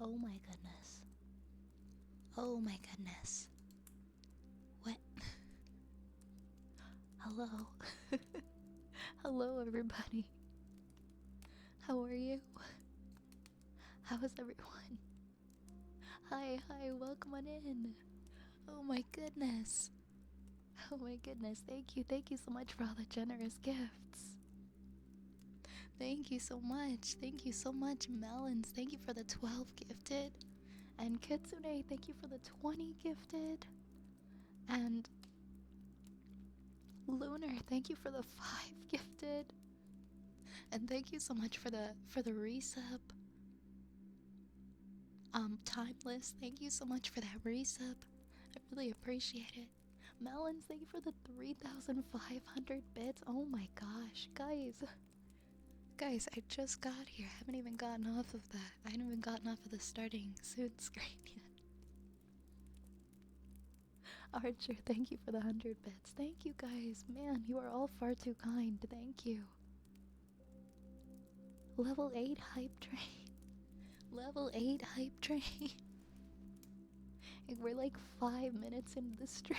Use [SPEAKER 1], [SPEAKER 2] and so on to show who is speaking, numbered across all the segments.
[SPEAKER 1] Oh my goodness. Oh my goodness. What? Hello. Hello, everybody. How are you? How is everyone? Hi, welcome on in. Oh my goodness. Oh my goodness. Thank you so much for all the generous gifts. Thank you so much. Thank you so much, Melons. Thank you for the 12 gifted. And Kitsune, thank you for the 20 gifted. And Lunar, thank you for the 5 gifted. And thank you so much for the resub. Timeless, thank you so much for that resub. I really appreciate it. Melons, thank you for the 3,500 bits. Oh my gosh, guys. Guys, I just got here. I haven't even gotten off of that. I haven't even gotten off of the starting soon screen yet. Archer, thank you for the 100 bits. Thank you guys. Man, you are all far too kind. Thank you. Level 8 hype train. Level 8 hype train. We're like 5 minutes into the stream.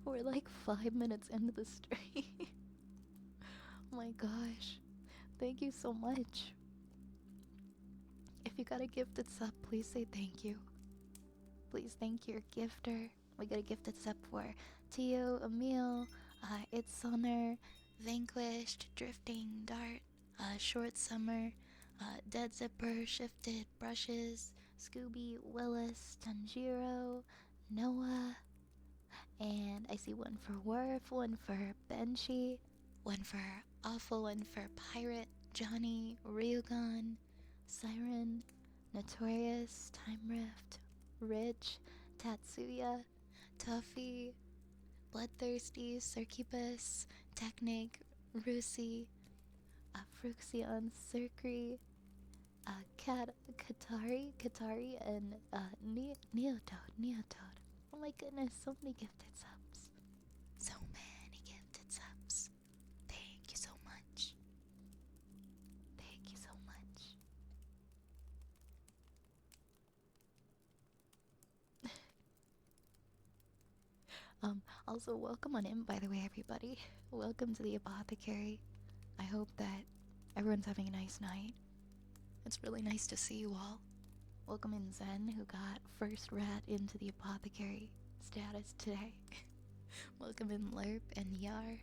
[SPEAKER 1] We're like 5 minutes into the stream. Oh my gosh. Thank you so much. If you got a gifted sub, please say thank you. Please thank your gifter. We got a gifted sub for Tio, Emil, It's Sonner, Vanquished, Drifting, Dart, Short Summer, Dead Zipper, Shifted, Brushes, Scooby, Willis, Tanjiro, Noah, and I see one for Worf, one for Benchy, one for Awful, one for Pirate, Johnny, Ryugan, Siren, Notorious, Time Rift, Rich, Tatsuya, Tuffy, Bloodthirsty, Circubus, Technic, Rusi, Fruxion, Circri, Katari, and Neotoad. Oh my goodness, so many gifted subs. So many gifted subs. Thank you so much. Thank you so much. Also, welcome on in, by the way, everybody. Welcome to the apothecary. I hope that everyone's having a nice night. It's really nice to see you all. Welcome in Zen, who got first rat into the apothecary status today. Welcome in Lerp and Yar,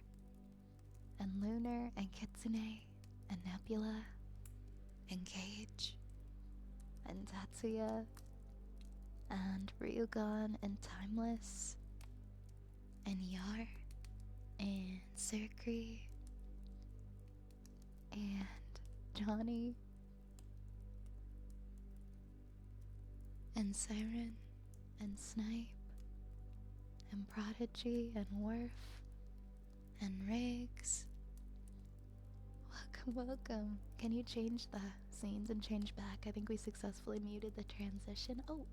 [SPEAKER 1] and Lunar, and Kitsune, and Nebula, and Cage, and Tatsuya, and Ryugan, and Timeless, and Yar, and Circri, and Johnny, and Siren, and Snipe, and Prodigy, and Worf, and Riggs. Welcome. Can you change the scenes and change back? I think we successfully muted the transition. Oh,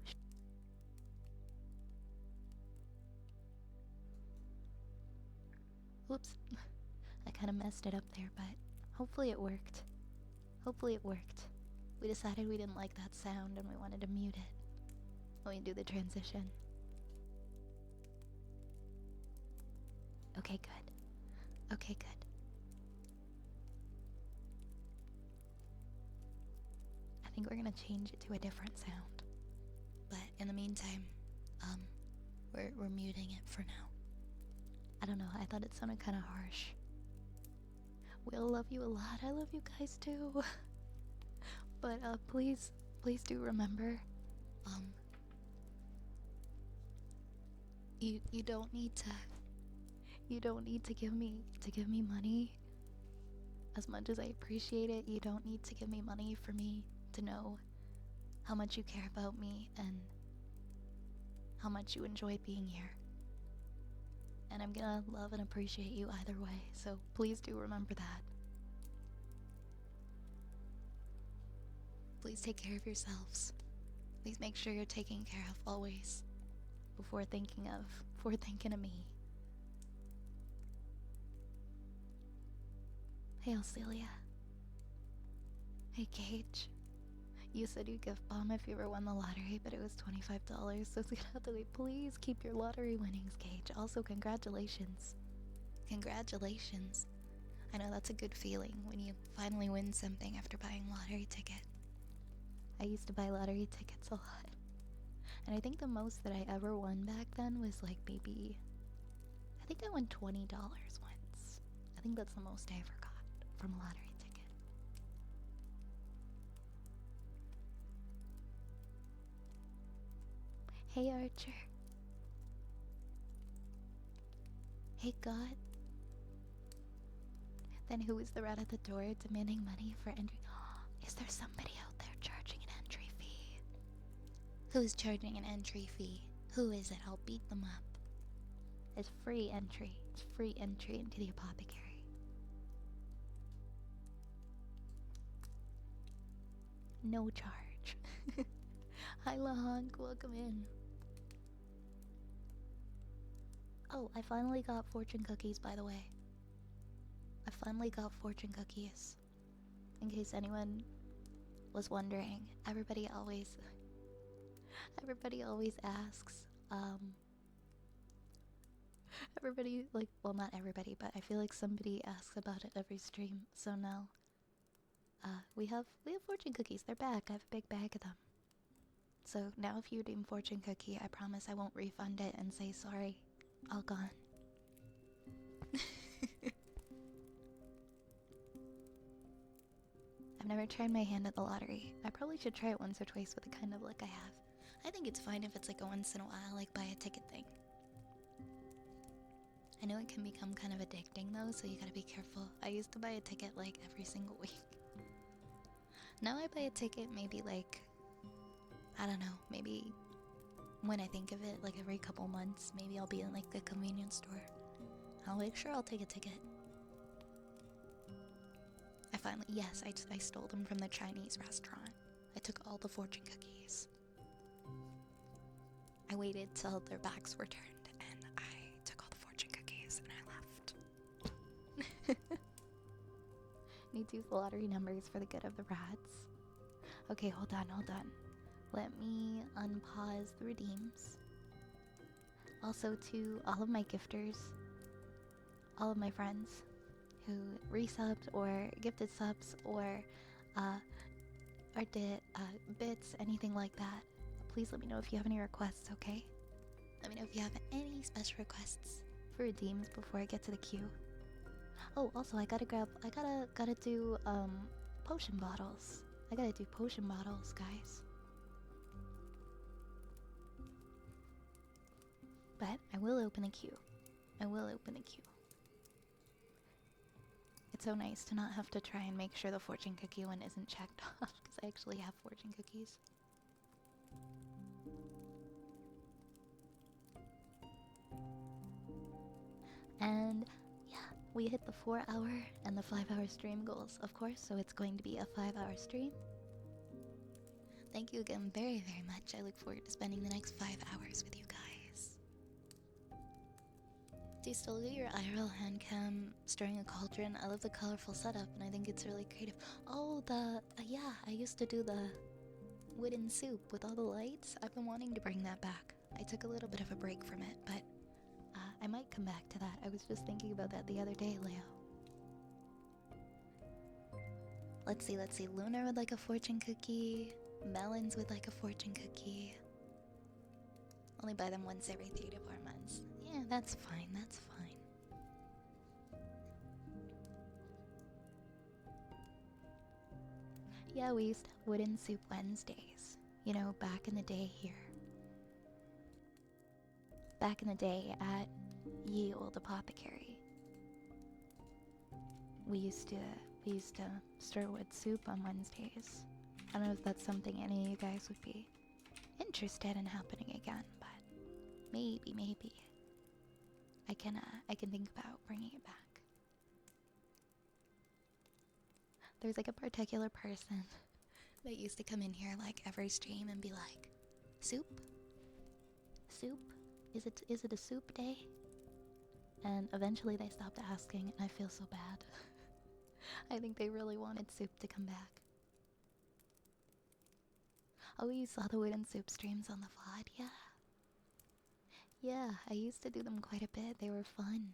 [SPEAKER 1] whoops. I kind of messed it up there, but hopefully it worked. Hopefully it worked. We decided we didn't like that sound and we wanted to mute it when we do the transition. Okay, good. Okay, good. I think we're gonna change it to a different sound. But in the meantime, we're muting it for now. I don't know, I thought it sounded kind of harsh. We'll love you a lot. I love you guys too. But please do remember, you don't need to give me money. As much as I appreciate it, you don't need to give me money for me to know how much you care about me and how much you enjoy being here. And I'm gonna love and appreciate you either way, so please do remember that. Please take care of yourselves. Please make sure you're taken care of always before thinking of me. Hey, Celia. Hey, Cage. You said you'd give bomb if you ever won the lottery, but it was $25, so it's gonna have to wait. Please keep your lottery winnings, Cage. Also, congratulations. Congratulations. I know that's a good feeling when you finally win something after buying lottery ticket. I used to buy lottery tickets a lot. And I think the most that I ever won back then was like maybe... I think I won $20 once. I think that's the most I ever got from a lottery ticket. Hey, Archer. Hey, God. Then who is the rat at the door demanding money for entry? Is there somebody out there charging an entry fee? Who's charging an entry fee? Who is it? I'll beat them up. It's free entry. It's free entry into the apothecary. No charge. Hi, Lahonk. Welcome in. Oh, I finally got fortune cookies, by the way. I finally got fortune cookies. In case anyone was wondering, everybody always asks, everybody, like, well, not everybody, but I feel like somebody asks about it every stream, so now, we have fortune cookies. They're back. I have a big bag of them. So now if you redeem fortune cookie, I promise I won't refund it and say sorry. All gone. I've never tried my hand at the lottery. I probably should try it once or twice with the kind of luck I have. I think it's fine if it's like a once in a while, like buy a ticket thing. I know it can become kind of addicting though, so you gotta be careful. I used to buy a ticket like every single week. Now I buy a ticket maybe like, I don't know, maybe when I think of it, like every couple months. Maybe I'll be in like a convenience store. I'll make sure I'll take a ticket. I finally, yes, I stole them from the Chinese restaurant. I took all the fortune cookies. I waited till their backs were turned and I took all the fortune cookies and I left. Need to use the lottery numbers for the good of the rats. Okay, hold on. Let me unpause the redeems. Also to all of my gifters, all of my friends who resubbed or gifted subs or did bits, anything like that. Please let me know if you have any requests, okay? Let me know if you have any special requests for redeems before I get to the queue. Oh, also I gotta do potion bottles. I gotta do potion bottles, guys. But I will open a queue. It's so nice to not have to try and make sure the fortune cookie one isn't checked off, because I actually have fortune cookies. And yeah, we hit the 4-hour and the 5-hour stream goals, of course, so it's going to be a 5-hour stream. Thank you again very, very much. I look forward to spending the next 5 hours with you guys. Do you still do your IRL hand cam stirring a cauldron? I love the colorful setup and I think it's really creative. Oh, yeah, I used to do the wooden soup with all the lights. I've been wanting to bring that back. I took a little bit of a break from it, but I might come back to that. I was just thinking about that the other day, Leo. Let's see. Lunar would like a fortune cookie. Melons would like a fortune cookie. Only buy them once every 3 to 4 months. Yeah, that's fine. Yeah, we used to have wooden soup Wednesdays. You know, back in the day here. Back in the day at Ye Old Apothecary. We used to stir wood soup on Wednesdays. I don't know if that's something any of you guys would be interested in happening again, but maybe. I can think about bringing it back. There's like a particular person that used to come in here like every stream and be like, soup? Is it a soup day? And eventually they stopped asking and I feel so bad. I think they really wanted soup to come back. Oh, you saw the wooden soup streams on the VOD? Yeah. Yeah, I used to do them quite a bit. They were fun.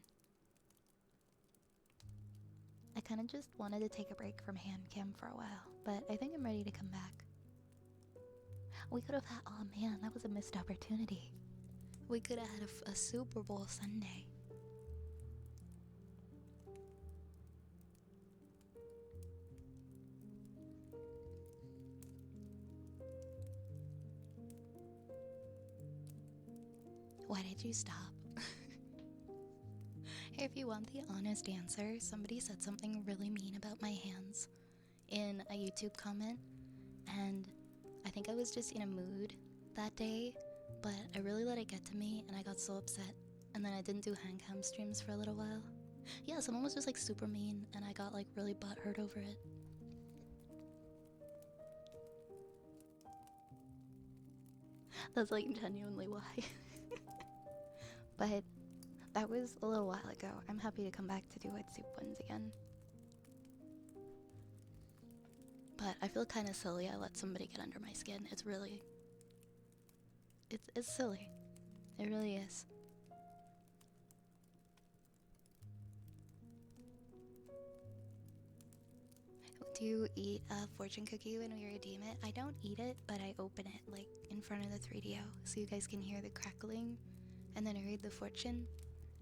[SPEAKER 1] I kind of just wanted to take a break from hand cam for a while, but I think I'm ready to come back. We could have had. Oh man, that was a missed opportunity. We could have had a Super Bowl Sunday. Why did you stop? If you want the honest answer, somebody said something really mean about my hands in a YouTube comment, and I think I was just in a mood that day, but I really let it get to me and I got so upset, and then I didn't do hand cam streams for a little while. Yeah, someone was just like super mean and I got like really butthurt over it. That's like genuinely why. But that was a little while ago. I'm happy to come back to do Wet Soup ones again. But I feel kind of silly I let somebody get under my skin. It's really... It's silly. It really is. Do you eat a fortune cookie when we redeem it? I don't eat it, but I open it like in front of the 3DO so you guys can hear the crackling, and then I read the fortune,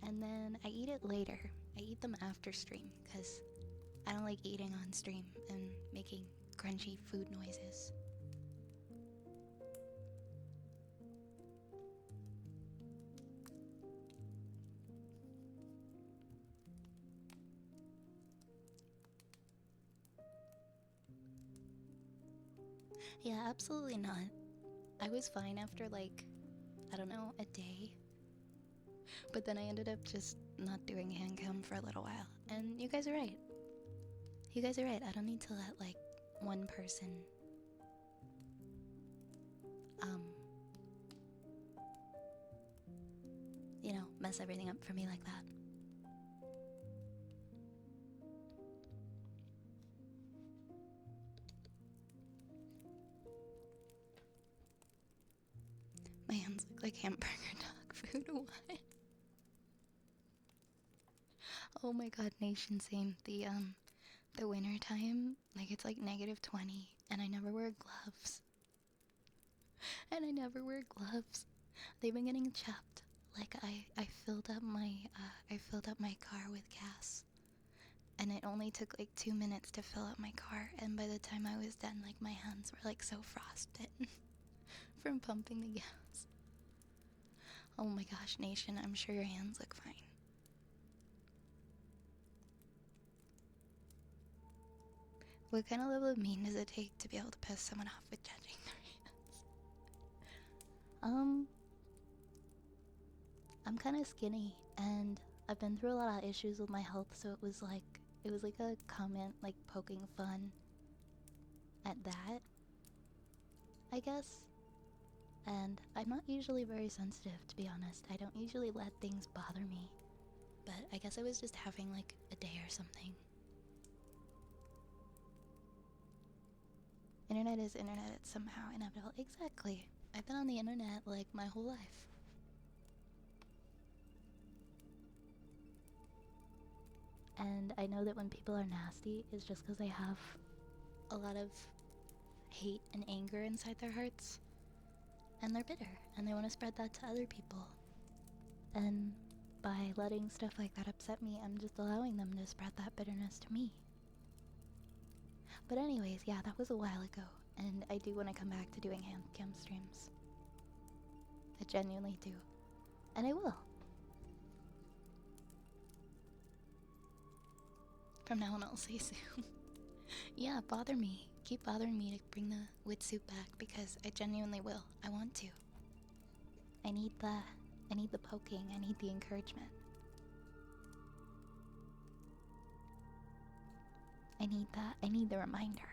[SPEAKER 1] and then I eat it later. I eat them after stream because I don't like eating on stream and making crunchy food noises. Yeah, absolutely not. I was fine after like, I don't know, a day. But then I ended up just not doing hand cam for a little while. And you guys are right. You guys are right. I don't need to let like one person you know, mess everything up for me like that. My hands look like hamburger dog food. What? Oh my god, nation, same. The winter time, like it's like -20 and I never wear gloves. And I never wear gloves. They've been getting chapped. Like I filled up my car with gas. And it only took like 2 minutes to fill up my car, and by the time I was done, like my hands were like so frosted from pumping the gas. Oh my gosh, nation, I'm sure your hands look fine. What kind of level of mean does it take to be able to piss someone off with judging their hands? I'm kind of skinny, and I've been through a lot of issues with my health, so it was like a comment, like poking fun at that, I guess. And I'm not usually very sensitive, to be honest. I don't usually let things bother me, but I guess I was just having like a day or something. Internet is internet, it's somehow inevitable. Exactly. I've been on the internet like my whole life. And I know that when people are nasty, it's just because they have a lot of hate and anger inside their hearts. And they're bitter, and they want to spread that to other people. And by letting stuff like that upset me, I'm just allowing them to spread that bitterness to me. But anyways, yeah, that was a while ago, and I do want to come back to doing hand cam streams. I genuinely do. And I will. From now on, I'll say soon. Yeah, bother me. Keep bothering me to bring the wetsuit back, because I genuinely will. I want to. I need the poking. I need the encouragement. I need that. I need the reminder.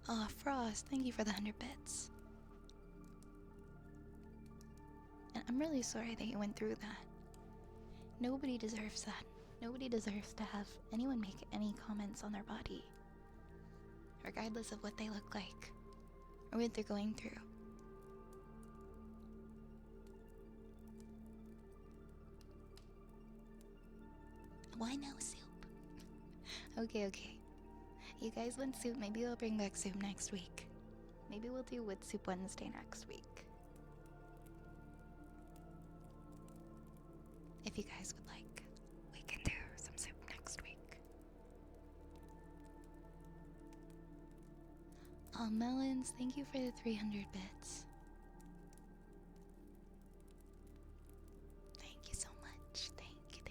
[SPEAKER 1] Aw, Frost, thank you for the 100 bits. And I'm really sorry that you went through that. Nobody deserves that. Nobody deserves to have anyone make any comments on their body, regardless of what they look like or what they're going through. Why no soup? Okay. You guys want soup? Maybe I'll bring back soup next week. Maybe we'll do with Soup Wednesday next week. If you guys would like, we can do some soup next week. Oh, Melons, thank you for the 300 bits. Thank you so much. Thank you.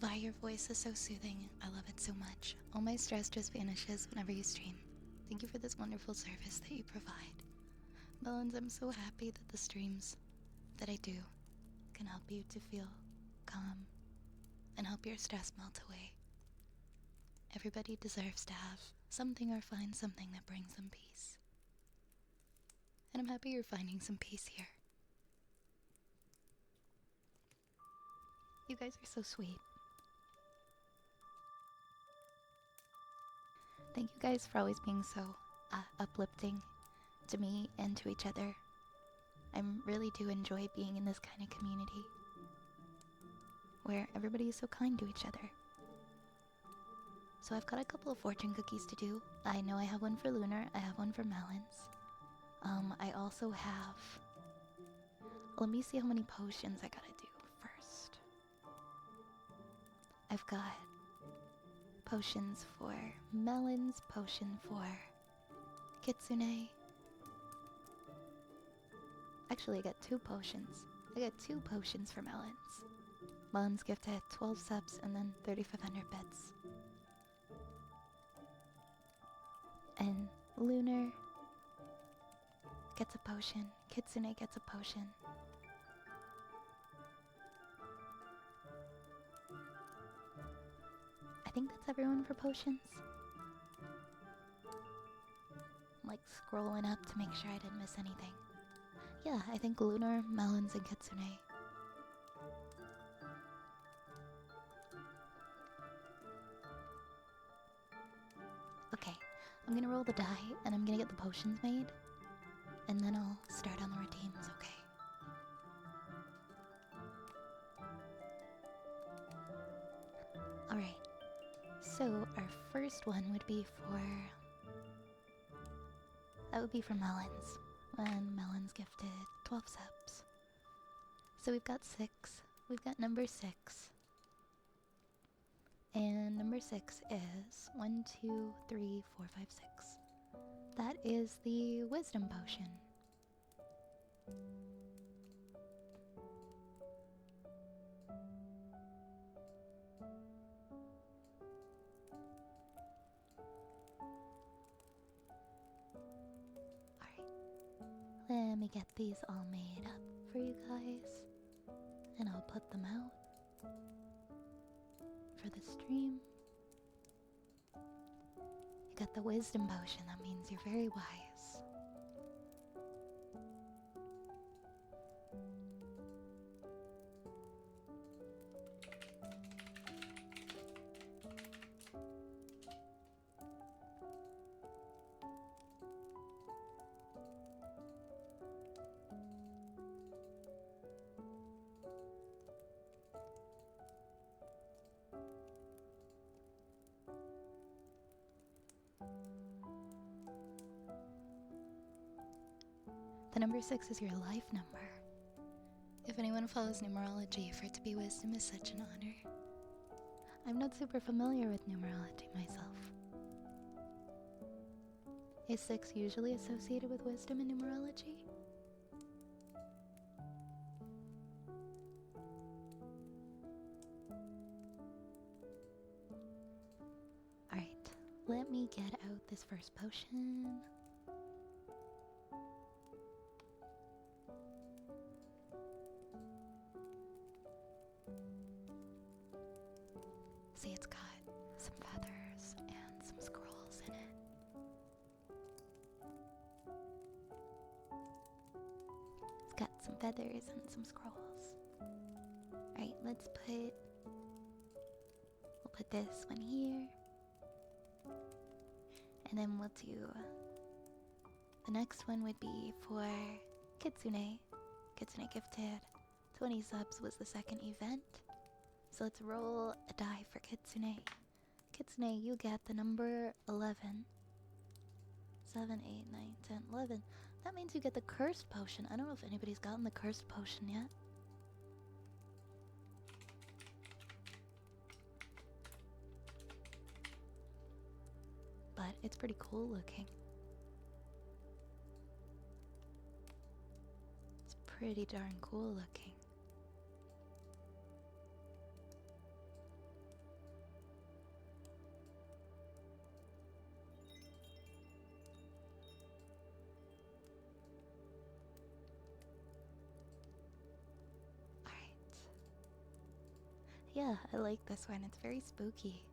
[SPEAKER 1] Vi, your voice is so soothing. I love it so much. All my stress just vanishes whenever you stream. Thank you for this wonderful service that you provide. Melons, I'm so happy that the streams that I do can help you to feel calm and help your stress melt away. Everybody deserves to have something or find something that brings them peace. And I'm happy you're finding some peace here. You guys are so sweet. Thank you guys for always being so uplifting to me and to each other. I really do enjoy being in this kind of community where everybody is so kind to each other. So I've got a couple of fortune cookies to do. I know I have one for Lunar, I have one for Melons. I also have... Let me see how many potions I gotta do first. I've got potions for Melons, potion for Kitsune. Actually, I got 2 potions. I got 2 potions for Melons. Melons gifted 12 subs and then 3,500 bits. And Lunar gets a potion. Kitsune gets a potion. I think that's everyone for potions. I'm like scrolling up to make sure I didn't miss anything. Yeah, I think Lunar, Melons, and Kitsune. Okay, I'm gonna roll the die and I'm gonna get the potions made. And then I'll start on the routines, okay? Alright, so our first one would be for... That would be for Melons, when Melons gifted 12 subs. So we've got 6. We've got number 6. And number 6 is 1, 2, 3, 4, 5, 6. That is the wisdom potion. Let me get these all made up for you guys, and I'll put them out for the stream. You got the wisdom potion, that means you're very wise. The number 6 is your life number. If anyone follows numerology, for it to be wisdom is such an honor. I'm not super familiar with numerology myself. Is 6 usually associated with wisdom in numerology? Alright, let me get out this first potion. See, it's got some feathers and some scrolls in it. It's got some feathers and some scrolls. let's put... We'll put this one here. And then we'll do... The next one would be for Kitsune. Kitsune gifted 20 subs was the second event. So let's roll a die for Kitsune. Kitsune, you get the number 11. 7, 8, 9, 10, 11. That means you get the cursed potion. I don't know if anybody's gotten the cursed potion yet. But it's pretty cool looking. It's pretty darn cool looking. Yeah, I like this one. It's very spooky.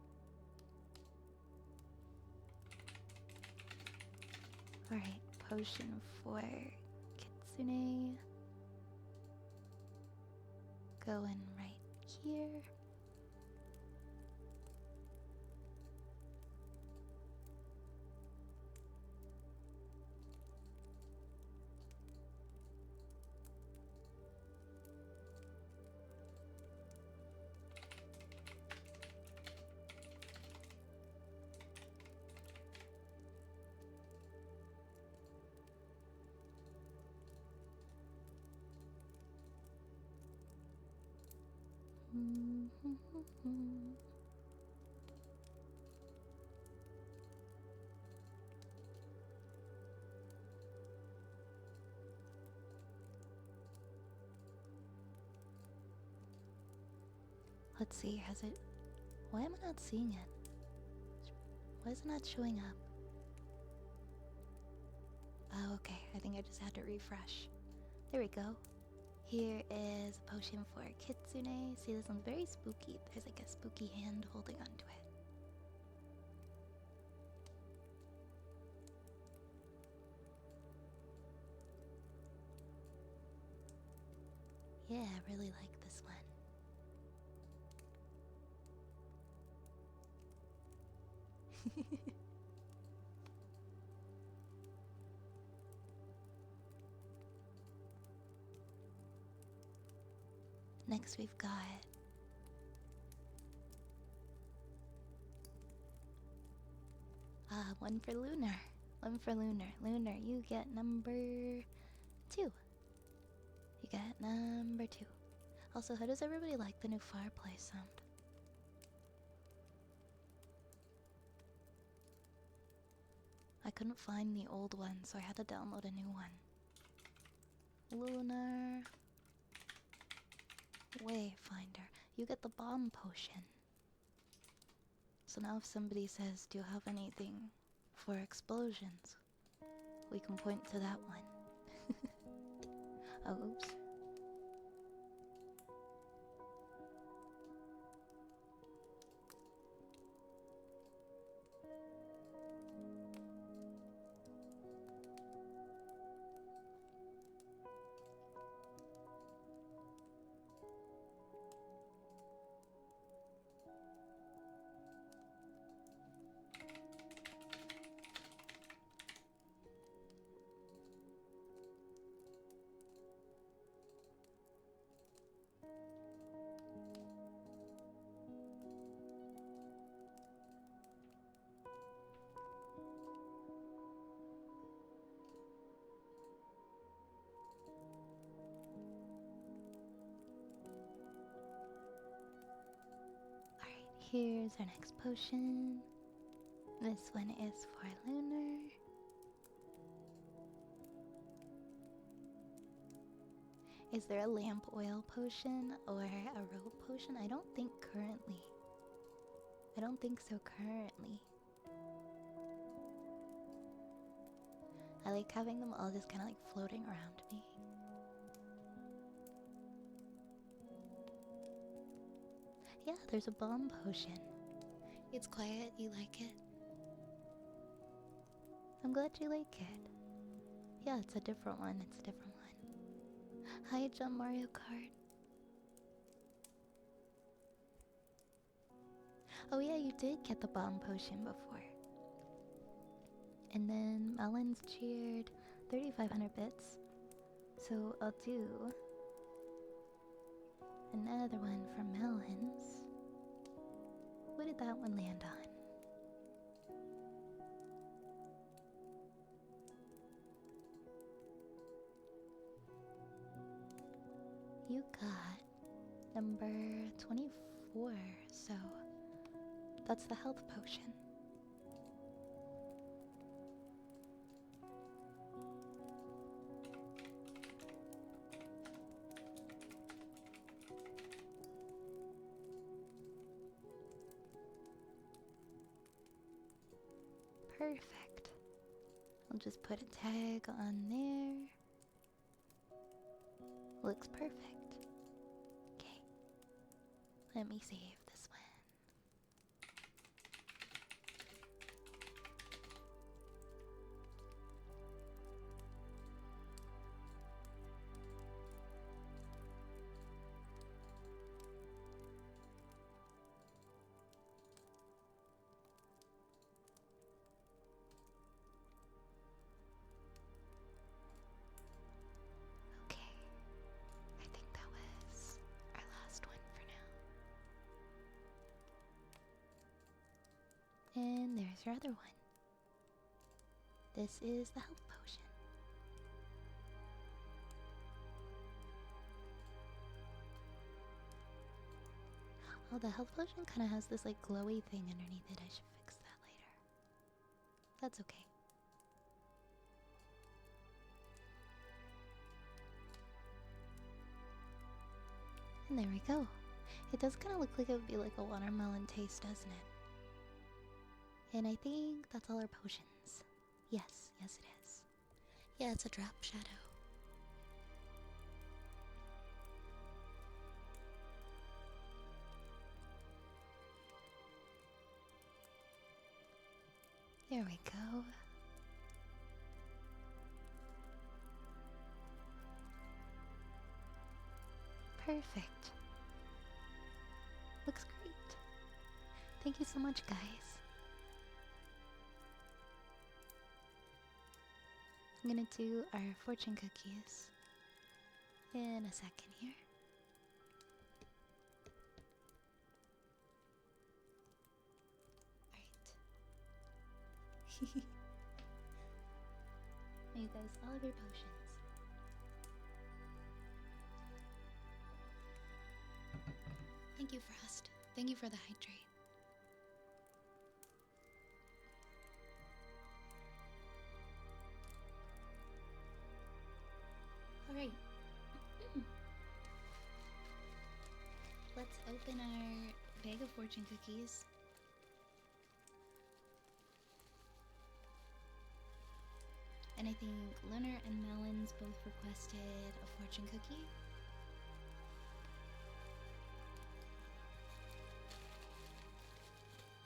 [SPEAKER 1] Alright, potion for Kitsune. Going right here. Let's see, has it... Why am I not seeing it? Why is it not showing up? Oh, okay. I think I just had to refresh. There we go. Here is a potion for Kitsune. See, this one's very spooky. There's like a spooky hand holding onto it. Yeah, I really like this one. Next we've got one for Lunar. One for Lunar. Lunar, you get number 2. You get number 2. Also, how does everybody like the new fireplace sound? I couldn't find the old one, so I had to download a new one. Lunar Wayfinder. You get the bomb potion. So now if somebody says, do you have anything for explosions? We can point to that one. Oh, oops. Here's our next potion. This one is for Lunar. Is there a lamp oil potion or a rope potion? I don't think currently. I don't think so currently. I like having them all just kind of like floating around me. Yeah, there's a bomb potion. It's quiet, you like it? I'm glad you like it. Yeah, it's a different one, it's a different one. Hi, Jump Mario Kart. Oh yeah, you did get the bomb potion before. And then Melons cheered 3,500 bits. So I'll do another one for Melons. What did that one land on? You got number 24, so that's the health potion. Perfect. I'll just put a tag on there. Looks perfect. Okay. Let me save this one. Okay. I think that was our last one for now. And there's your other one. This is the health potion. Oh, the health potion kind of has this like glowy thing underneath it. I should fix that later. That's okay. And there we go. It does kind of look like it would be like a watermelon taste, doesn't it? And I think that's all our potions. Yes, yes it is. Yeah, it's a drop shadow. There we go. Perfect. Looks great. Thank you so much, guys. I'm gonna do our fortune cookies in a second here. Alright. You guys, all of your potions. Thank you, Frost. Thank you for the hydrate. Alright. Let's open our bag of fortune cookies. And I think Lunar and Melons both requested a fortune cookie.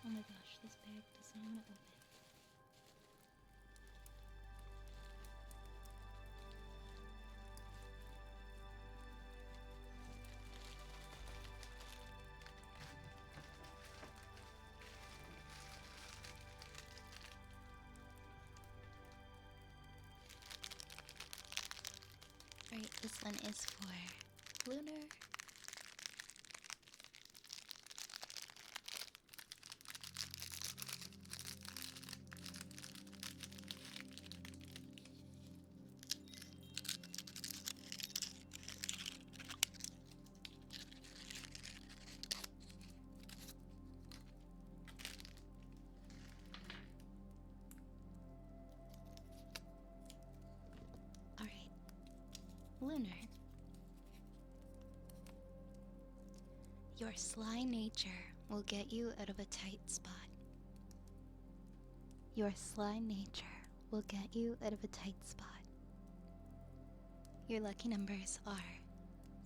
[SPEAKER 1] Oh my gosh, this bag does not want to open. Alright, this one is for Lunar. Alright, Lunar. Your sly nature will get you out of a tight spot. Your sly nature will get you out of a tight spot. Your lucky numbers are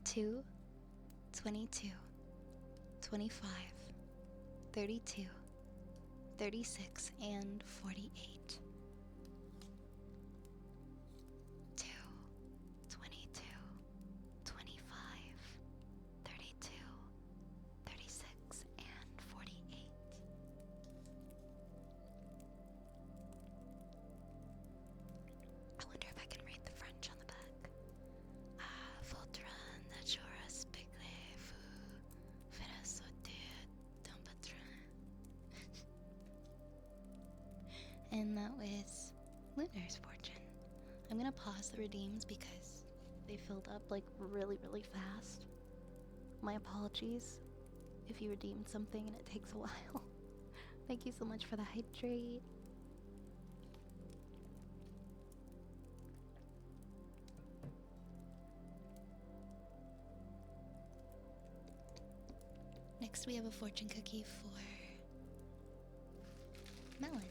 [SPEAKER 1] 2, 22, 25, 32, 36, and 48. 2, 22, 25, 32, 36, and 48. And that was Lunar's fortune. I'm gonna pause the redeems because they filled up like really, really fast. My apologies if you redeemed something and it takes a while. Thank you so much for the hydrate. Next, we have a fortune cookie for melons.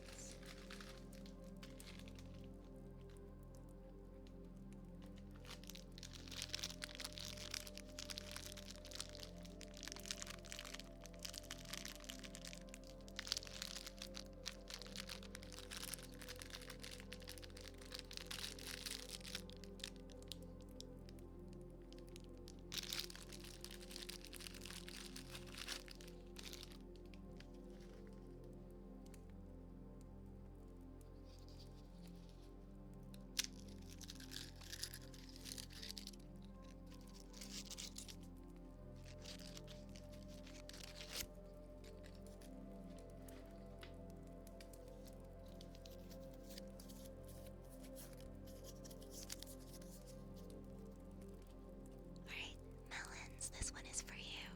[SPEAKER 1] Alright, melons, this one is for you.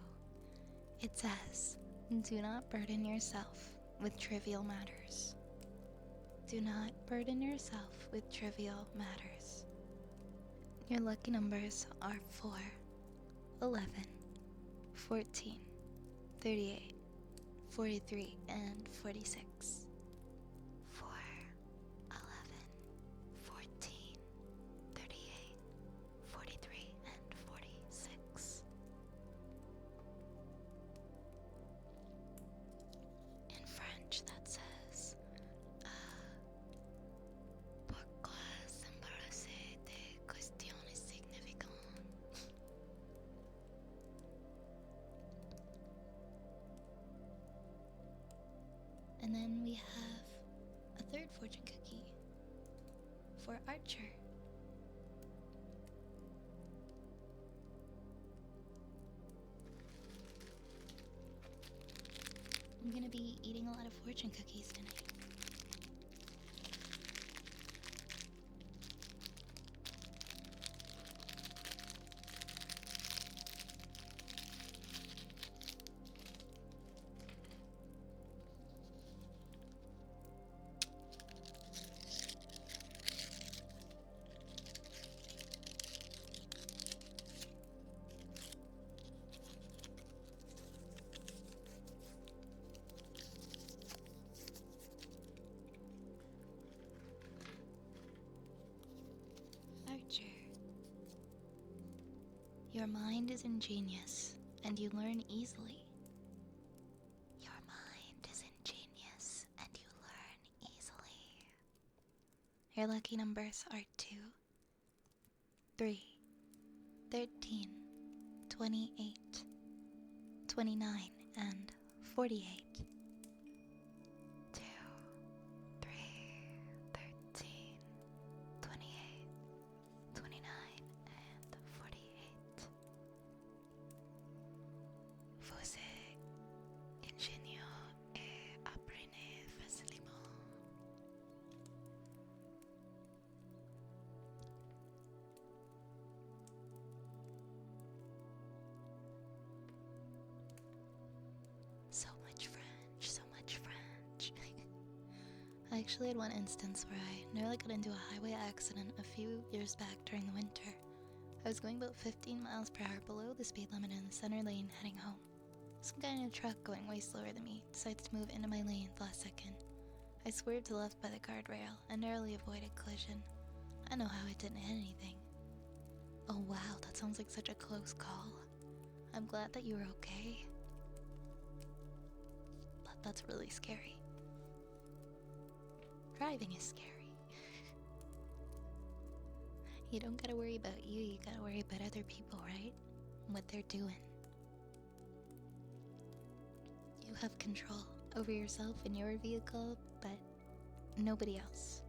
[SPEAKER 1] It says, do not burden yourself with trivial matters. Do not burden yourself with trivial matters. Your lucky numbers are 4, 11, 14, 38, 43, and 46. 4, 11, 14, 38, 43, and 46. In French, that says, pourquoi s'embarrasser des questions insignificantes? And then we have a third fortune cookie for Archer. I'm gonna be eating a lot of fortune cookies tonight. Archer. Your mind is ingenious, and you learn easily. Your mind is ingenious, and you learn easily. Your lucky numbers are 2, 3, 13, 28, 29, and 48. 2, 3, 13, 28, 29, and 48. Vous êtes ingénieux et apprenez facilement. So much French, so much French. I actually had one instance where I nearly got into a highway accident a few years back during the winter. I was going about 15 miles per hour below the speed limit in the center lane heading home. Some guy in a truck going way slower than me decides to move into my lane at the last second. I swerved to the left by the guardrail and narrowly avoided collision. I know how it didn't hit anything. Oh wow, that sounds like such a close call. I'm glad that you were okay. But that's really scary. Driving is scary. You don't gotta worry about you gotta worry about other people, right? What they're doing. You have control over yourself and your vehicle, but nobody else.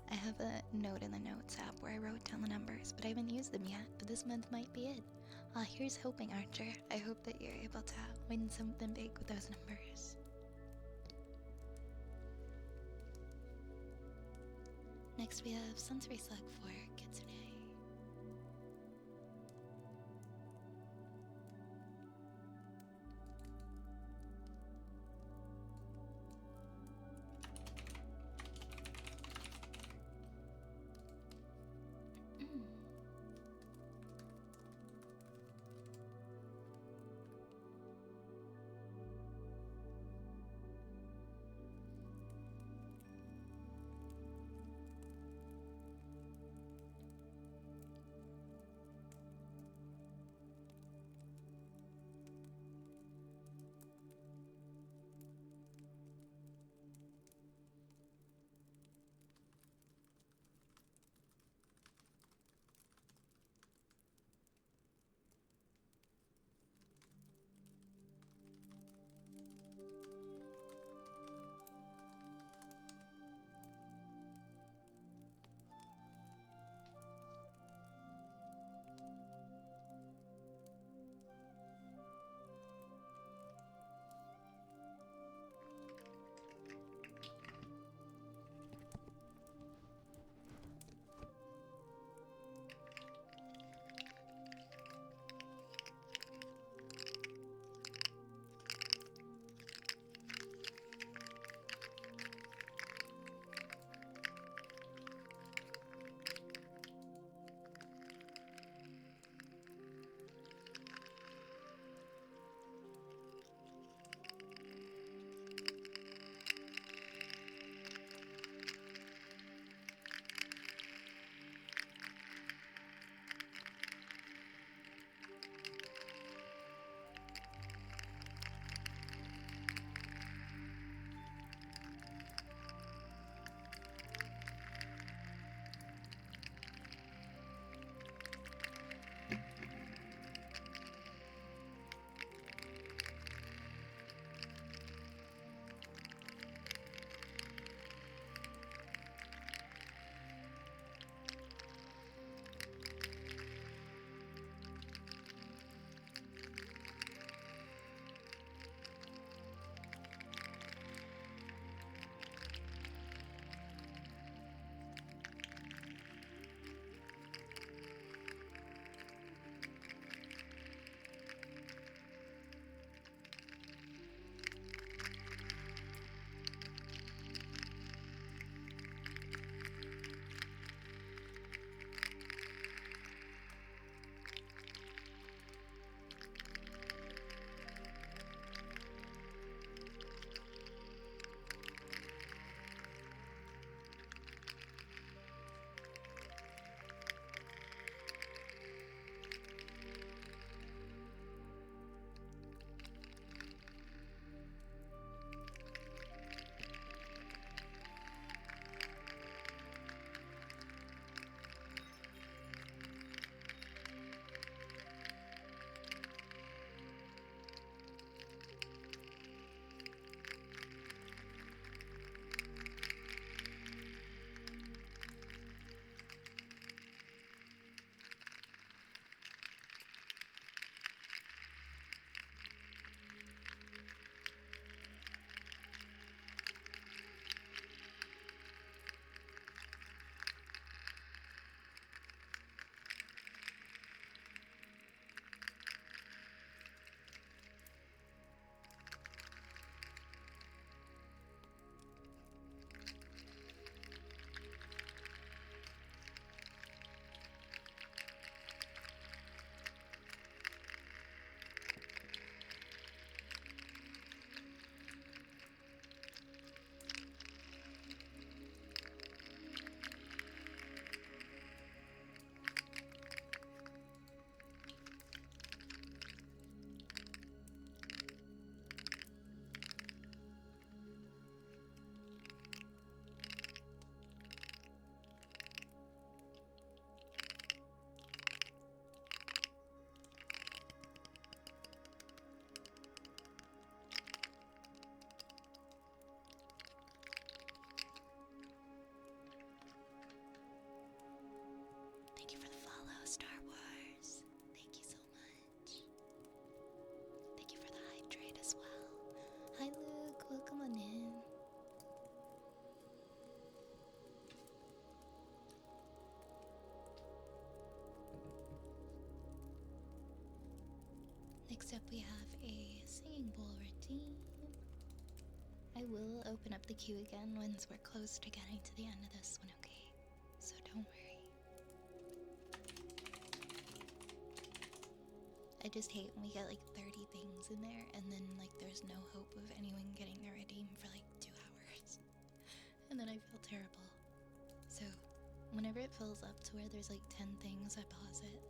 [SPEAKER 1] I have a note in the notes app where I wrote down the numbers, but I haven't used them yet, but this month might be it. Here's hoping, Archer. I hope that you're able to win something big with those numbers. Next, we have Sensory Slug for Kitsune. Thank you for the follow, Star Wars. Thank you so much. Except we have a singing bowl routine. I will open up the queue again once we're close to getting to the end of this one, okay? So don't worry. I just hate when we get like 30 things in there and then like there's no hope of anyone getting their redeem for like 2 hours. And then I feel terrible. So whenever it fills up to where there's like 10 things, I pause it.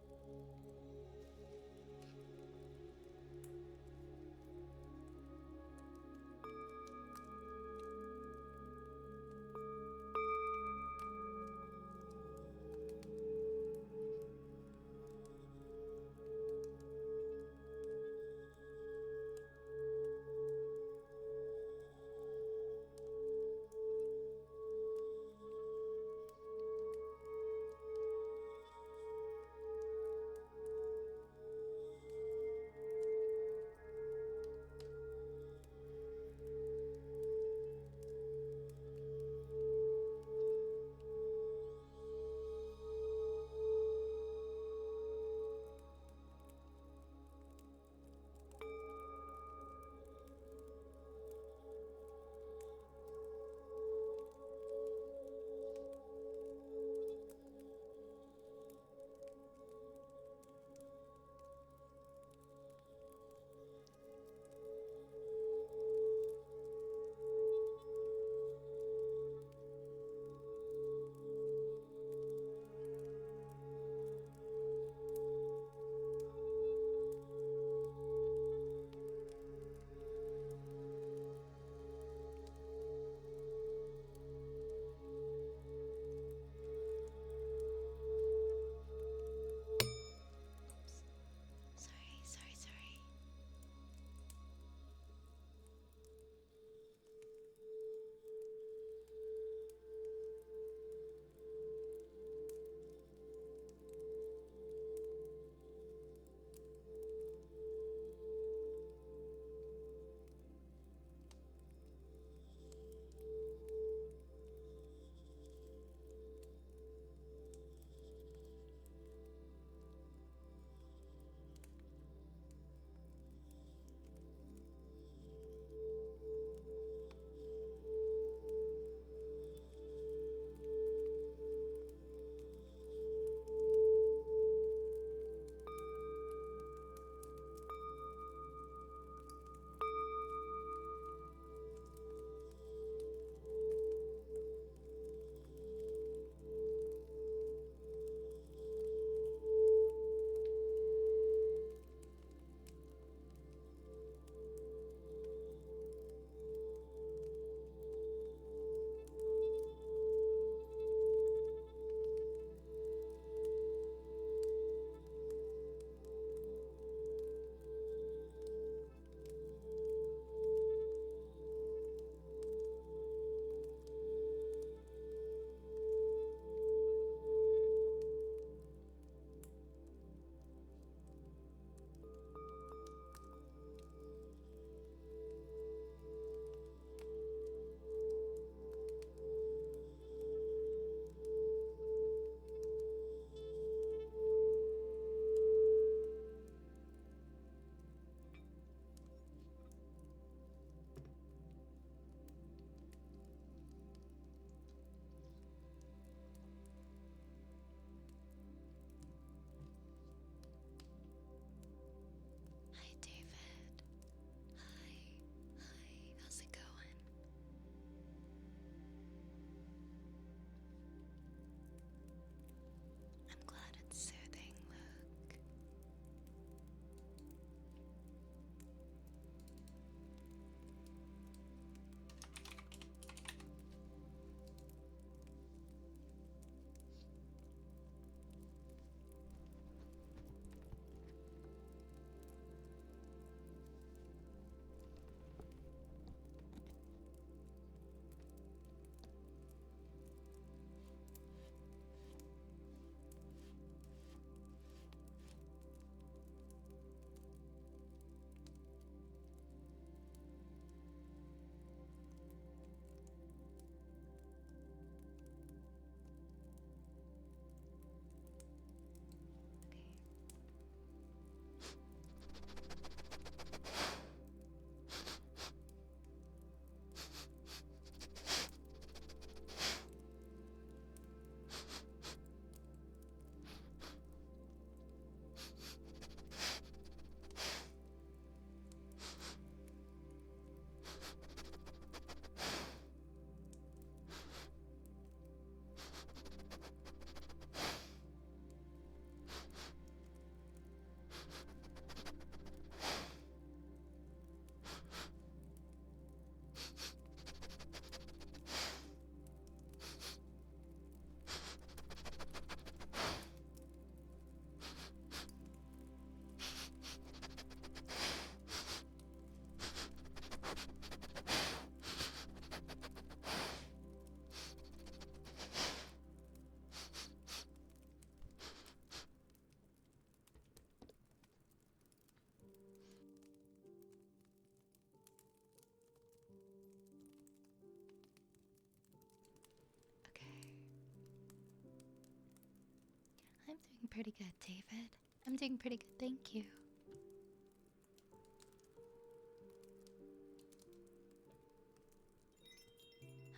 [SPEAKER 1] I'm doing pretty good, David. I'm doing pretty good, thank you.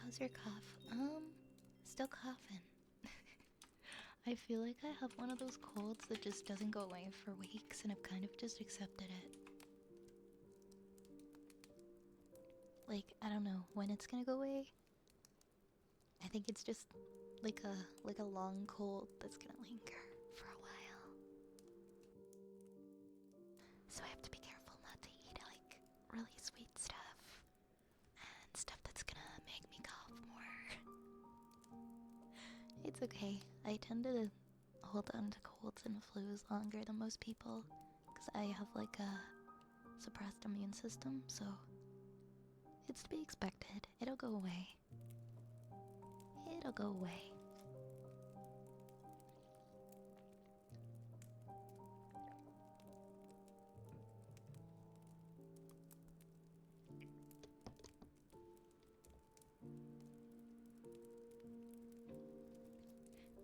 [SPEAKER 1] How's your cough? Still coughing. I feel like I have one of those colds that just doesn't go away for weeks, and I've kind of just accepted it. Like, I don't know when it's gonna go away. I think it's just like a long cold that's gonna linger for a while. So I have to be careful not to eat like really sweet stuff and stuff that's gonna make me cough more. It's okay. I tend to hold on to colds and flus longer than most people because I have like a suppressed immune system, so it's to be expected. It'll go away. It'll go away.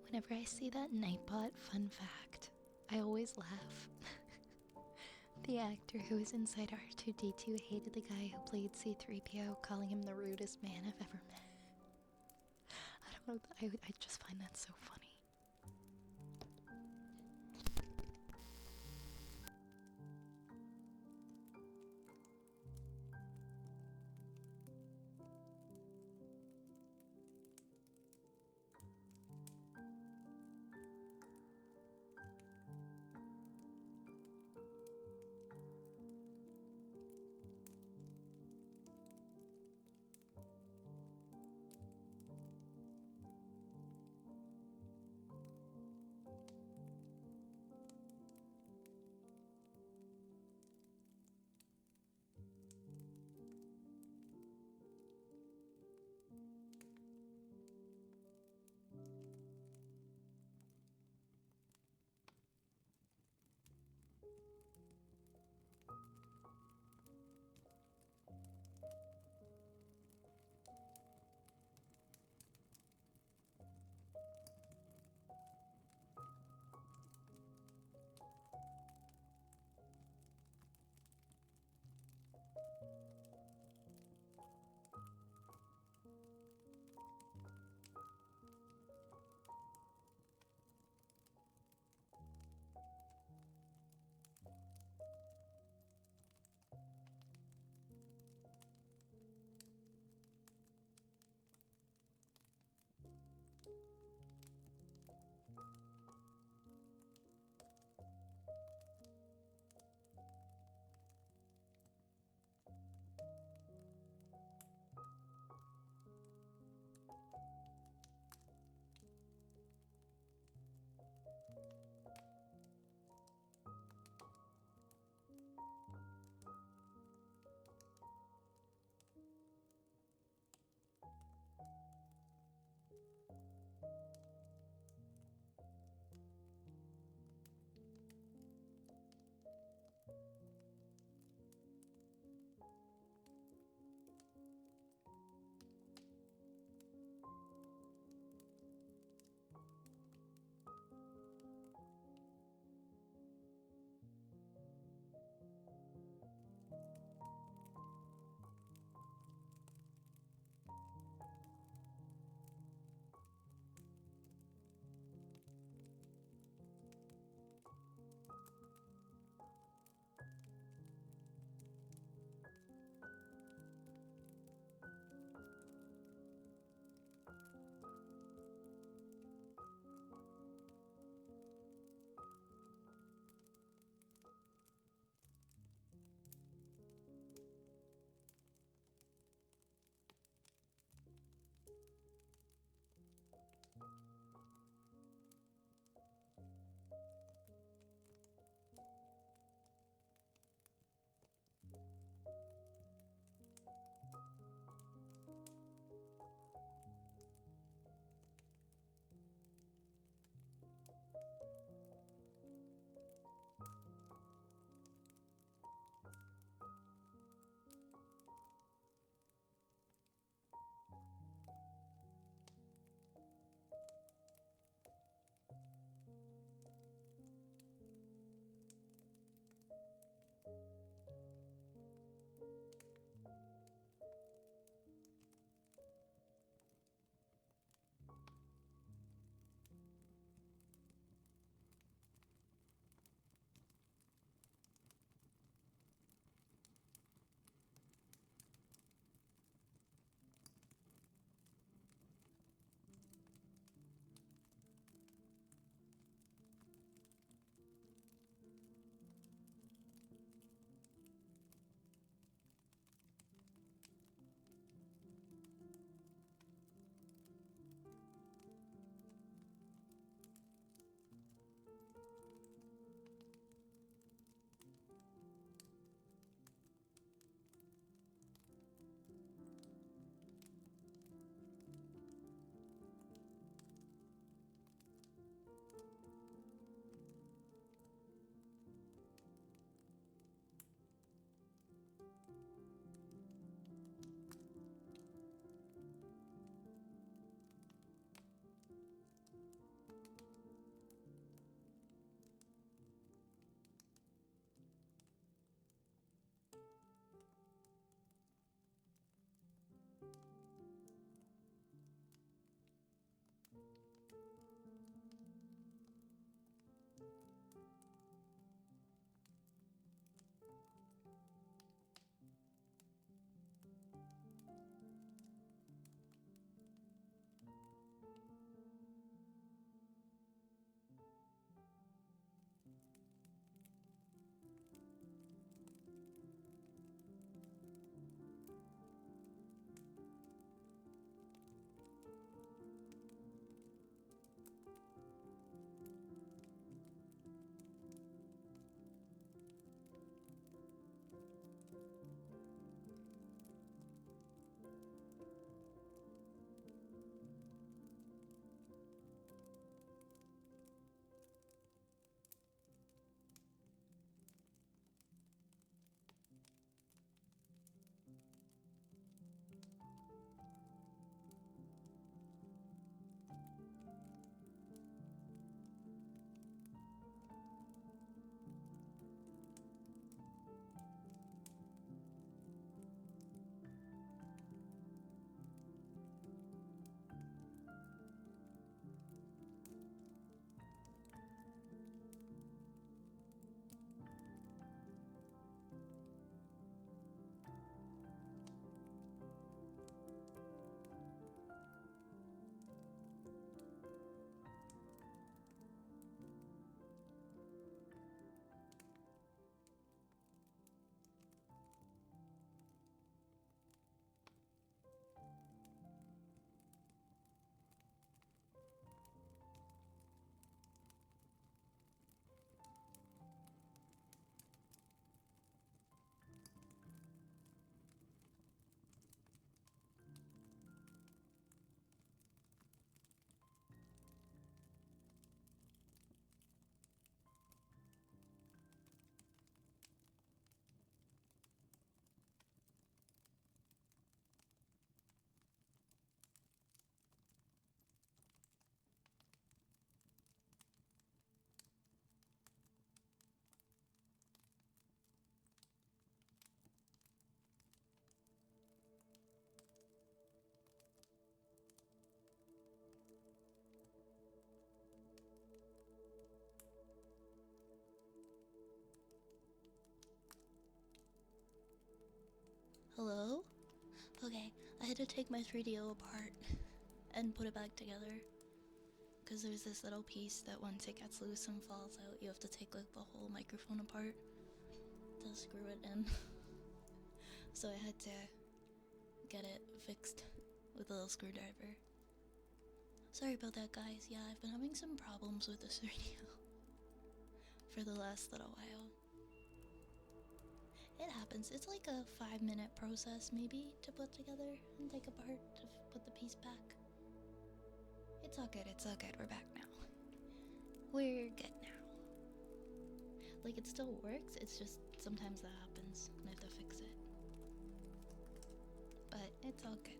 [SPEAKER 1] Whenever I see that Nightbot fun fact, I always laugh. The actor who was inside R2D2 hated the guy who played C3PO, calling him the rudest man I've ever met. I don't know, I just find that so funny.
[SPEAKER 2] had to take my 3DO apart and put it back together. Because there's this little piece that once it gets loose and falls out, you have to take like the whole microphone apart to screw it in. So I had to get it fixed with a little screwdriver. Sorry about that, guys. Yeah, I've been having some problems with this radio for the last little while. It happens. It's like a 5-minute process, maybe, to put together and take apart to put the piece back. It's all good. It's all good. We're back now. We're good now. Like, it still works. It's just sometimes that happens and I have to fix it. But it's all good.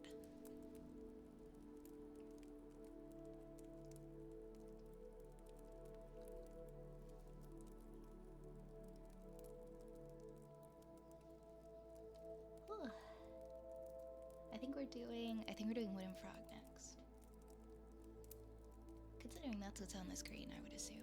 [SPEAKER 2] I think we're doing Wooden Frog next. Considering that's what's on the screen, I would assume.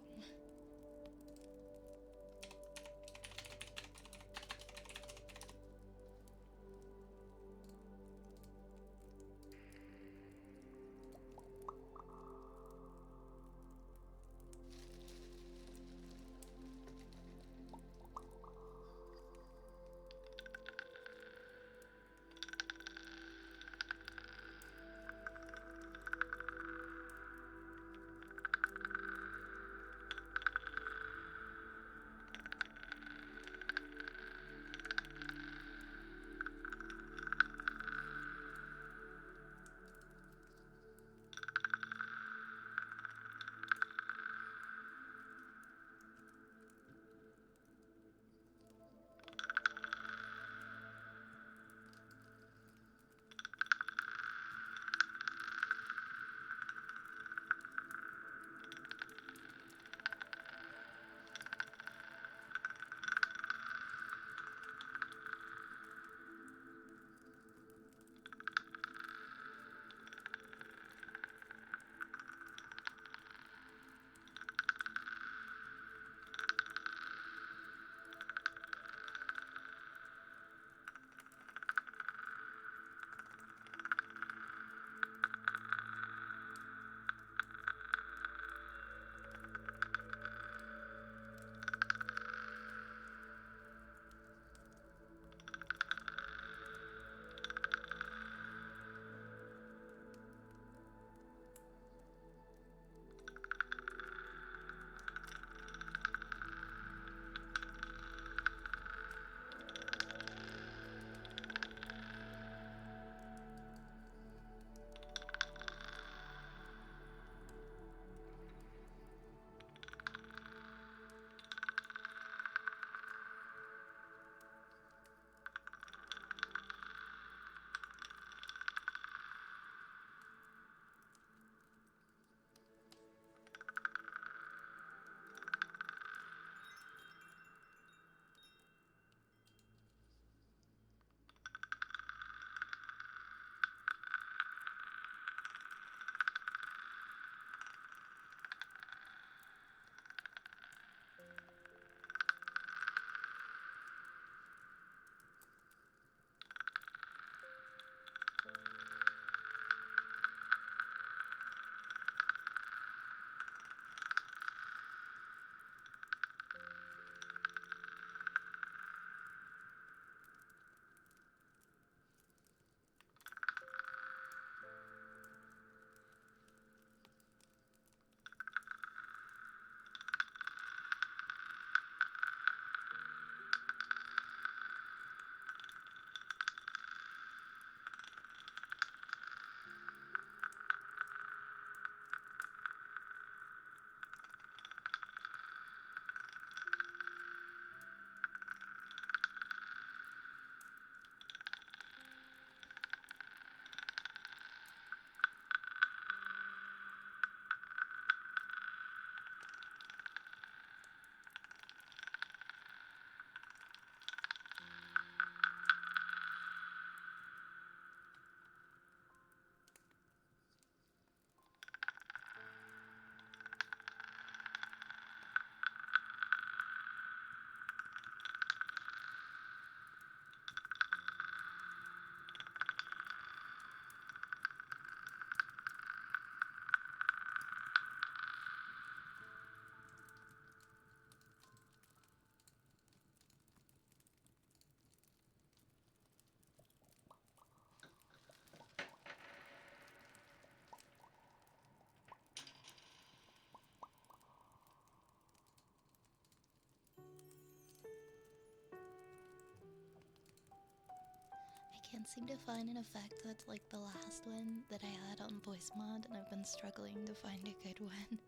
[SPEAKER 2] can't seem to find an effect that's like the last one that I had on voice mod, and I've been struggling to find a good one.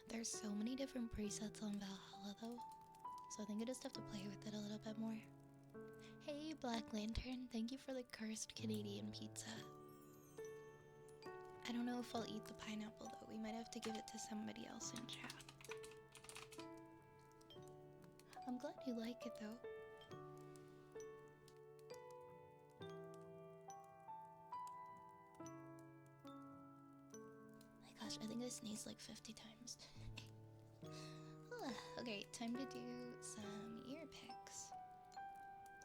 [SPEAKER 2] There's so many different presets on Valhalla though, so I think I just have to play with it a little bit more. Hey Black Lantern, thank you for the cursed Canadian pizza. I don't know if I'll eat the pineapple though, we might have to give it to somebody else in chat. I'm glad you like it though. My gosh, I think I sneezed like 50 times. Okay, time to do some ear picks.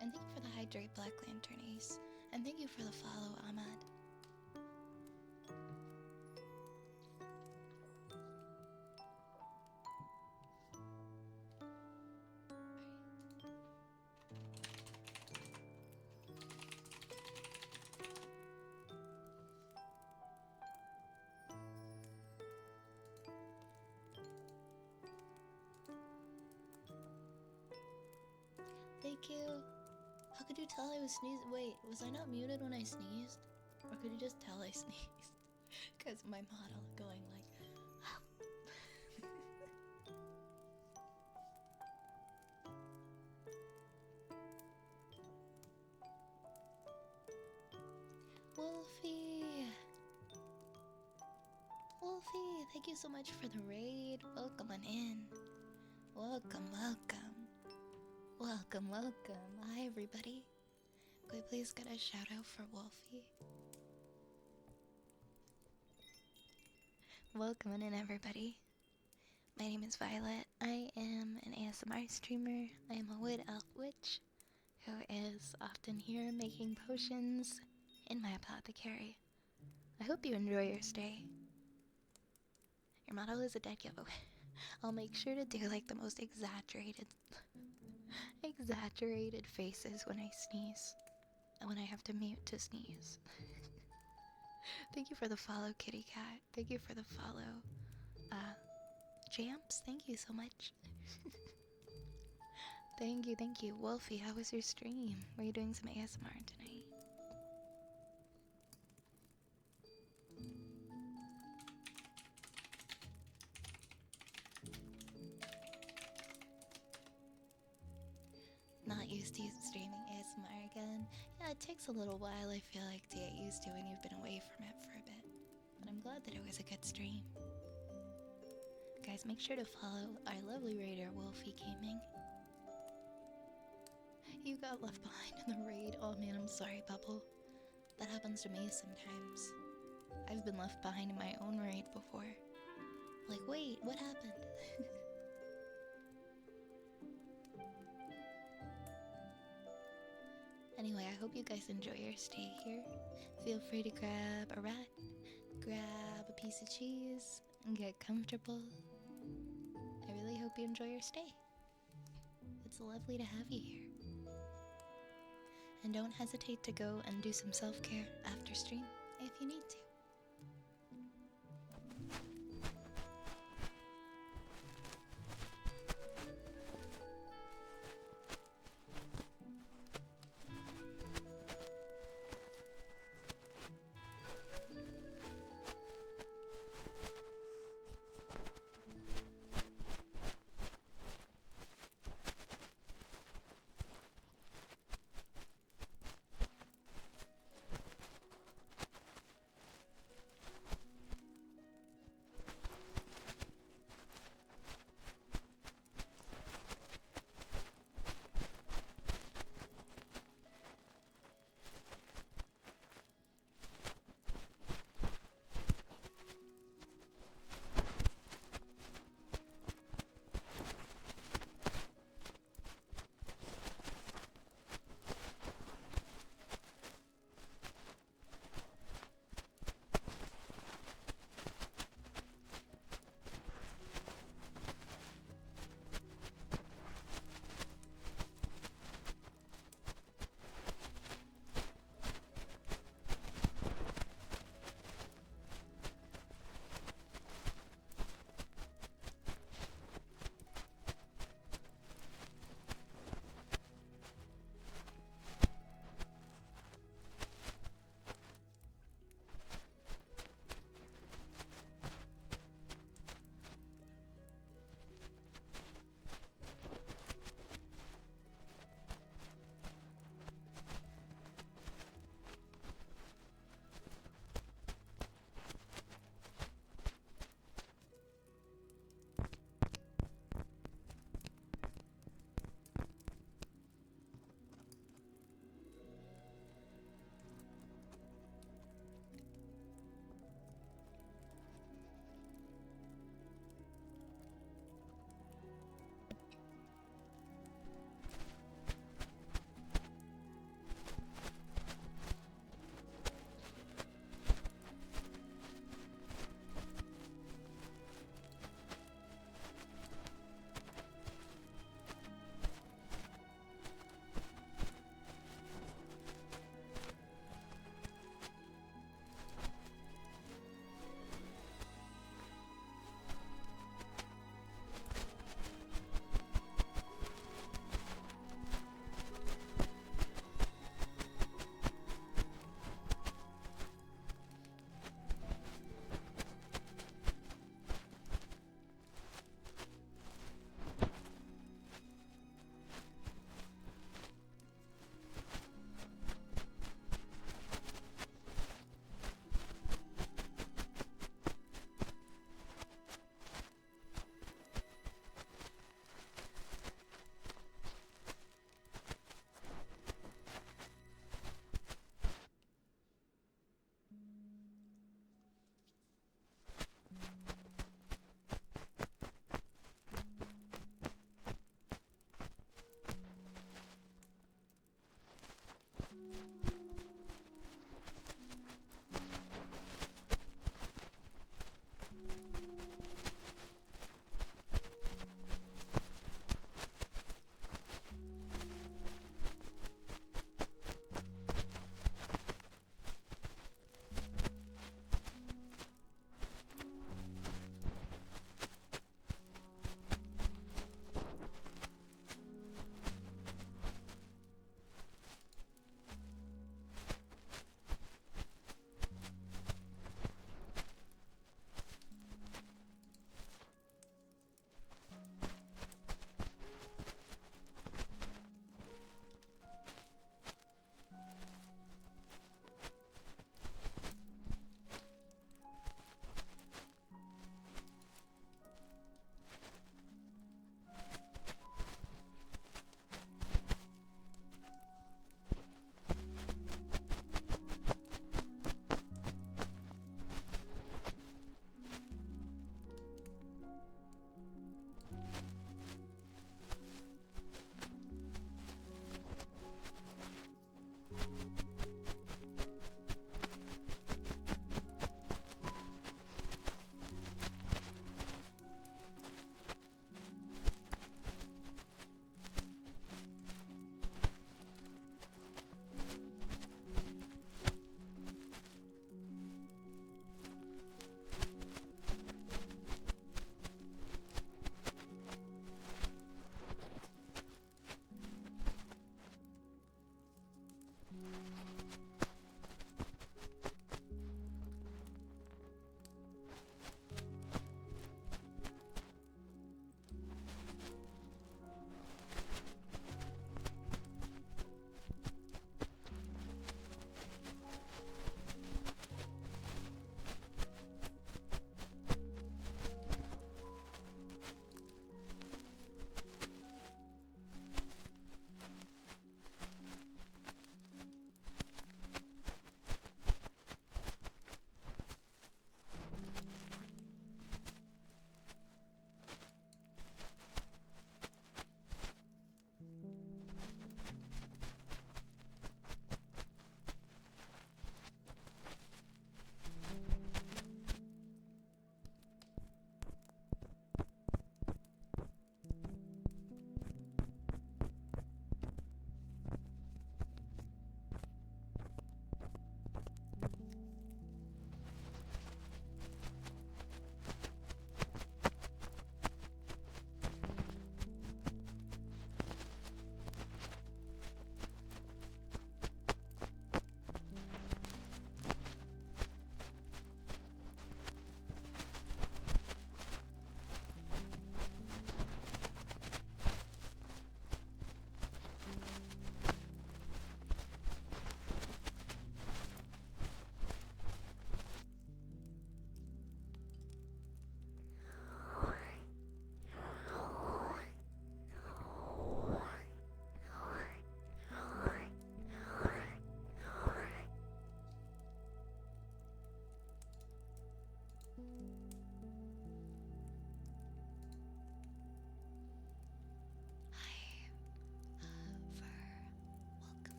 [SPEAKER 2] And thank you for the hydrate Black Lantern Ace. And thank you for the follow, Ahmad. Thank you. How could you tell I was sneezing? Wait, was I not muted when I sneezed? Or could you just tell I sneezed? Because my model going like... Wolfie! Wolfie, thank you so much for the raid. Welcome on in. Welcome, welcome. Welcome, welcome. Hi, everybody. Could we please get a shout out for Wolfie? Welcome in, everybody. My name is Violet. I am an ASMR streamer. I am a wood elf witch who is often here making potions in my apothecary. I hope you enjoy your stay. Your model is a dead giveaway. I'll make sure to do like the most exaggerated faces when I sneeze. And when I have to mute to sneeze. Thank you for the follow, Kitty Cat. Thank you for the follow. Jamps, thank you so much. Thank you. Wolfie, how was your stream? Were you doing some ASMR tonight? Not used to streaming ASMR again. Yeah, it takes a little while, I feel like, to get used to when you've been away from it for a bit. But I'm glad that it was a good stream. Guys, make sure to follow our lovely raider, Wolfie Gaming. You got left behind in the raid. Oh man, I'm sorry, Bubble. That happens to me sometimes. I've been left behind in my own raid before. Like, wait, what happened? Anyway, I hope you guys enjoy your stay here. Feel free to grab a rat, grab a piece of cheese, and get comfortable. I really hope you enjoy your stay. It's lovely to have you here. And don't hesitate to go and do some self-care after stream if you need to.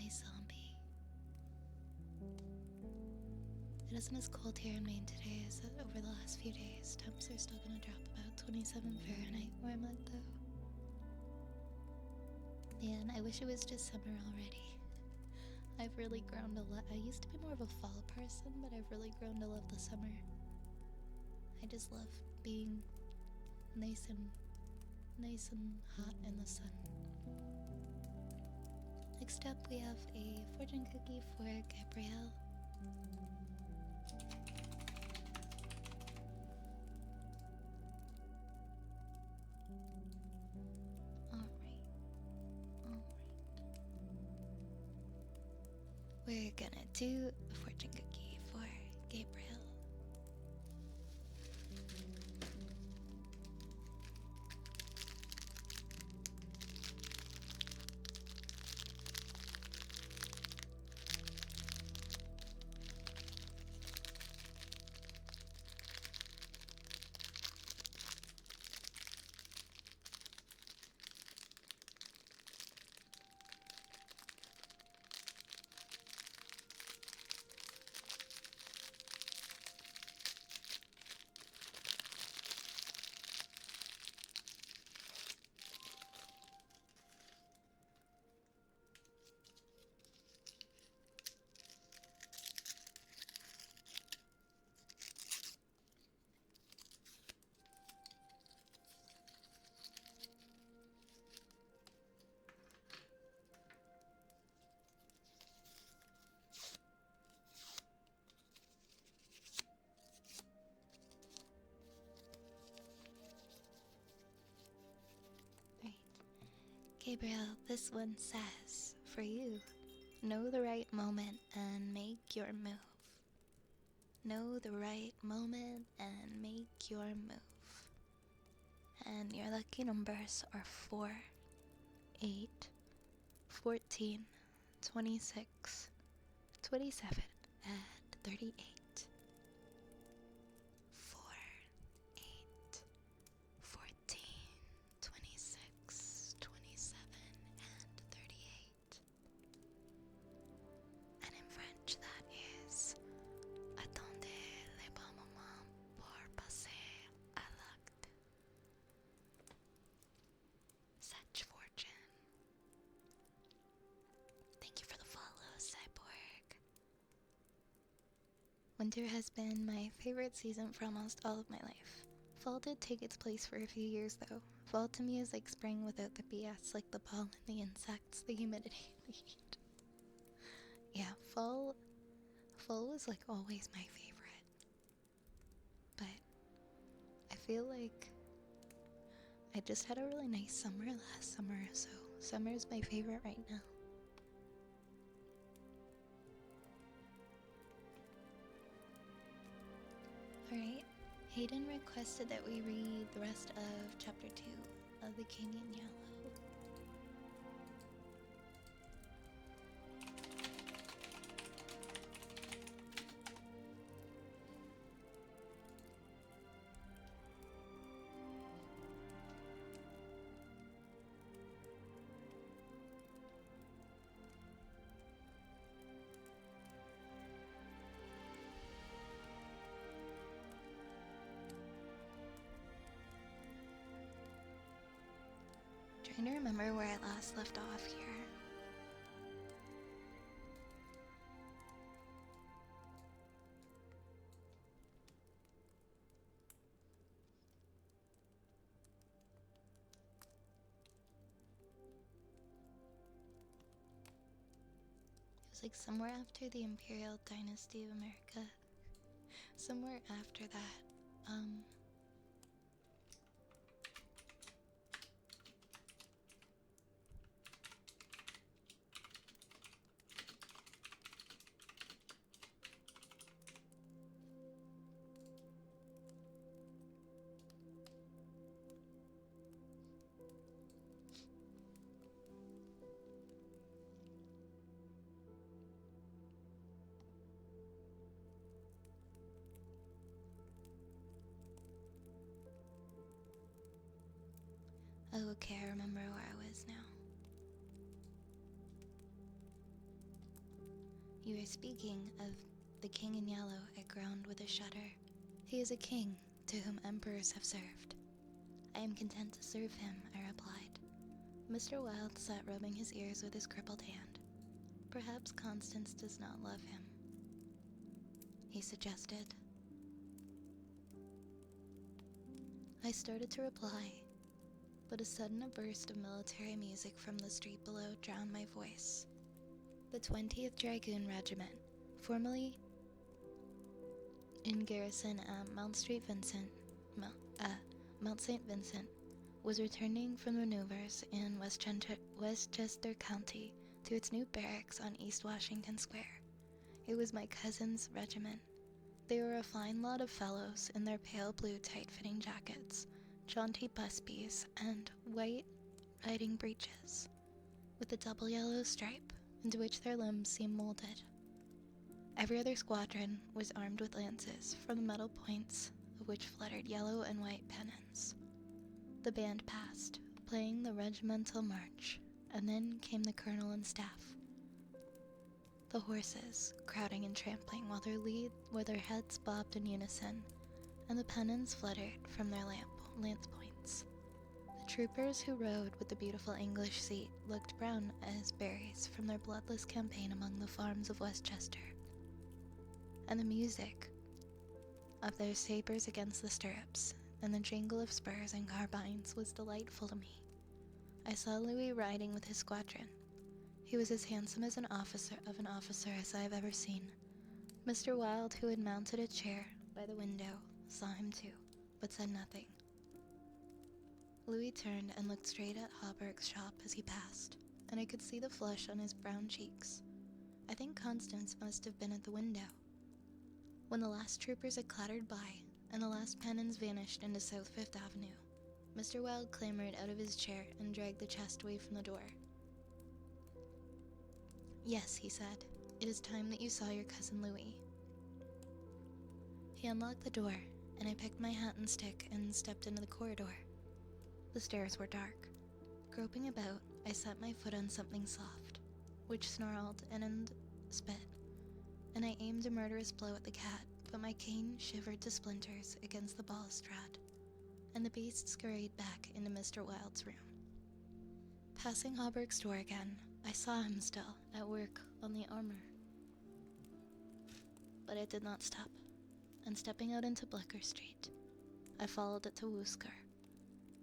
[SPEAKER 2] nice zombie. It isn't as cold here in Maine today as over the last few days. Temps are still gonna drop about 27 Fahrenheit where I'm at though. Man, I wish it was just summer already. I've really grown to love. I used to be more of a fall person, but I've really grown to love the summer. I just love being nice and hot in the sun. Next up, we have a fortune cookie for Gabrielle. Alright. We're gonna do a fortune cookie for Gabriel. Gabriel, this one says, for you, know the right moment and make your move. Know the right moment and make your move. And your lucky numbers are 4, 8, 14, 26, 27, and 38. 4, 8, 14, 26, 27, and 38. And in French that is Attendez le bon moment pour passer à l'acte. Such fortune. Thank you for the follow, Cyborg. Winter has been my favorite season for almost all of my life. Fall did take its place for a few years though. Fall to me is like spring without the BS, like the pollen, the insects, the humidity, the heat. Yeah, fall was like always my favorite. But I feel like I just had a really nice summer last summer, so summer is my favorite right now. Alright, Hayden requested that we read the rest of chapter 2 of The King in Yellow. Trying to remember where I last left off here. It was like somewhere after the Imperial Dynasty of America. Somewhere after that. Oh, okay, I remember where I was now. You are speaking of the king in yellow, I groaned with a shudder. He is a king to whom emperors have served. I am content to serve him, I replied. Mr. Wilde sat rubbing his ears with his crippled hand. Perhaps Constance does not love him, he suggested. I started to reply, but a sudden burst of military music from the street below drowned my voice. The 20th Dragoon Regiment, formerly in garrison at Mount St. Vincent, was returning from maneuvers in Westchester County to its new barracks on East Washington Square. It was my cousin's regiment. They were a fine lot of fellows in their pale blue tight-fitting jackets, jaunty busbies, and white riding breeches, with a double yellow stripe into which their limbs seemed molded. Every other squadron was armed with lances, from the metal points of which fluttered yellow and white pennons. The band passed, playing the regimental march, and then came the colonel and staff. The horses, crowding and trampling while their heads bobbed in unison, and the pennons fluttered from their lance points. The troopers who rode with the beautiful English seat looked brown as berries from their bloodless campaign among the farms of Westchester. And the music of their sabers against the stirrups, and the jingle of spurs and carbines was delightful to me. I saw Louis riding with his squadron. He was as handsome as an officer as I have ever seen. Mr. Wilde, who had mounted a chair by the window, saw him too, but said nothing. Louis turned and looked straight at Hawberk's shop as he passed, and I could see the flush on his brown cheeks. I think Constance must have been at the window. When the last troopers had clattered by, and the last pennons vanished into South Fifth Avenue, Mr. Wilde clambered out of his chair and dragged the chest away from the door. Yes, he said, it is time that you saw your cousin Louis. He unlocked the door, and I picked my hat and stick and stepped into the corridor. The stairs were dark. Groping about, I set my foot on something soft, which snarled and spit, and I aimed a murderous blow at the cat, but my cane shivered to splinters against the balustrade, and the beast scurried back into Mr. Wilde's room. Passing Hawberk's door again, I saw him still at work on the armor. But it did not stop, and stepping out into Bleecker Street, I followed it to Woosker,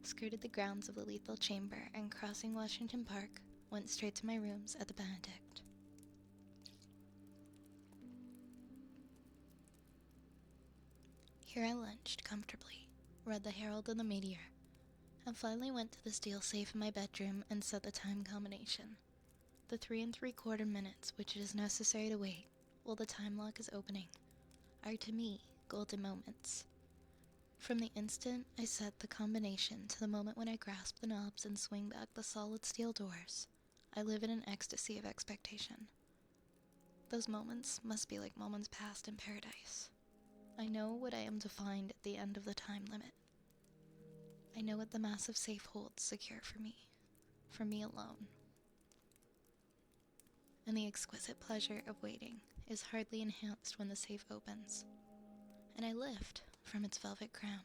[SPEAKER 2] skirted the grounds of the Lethal Chamber, and crossing Washington Park, went straight to my rooms at the Benedict. Here I lunched comfortably, read the Herald and the Meteor, and finally went to the steel safe in my bedroom and set the time combination. The 3 3/4 minutes which it is necessary to wait while the time lock is opening are to me golden moments. From the instant I set the combination to the moment when I grasp the knobs and swing back the solid steel doors, I live in an ecstasy of expectation. Those moments must be like moments passed in paradise. I know what I am to find at the end of the time limit. I know what the massive safe holds secure for me alone. And the exquisite pleasure of waiting is hardly enhanced when the safe opens, and I lift from its velvet crown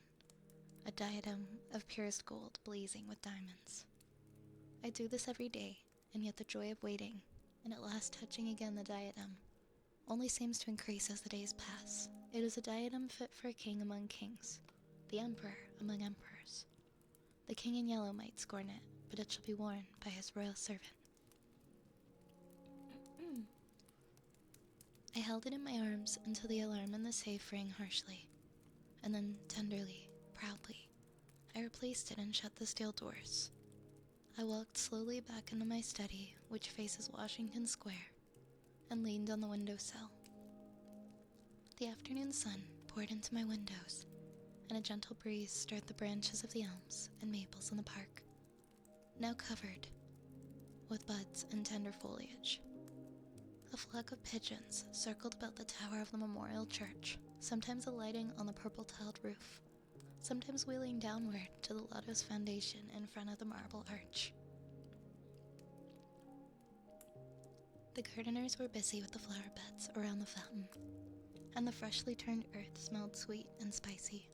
[SPEAKER 2] a diadem of purest gold blazing with diamonds. I do this every day, and yet the joy of waiting, and at last touching again the diadem, only seems to increase as the days pass. It is a diadem fit for a king among kings, the emperor among emperors. The king in yellow might scorn it, but it shall be worn by his royal servant. I held it in my arms until the alarm in the safe rang harshly, and then tenderly, proudly, I replaced it and shut the steel doors. I walked slowly back into my study, which faces Washington Square, and leaned on the windowsill. The afternoon sun poured into my windows, and a gentle breeze stirred the branches of the elms and maples in the park, now covered with buds and tender foliage. A flock of pigeons circled about the tower of the memorial church, sometimes alighting on the purple-tiled roof, sometimes wheeling downward to the lattice foundation in front of the marble arch. The gardeners were busy with the flower beds around the fountain, and the freshly turned earth smelled sweet and spicy.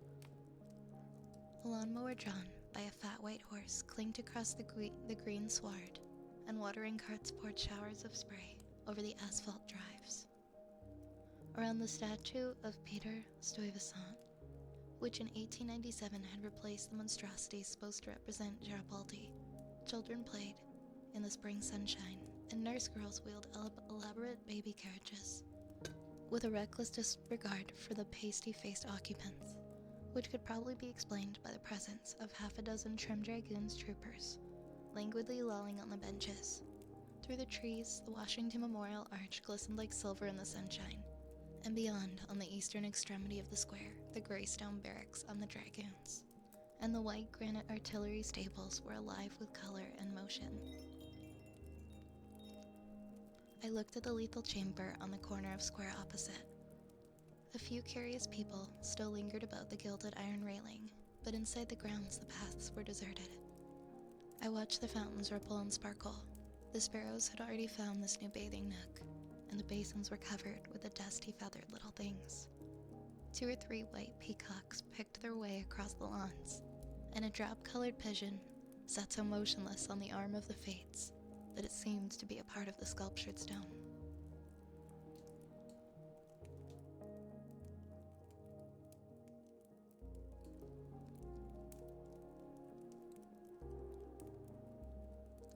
[SPEAKER 2] A lawnmower drawn by a fat white horse clinked across the green sward, and watering carts poured showers of spray over the asphalt drives. Around the statue of Peter Stuyvesant, which in 1897 had replaced the monstrosities supposed to represent Garibaldi, children played in the spring sunshine, and nurse girls wheeled elaborate baby carriages, with a reckless disregard for the pasty-faced occupants, which could probably be explained by the presence of half a dozen trim dragoons troopers, languidly lolling on the benches. Through the trees, the Washington Memorial Arch glistened like silver in the sunshine, and beyond, on the eastern extremity of the square, the gray stone barracks on the dragoons, and the white granite artillery stables were alive with color and motion. I looked at the lethal chamber on the corner of square opposite. A few curious people still lingered about the gilded iron railing, but inside the grounds the paths were deserted. I watched the fountains ripple and sparkle. The sparrows had already found this new bathing nook, and the basins were covered with the dusty feathered little things. 2 or 3 white peacocks picked their way across the lawns, and a drab-colored pigeon sat so motionless on the arm of the Fates that it seemed to be a part of the sculptured stone.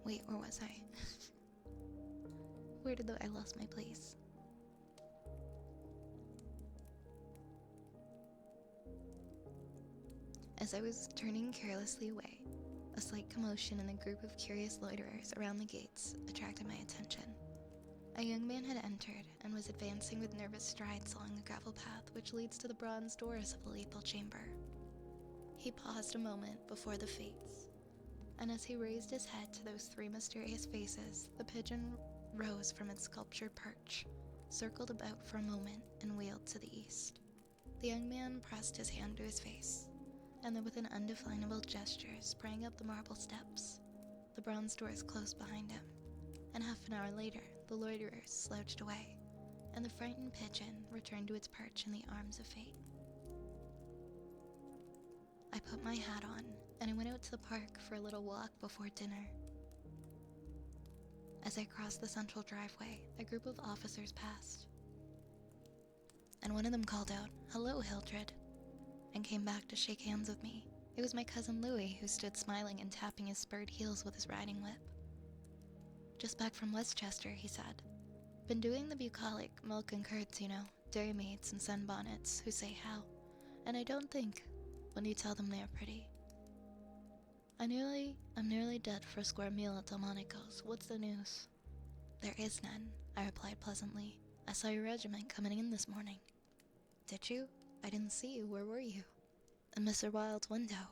[SPEAKER 2] Wait, where was I? Where did I lost my place? As I was turning carelessly away, a slight commotion in the group of curious loiterers around the gates attracted my attention. A young man had entered and was advancing with nervous strides along the gravel path which leads to the bronze doors of the lethal chamber. He paused a moment before the Fates, and as he raised his head to those 3 mysterious faces, the pigeon rose from its sculptured perch, circled about for a moment, and wheeled to the east. The young man pressed his hand to his face, and then with an undefinable gesture sprang up the marble steps. The bronze doors closed behind him, and half an hour later the loiterers slouched away, and the frightened pigeon returned to its perch in the arms of fate. I put my hat on, and I went out to the park for a little walk before dinner. As I crossed the central driveway, a group of officers passed, and one of them called out, "Hello, Hildred," and came back to shake hands with me. It was my cousin Louis, who stood smiling and tapping his spurred heels with his riding whip. "Just back from Westchester," he said. "Been doing the bucolic, milk and curds, you know, dairy maids and sunbonnets who say how, and I don't think when you tell them they are pretty. I'm nearly dead for a square meal at Delmonico's. What's the news?" "There is none," I replied pleasantly. "I saw your regiment coming in this morning." "Did you? I didn't see you. Where were you?" "In Mr. Wilde's window."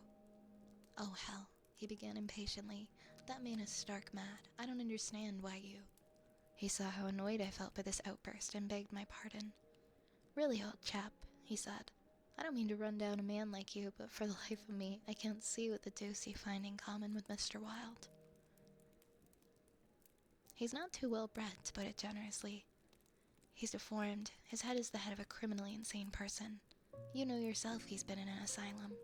[SPEAKER 2] "Oh, hell," he began impatiently. "That man is stark mad. I don't understand why you—" He saw how annoyed I felt by this outburst and begged my pardon. "Really, old chap," he said, "I don't mean to run down a man like you, but for the life of me, I can't see what the deuce you find in common with Mr. Wilde." "He's not too well bred, to put it generously. He's deformed. His head is the head of a criminally insane person. You know yourself he's been in an asylum."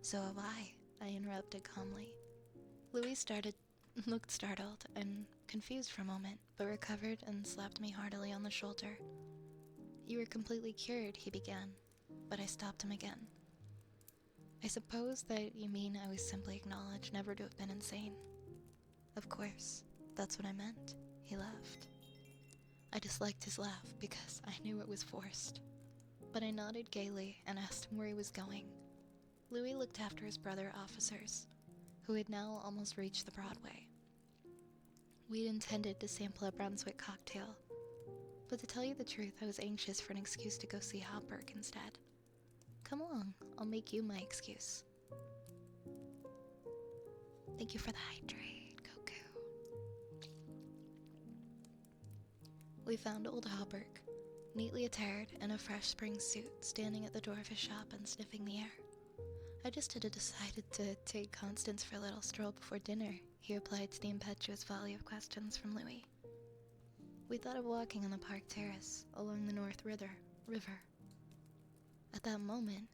[SPEAKER 2] "So have I interrupted calmly. Louis looked startled and confused for a moment, but recovered and slapped me heartily on the shoulder. "You were completely cured," he began, but I stopped him again. "I suppose that you mean I was simply acknowledged never to have been insane." "Of course, that's what I meant," he laughed. I disliked his laugh because I knew it was forced, but I nodded gaily and asked him where he was going. Louis looked after his brother officers, who had now almost reached the Broadway. We'd intended to sample a Brunswick cocktail, but to tell you the truth, I was anxious for an excuse to go see Hopberg instead. "Come along, I'll make you my excuse." "Thank you for the hydrate, Cuckoo." We found old Hopberg, neatly attired in a fresh spring suit, standing at the door of his shop and sniffing the air. "I just had decided to take Constance for a little stroll before dinner," he replied to the impetuous volley of questions from Louis.
[SPEAKER 1] We thought of walking on the park terrace along the North River. At that moment,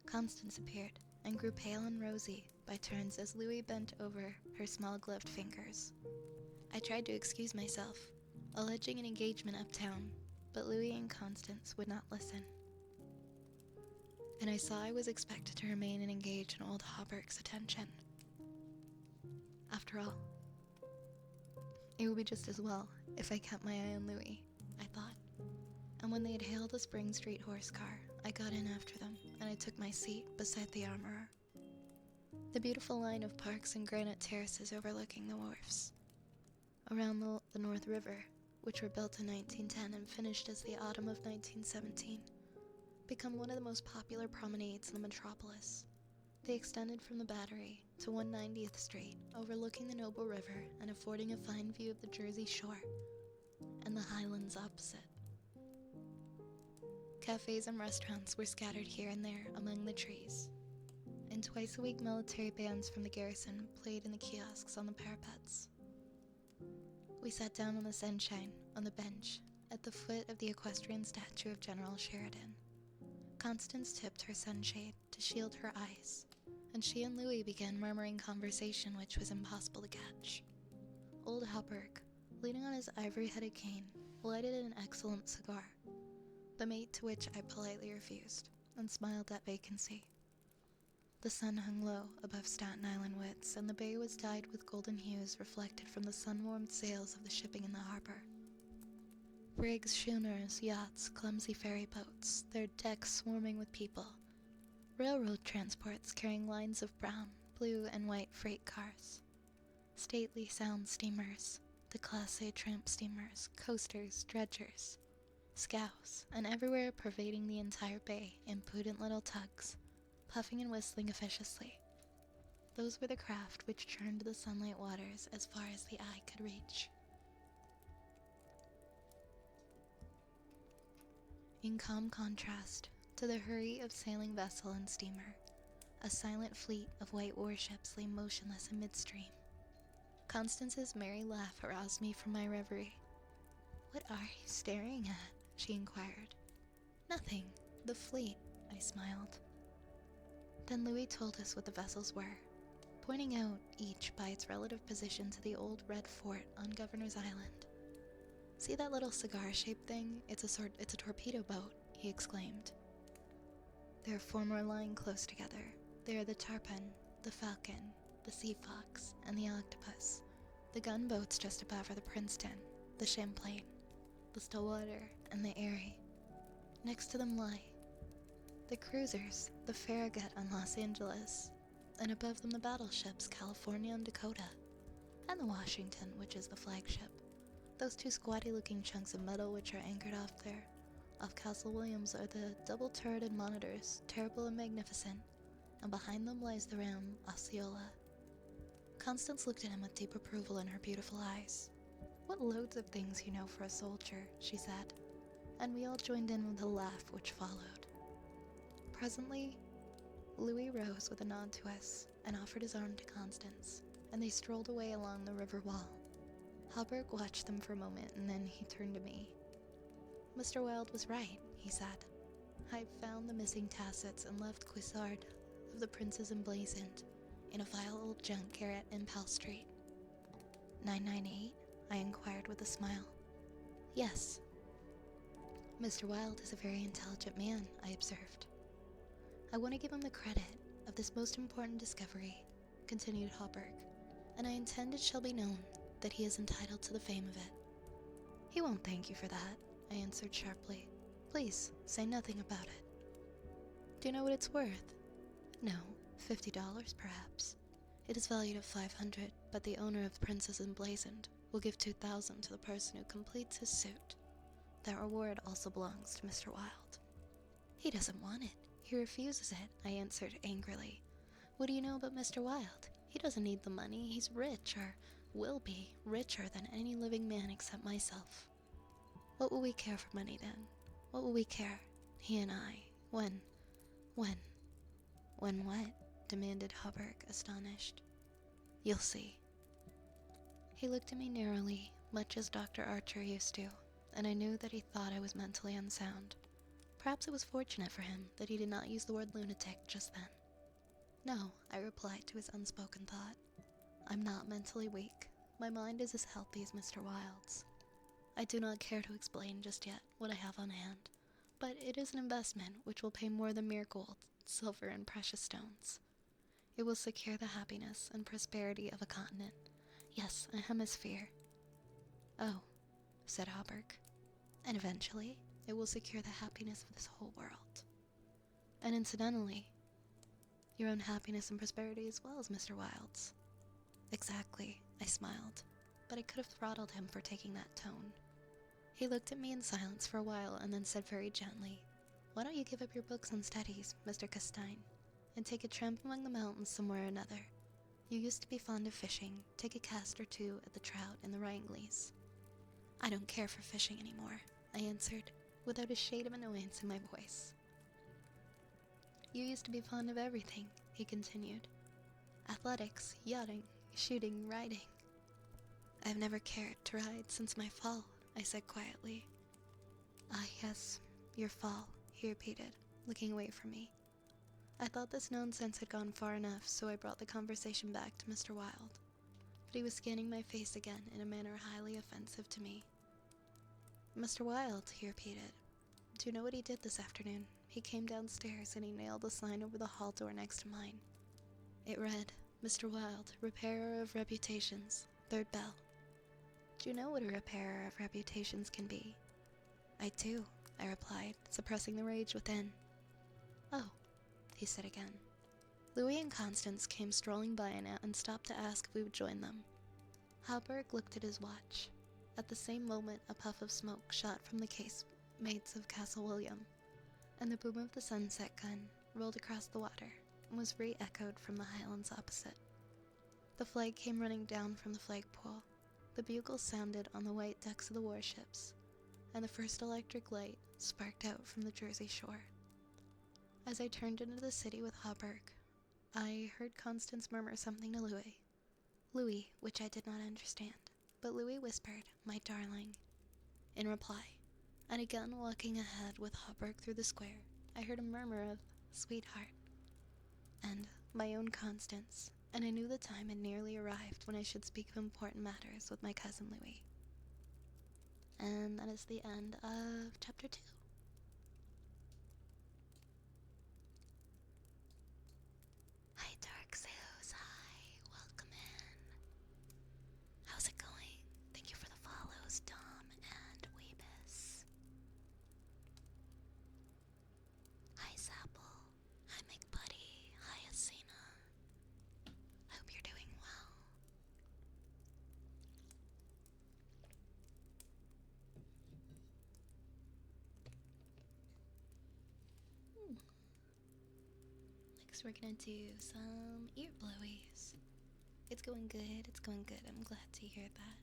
[SPEAKER 1] Constance appeared and grew pale and rosy by turns as Louis bent over her small gloved fingers. I tried to excuse myself, alleging an engagement uptown, but Louis and Constance would not listen. And I saw I was expected to remain and engage in old Hauberg's attention. After all, it would be just as well if I kept my eye on Louis, I thought. And when they had hailed a Spring Street horse car, I got in after them, and I took my seat beside the armorer. The beautiful line of parks and granite terraces overlooking the wharfs. Around the North River, which were built in 1910 and finished as the autumn of 1917, become one of the most popular promenades in the metropolis. They extended from the Battery to 190th Street, overlooking the Noble River and affording a fine view of the Jersey Shore and the Highlands opposite. Cafes and restaurants were scattered here and there among the trees, and twice-a-week military bands from the garrison played in the kiosks on the parapets. We sat down in the sunshine on the bench at the foot of the equestrian statue of General Sheridan. Constance tipped her sunshade to shield her eyes, and she and Louis began murmuring conversation which was impossible to catch. Old Hauberg, leaning on his ivory-headed cane, lighted an excellent cigar, the mate to which I politely refused, and smiled at vacancy. The sun hung low above Staten Island woods, and the bay was dyed with golden hues reflected from the sun-warmed sails of the shipping in the harbor. Brigs, schooners, yachts, clumsy ferry boats, their decks swarming with people. Railroad transports carrying lines of brown, blue, and white freight cars. Stately sound steamers, the Class A tramp steamers, coasters, dredgers, scows, and everywhere pervading the entire bay, impudent little tugs, puffing and whistling officiously. Those were the craft which churned the sunlight waters as far as the eye could reach. In calm contrast to the hurry of sailing vessel and steamer, a silent fleet of white warships lay motionless in midstream. Constance's merry laugh aroused me from my reverie. "What are you staring at?" she inquired. "Nothing. The fleet," I smiled. Then Louis told us what the vessels were, pointing out each by its relative position to the old red fort on Governor's Island. "See that little cigar-shaped thing? It's a torpedo boat," he exclaimed. "There are 4 more lying close together. They are the Tarpon, the Falcon, the Sea Fox, and the Octopus. The gunboats just above are the Princeton, the Champlain, the Stillwater, and the Erie. Next to them lie the cruisers, the Farragut and Los Angeles, and above them the battleships California and Dakota, and the Washington, which is the flagship. Those 2 squatty-looking chunks of metal which are anchored off Castle Williams, are the double-turreted monitors, terrible and magnificent, and behind them lies the ram Osceola." Constance looked at him with deep approval in her beautiful eyes. "What loads of things you know for a soldier," she said, and we all joined in with a laugh which followed. Presently, Louis rose with a nod to us and offered his arm to Constance, and they strolled away along the river wall. Hauberg watched them for a moment, and then he turned to me. "Mr. Wilde was right," he said. "I found the missing tassets and left Cuissard of the Prince's Emblazoned in a vile old junk garret in Pell Street." 998? I inquired with a smile. "Yes." "Mr. Wilde is a very intelligent man," I observed. "I want to give him the credit of this most important discovery," continued Hauberg, "and I intend it shall be known that he is entitled to the fame of it." "He won't thank you for that," I answered sharply. "Please, say nothing about it." "Do you know what it's worth?" "No, $50 perhaps. It is valued at $500, but the owner of the Princess Emblazoned will give $2,000 to the person who completes his suit. That reward also belongs to Mr. Wilde." "He doesn't want it. He refuses it," I answered angrily. "What do you know about Mr. Wilde? He doesn't need the money. He's rich, or will be, richer than any living man except myself. What will we care for money then? What will we care, he and I, when what?" demanded Hauberg, astonished. "You'll see." He looked at me narrowly, much as Dr. Archer used to, and I knew that he thought I was mentally unsound. Perhaps it was fortunate for him that he did not use the word lunatic just then. No, I replied to his unspoken thought. I'm not mentally weak. My mind is as healthy as Mr. Wilde's. I do not care to explain just yet what I have on hand, but it is an investment which will pay more than mere gold, silver, and precious stones. It will secure the happiness and prosperity of a continent. Yes, a hemisphere. Oh, said Hauberk. And eventually, it will secure the happiness of this whole world. And incidentally, your own happiness and prosperity as well as Mr. Wilde's. Exactly, I smiled, but I could have throttled him for taking that tone. He looked at me in silence for a while and then said very gently, Why don't you give up your books and studies, Mr. Castine, and take a tramp among the mountains somewhere or another? You used to be fond of fishing. Take a cast or two at the trout in the Rhineglees. I don't care for fishing anymore, I answered, without a shade of annoyance in my voice. You used to be fond of everything, he continued. Athletics, yachting, shooting, riding. I've never cared to ride since my fall, I said quietly. Ah, yes, your fall, he repeated, looking away from me. I thought this nonsense had gone far enough, so I brought the conversation back to Mr. Wilde. But he was scanning my face again in a manner highly offensive to me. Mr. Wilde, he repeated. Do you know what he did this afternoon? He came downstairs and he nailed a sign over the hall door next to mine. It read, Mr. Wilde, repairer of reputations, third bell. Do you know what a repairer of reputations can be? I do, I replied, suppressing the rage within. Oh, he said again. Louis and Constance came strolling by and stopped to ask if we would join them. Hauberk looked at his watch. At the same moment, a puff of smoke shot from the casemates of Castle William, and the boom of the sunset gun rolled across the water and was re-echoed from the highlands opposite. The flag came running down from the flagpole. The bugles sounded on the white decks of the warships, and the first electric light sparked out from the Jersey shore. As I turned into the city with Hauberk, I heard Constance murmur something to Louis. Louis, which I did not understand, but Louis whispered, my darling, in reply. And again, walking ahead with Hauberk through the square, I heard a murmur of, sweetheart, and my own Constance, and I knew the time had nearly arrived when I should speak of important matters with my cousin Louis. And that is the end of chapter 2. Hi, Dark Zeus. Hi, welcome in. How's it going? Thank you for the follows, Dom and Weebus. Hi, Zapple. Hi, McBuddy. Hi, Asina. Hope you're doing well. Next, we're gonna do some ear blowies. It's going good. It's going good. I'm glad to hear that.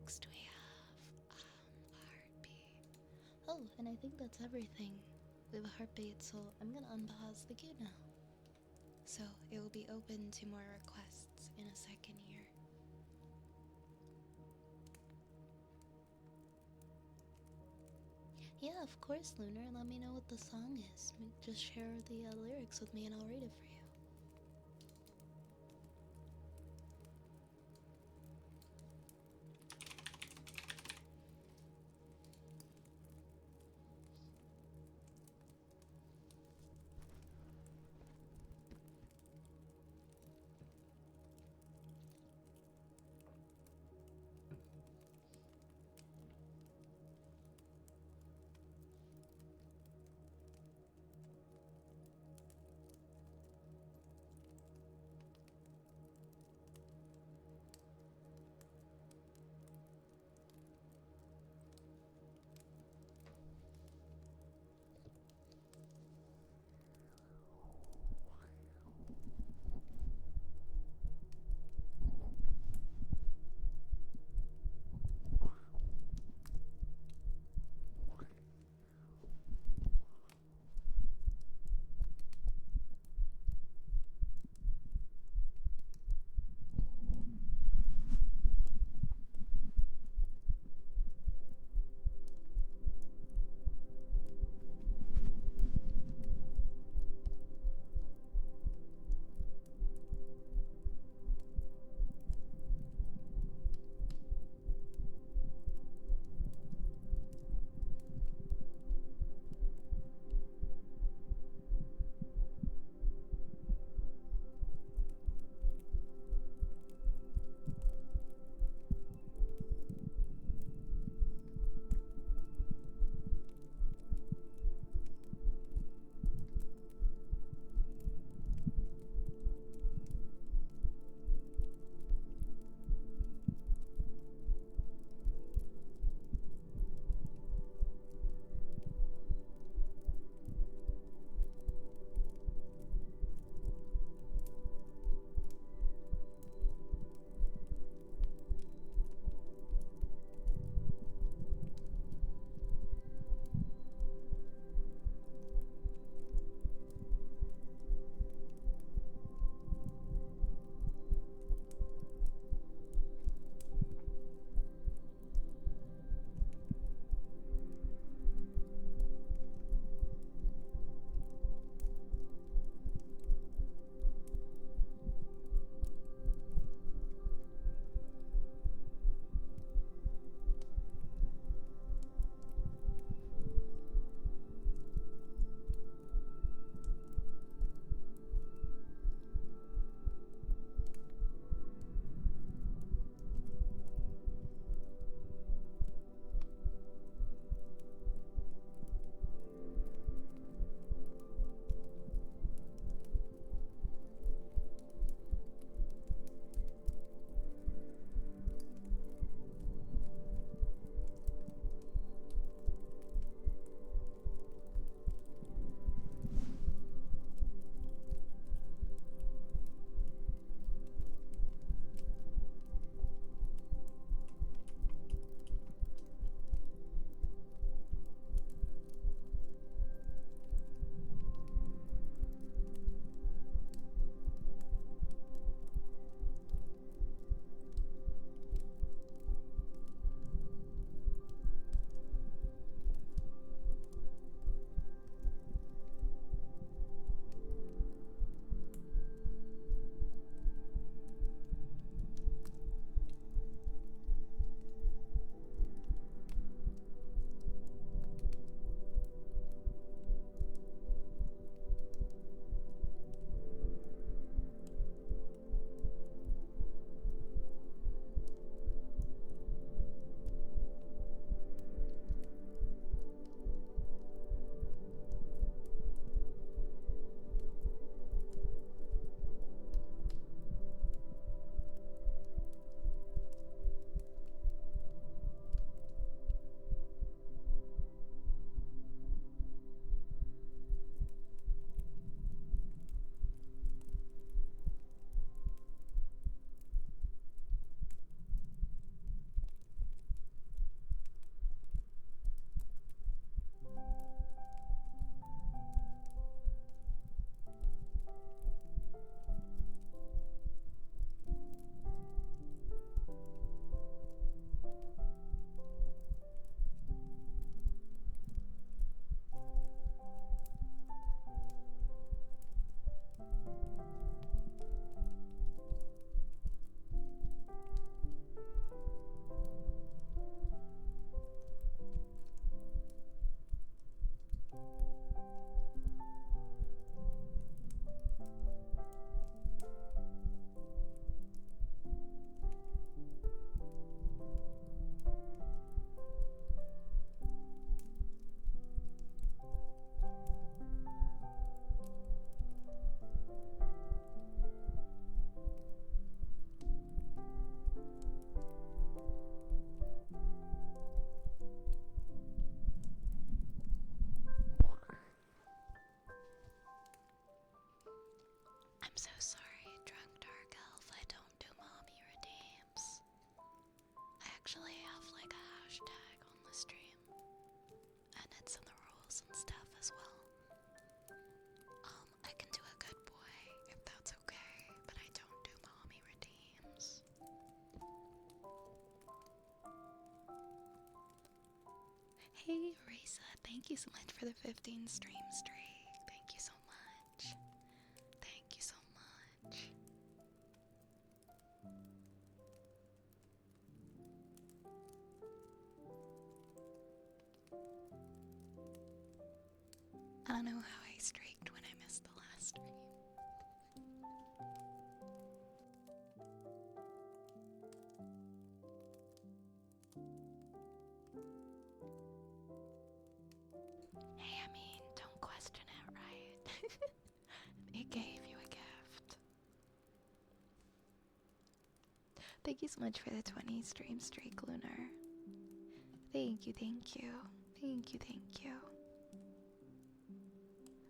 [SPEAKER 2] next we have a heartbeat. Oh, and I think that's everything. We have a heartbeat, so I'm gonna unpause the queue now. So it will be open to more requests in a second here. Yeah, of course, Lunar. Let me know what the song is. Just share the lyrics with me and I'll read it for you. Hey, Risa, thank you so much for the 15 stream streak. Thank you so much. Thank you so much. I don't know how I streaked when I missed the last stream. Hey, I mean, don't question it, right? It gave you a gift. Thank you so much for the 20 stream streak, Lunar. Thank you, thank you. Thank you, thank you.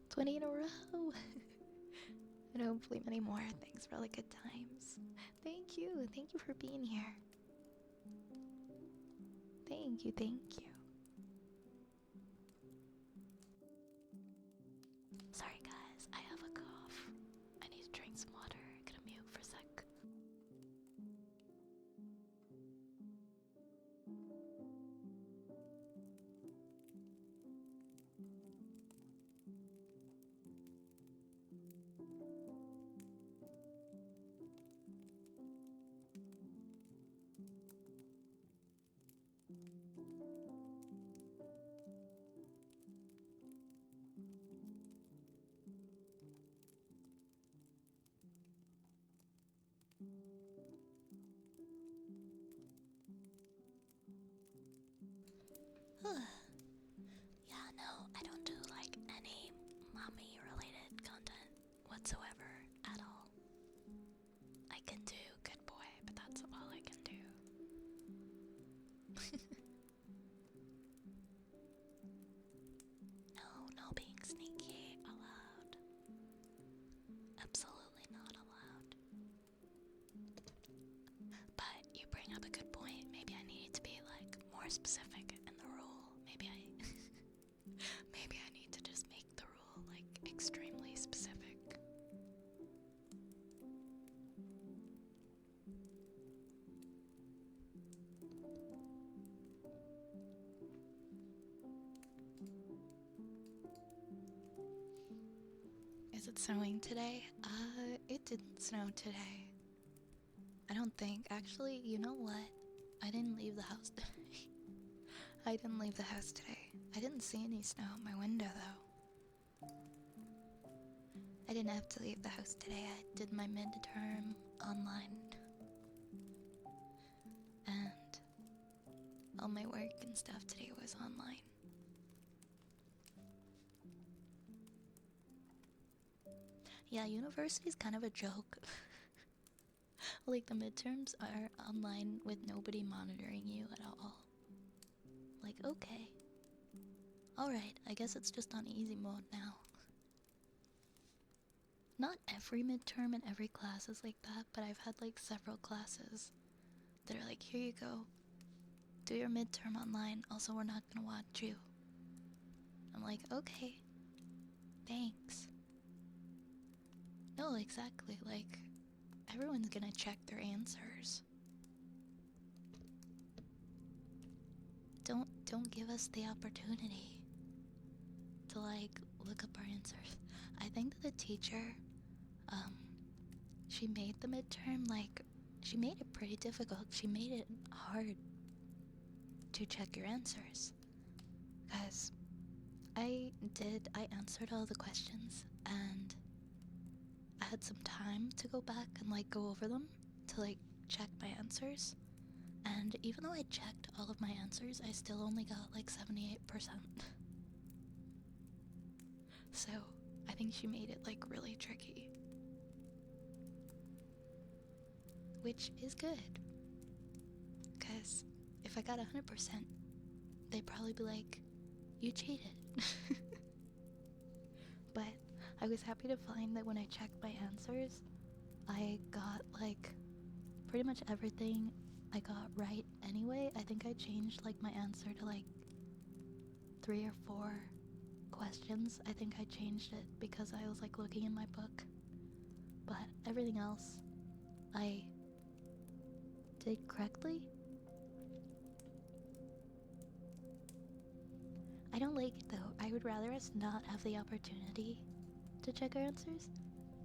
[SPEAKER 2] 20 in a row! And hopefully many more. Thanks for all the good times. Thank you for being here. Thank you, thank you. Sorry guys, I have a cough. I need to drink some water. Gonna mute for a sec. Yeah, no, I don't do like any mommy related content whatsoever at all. I can do good boy, but that's all I can do. No being sneaky allowed. Absolutely not allowed. But you bring up a good point. Maybe I need to be like more specific in the rule. Maybe I maybe I need to just make the rule like extremely specific. Is it snowing today? It didn't snow today. I don't think. Actually, you know what? I didn't leave the house today. I didn't leave the house today. I didn't see any snow out my window though. I didn't have to leave the house today. I did my midterm online. And all my work and stuff today was online. Yeah, university's kind of a joke. Like, the midterms are online with nobody monitoring you at all. Like, okay. Alright, I guess it's just on easy mode now. Not every midterm and every class is like that, but I've had like several classes that are like, here you go. Do your midterm online, also we're not gonna watch you. I'm like, okay. Thanks. No, exactly, like, everyone's gonna check their answers. Don't give us the opportunity to like look up our answers. I think that the teacher, she made the midterm like, she made it pretty difficult. She made it hard to check your answers. Cause I answered all the questions and I had some time to go back and like go over them to like check my answers. And even though I checked all of my answers, I still only got like 78%. So I think she made it like really tricky. Which is good. Because if I got 100%, they'd probably be like, you cheated. But I was happy to find that when I checked my answers, I got like pretty much everything I got right anyway. I think I changed like my answer to like 3 or 4 questions. I think I changed it because I was like looking in my book. But everything else I did correctly.
[SPEAKER 1] I don't like it though. I would rather us not have the opportunity to check our answers.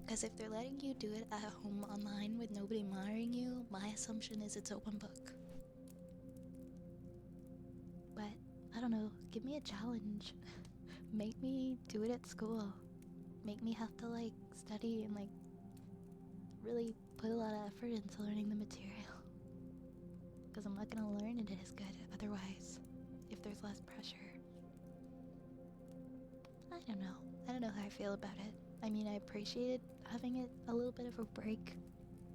[SPEAKER 1] Because if they're letting you do it at home online with nobody monitoring you, my assumption is it's open book. But I don't know, give me a challenge. Make me do it at school. Make me have to like study and like really put a lot of effort into learning the material. Because I'm not gonna learn it as good otherwise if there's less pressure. I don't know. I don't know how I feel about it. I mean, I appreciated having it a little bit of a break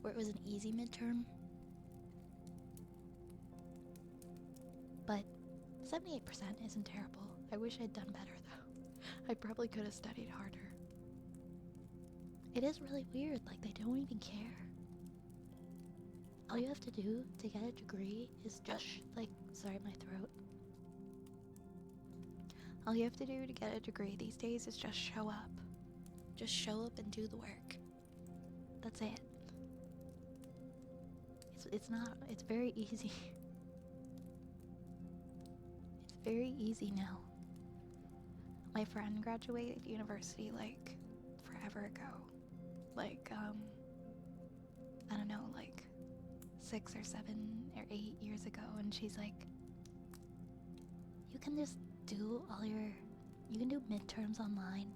[SPEAKER 1] where it was an easy midterm. But 78% isn't terrible. I wish I'd done better though. I probably could have studied harder. It is really weird, like they don't even care. All you have to do to get a degree is just like, sorry, my throat. All you have to do to get a degree these days is just show up. Just show up and do the work. That's it. It's very easy. It's very easy now. My friend graduated university like forever ago. Like, I don't know, like 6 or 7 or 8 years ago, and she's like, you can just do you can do midterms online.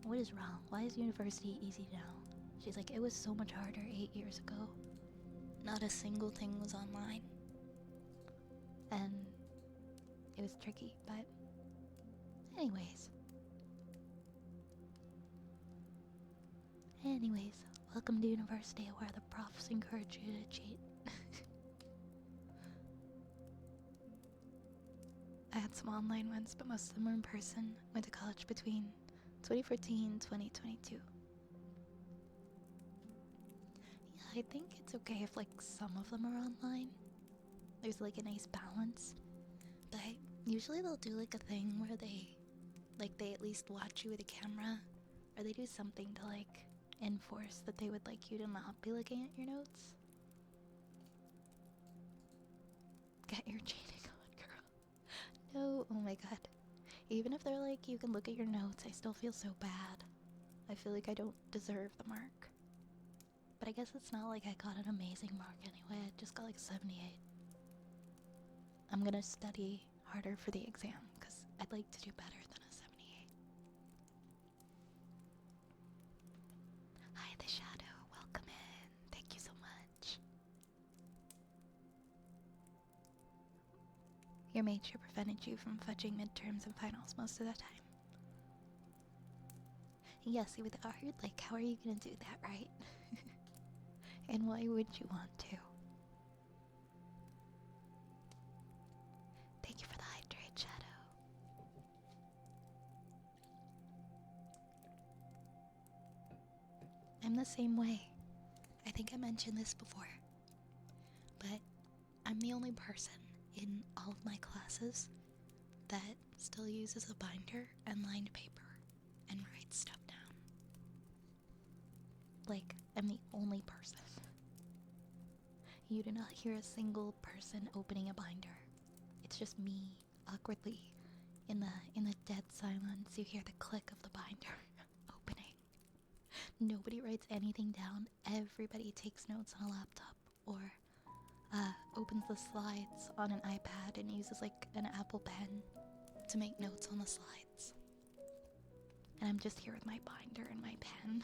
[SPEAKER 1] What is wrong? Why is university easy now? She's like, it was so much harder 8 years ago. Not a single thing was online. And it was tricky, but anyways, welcome to university where the profs encourage you to cheat. I had some online ones, but most of them were in person. Went to college between 2014 and 2022. Yeah, I think it's okay if like some of them are online. There's like a nice balance. But usually they'll do like a thing where they at least watch you with a camera, or they do something to like enforce that they would like you to not be looking at your notes. Get your cheating on, girl. No, oh my god. Even if they're like, you can look at your notes, I still feel so bad. I feel like I don't deserve the mark. But I guess it's not like I got an amazing mark anyway, I just got like 78. I'm gonna study harder for the exam, because I'd like to do better than a 78. Hi, The Shadow, welcome in. Thank you so much. Your major prevented you from fudging midterms and finals most of the time. Yes, with art, like, how are you gonna do that, right? And why would you want to? Thank you for the hydrate, Shadow. I'm the same way. I think I mentioned this before, but I'm the only person in all of my classes that still uses a binder and lined paper and writes stuff down. Like, I'm the only person. You do not hear a single person opening a binder. It's just me, awkwardly, in the dead silence. You hear the click of the binder opening. Nobody writes anything down. Everybody takes notes on a laptop or opens the slides on an iPad and uses like an Apple Pen to make notes on the slides. And I'm just here with my binder and my pen.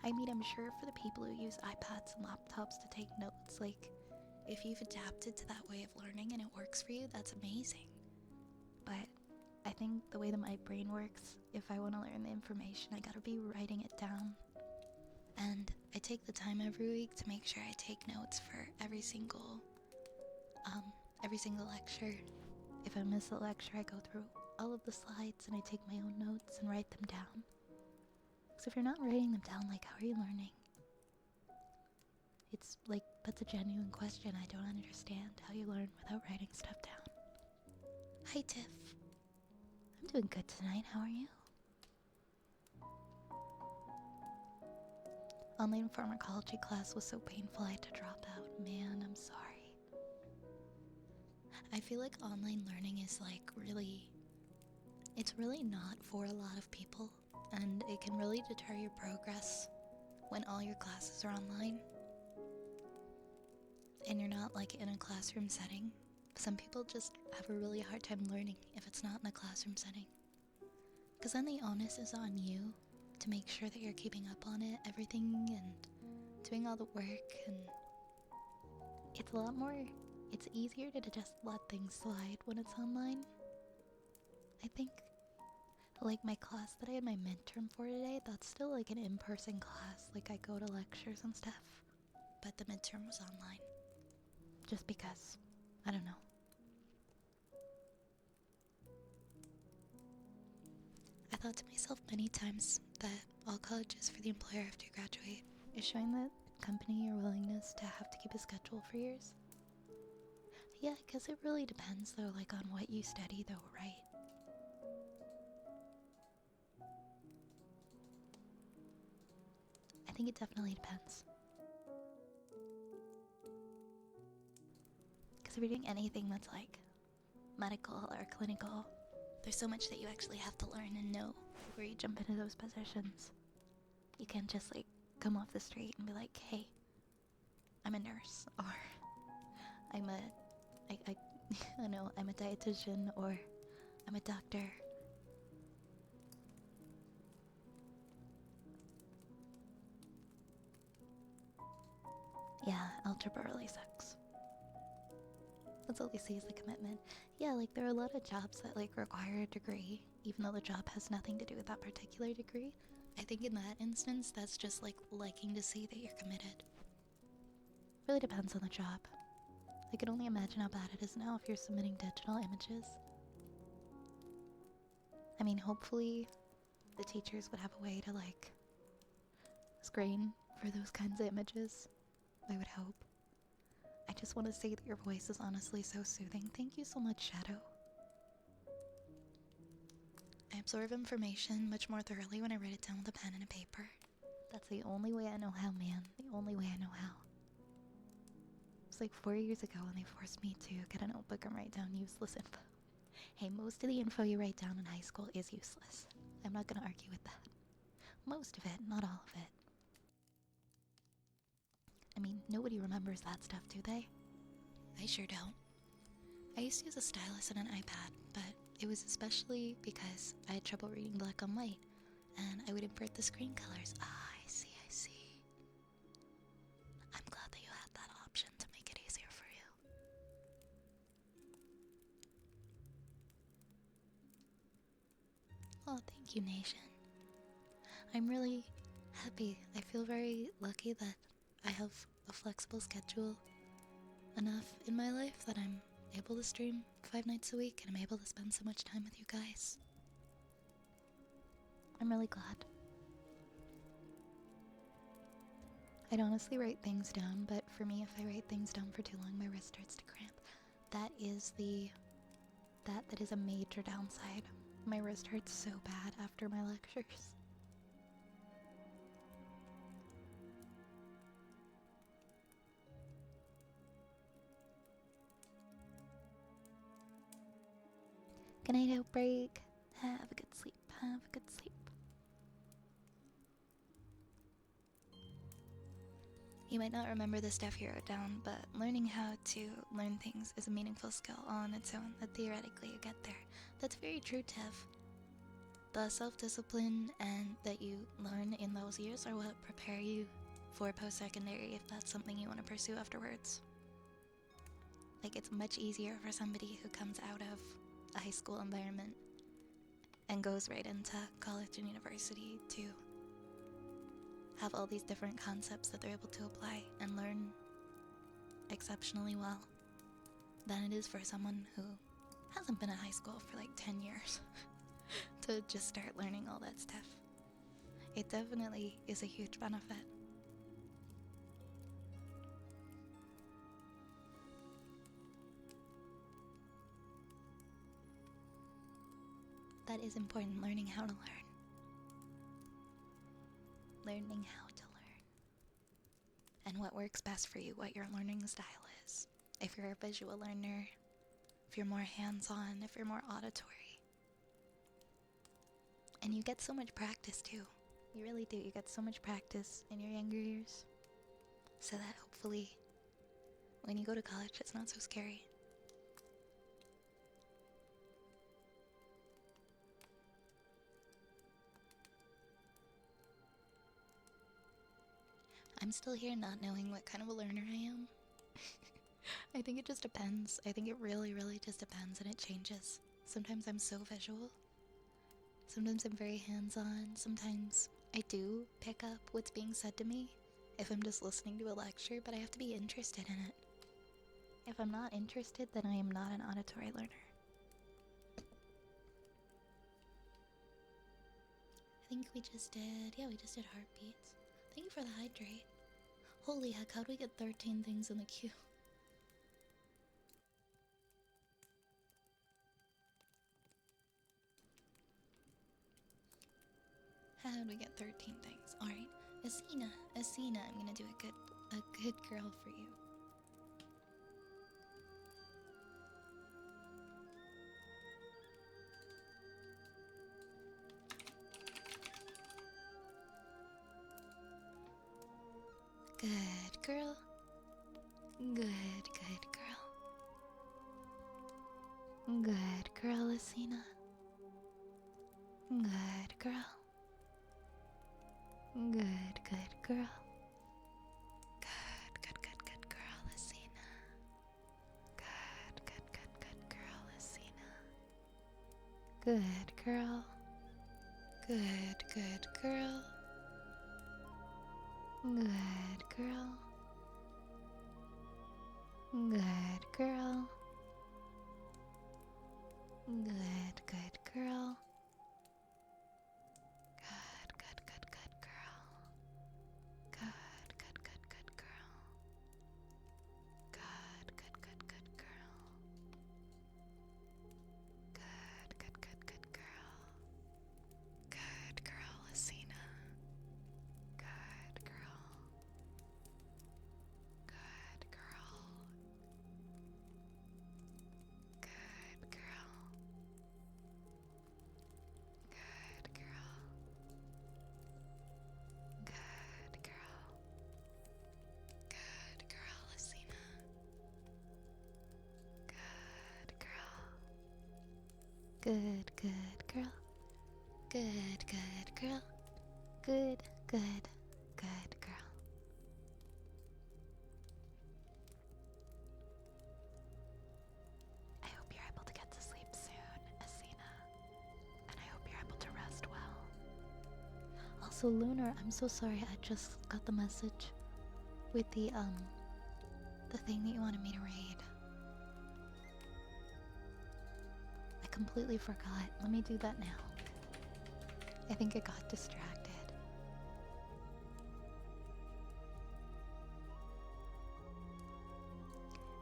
[SPEAKER 1] I mean, I'm sure for the people who use iPads and laptops to take notes, like, if you've adapted to that way of learning and it works for you, that's amazing. But I think the way that my brain works, if I want to learn the information, I gotta be writing it down. And I take the time every week to make sure I take notes for every single lecture. If I miss a lecture, I go through all of the slides and I take my own notes and write them down. So if you're not writing them down, like, how are you learning? It's like, that's a genuine question. I don't understand how you learn without writing stuff down. Hi, Tiff. I'm doing good tonight. How are you? Online pharmacology class was so painful I had to drop out. Man, I'm sorry.
[SPEAKER 2] I feel like online learning is like really, it's really not for a lot of people, and it can really deter your progress when all your classes are online and you're not like in a classroom setting. Some people just have a really hard time learning if it's not in a classroom setting. Because then the onus is on you to make sure that you're keeping up on it, everything, and doing all the work, and it's a lot more, it's easier to just let things slide when it's online. I think, like my class that I had my midterm for today, that's still like an in-person class. Like I go to lectures and stuff, but the midterm was online. Just because, I don't know. I thought to myself many times that all college is for the employer after you graduate
[SPEAKER 1] Is showing that company your willingness to have to keep a schedule for years.
[SPEAKER 2] Yeah, I guess it really depends though, like on what you study though, right?
[SPEAKER 1] I think it definitely depends. Because if you're doing anything that's like medical or clinical,
[SPEAKER 2] there's so much that you actually have to learn and know
[SPEAKER 1] before you jump into those positions. You can't just like come off the street and be like, hey, I'm a nurse, or I'm a, I know, I'm a dietitian, or I'm a doctor. Yeah, algebra really sucks. That's all they see is the commitment. Yeah, like there are a lot of jobs that like require a degree, even though the job has nothing to do with that particular degree.
[SPEAKER 2] I think in that instance, that's just like liking to see that you're committed.
[SPEAKER 1] Really depends on the job. I can only imagine how bad it is now if you're submitting digital images. I mean, hopefully the teachers would have a way to like screen for those kinds of images. I would hope. I just want to say that your voice is honestly so soothing. Thank you so much, Shadow.
[SPEAKER 2] I absorb information much more thoroughly when I write it down with a pen and a paper.
[SPEAKER 1] That's the only way I know how, man. The only way I know how. It was like 4 years ago when they forced me to get a notebook and write down useless info. Hey, most of the info you write down in high school is useless. I'm not gonna argue with that. Most of it, not all of it. I mean, nobody remembers that stuff, do they?
[SPEAKER 2] I sure don't. I used to use a stylus and an iPad, but it was especially because I had trouble reading black and white, and I would invert the screen colors. Ah, I see. I'm glad that you had that option to make it easier for you.
[SPEAKER 1] Oh, thank you, Nation. I'm really happy. I feel very lucky that I have a flexible schedule enough in my life that I'm able to stream 5 nights a week and I'm able to spend so much time with you guys. I'm really glad. I'd honestly write things down, but for me, if I write things down for too long, my wrist starts to cramp. That is a major downside. My wrist hurts so bad after my lectures. Good night, Outbreak. Have a good sleep. Have a good sleep.
[SPEAKER 2] You might not remember the stuff you wrote down, but learning how to learn things is a meaningful skill all on its own, that theoretically you get there. That's very true, Tev. The self-discipline and that you learn in those years are what prepare you for post-secondary if that's something you want to pursue afterwards. Like, it's much easier for somebody who comes out of a high school environment and goes right into college and university to have all these different concepts that they're able to apply and learn exceptionally well than it is for someone who hasn't been in high school for like 10 years to just start learning all that stuff. It definitely is a huge benefit. That is important, learning how to learn. Learning how to learn. And what works best for you, what your learning style is. If you're a visual learner, if you're more hands-on, if you're more auditory. And you get so much practice too. You really do. You get so much practice in your younger years. So that hopefully when you go to college, it's not so scary. I'm still here not knowing what kind of a learner I am. I think it just depends. I think it really, really just depends, and it changes. Sometimes I'm so visual. Sometimes I'm very hands-on. Sometimes I do pick up what's being said to me if I'm just listening to a lecture, but I have to be interested in it. If I'm not interested, then I am not an auditory learner. I think we just did heartbeats. Thank you for the hydrate. Holy heck, how'd we get 13 things in the queue? How'd we get 13 things? Alright, Asina, I'm gonna do a good girl for you. Good girl. Good girl. Good girl, Asina. Good girl. Good girl. Good girl, Asina. Good girl, Asina. Good girl. Good girl. Good girl. Good girl. Good girl. Good girl. Good girl. Good girl. Good girl. Good girl, Asina. Good girl. Good girl. Good girl. Good girl. Good girl. Good girl, Asina. Good girl. Good girl. Good girl. Good girl. I hope you're able to get to sleep soon, Asina. And I hope you're able to rest well. Also, Lunar, I'm so sorry, I just got the message with the thing that you wanted me to read. I completely forgot. Let me do that now. I think I got distracted.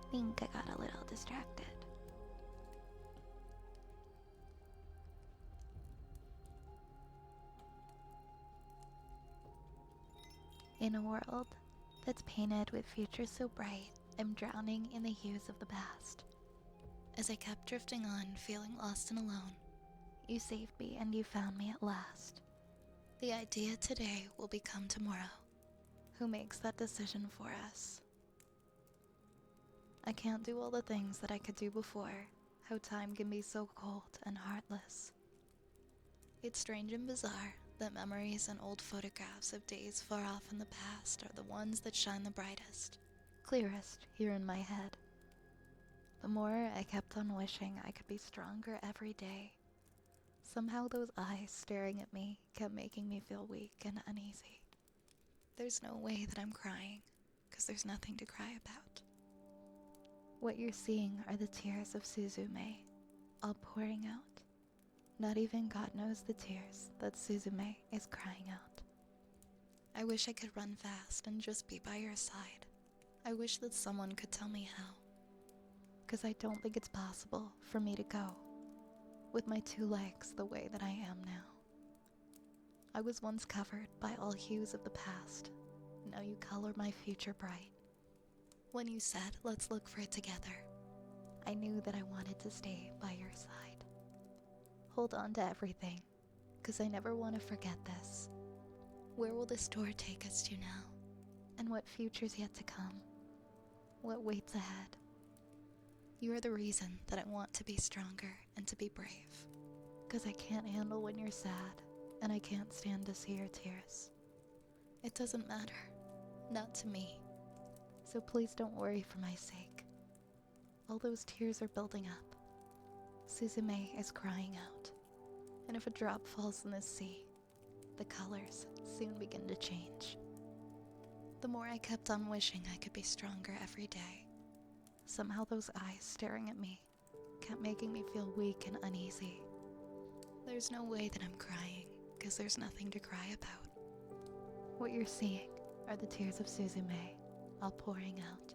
[SPEAKER 2] I think I got a little distracted. In a world that's painted with futures so bright, I'm drowning in the hues of the past. As I kept drifting on, feeling lost and alone, you saved me and you found me at last. The idea today will become tomorrow. Who makes that decision for us? I can't do all the things that I could do before. How time can be so cold and heartless. It's strange and bizarre that memories and old photographs of days far off in the past are the ones that shine the brightest, clearest here in my head. The more I kept on wishing I could be stronger every day, somehow those eyes staring at me kept making me feel weak and uneasy. There's no way that I'm crying, because there's nothing to cry about. What you're seeing are the tears of Suzume, all pouring out. Not even God knows the tears that Suzume is crying out. I wish I could run fast and just be by your side. I wish that someone could tell me how. Because I don't think it's possible for me to go with my two legs the way that I am now. I was once covered by all hues of the past. Now you color my future bright. When you said, let's look for it together,
[SPEAKER 1] I knew that I wanted to stay by your side. Hold on to everything, because I never want to forget this.
[SPEAKER 2] Where will this door take us to now?
[SPEAKER 1] And what future's yet to come? What waits ahead?
[SPEAKER 2] You are the reason that I want to be stronger and to be brave.
[SPEAKER 1] Because I can't handle when you're sad, and I can't stand to see your tears.
[SPEAKER 2] It doesn't matter. Not to me.
[SPEAKER 1] So please don't worry for my sake. All those tears are building up. Suzume is crying out. And if a drop falls in the sea, the colors soon begin to change.
[SPEAKER 2] The more I kept on wishing I could be stronger every day,
[SPEAKER 1] somehow those eyes staring at me kept making me feel weak and uneasy.
[SPEAKER 2] There's no way that I'm crying, because there's nothing to cry about.
[SPEAKER 1] What you're seeing are the tears of Suzume, all pouring out.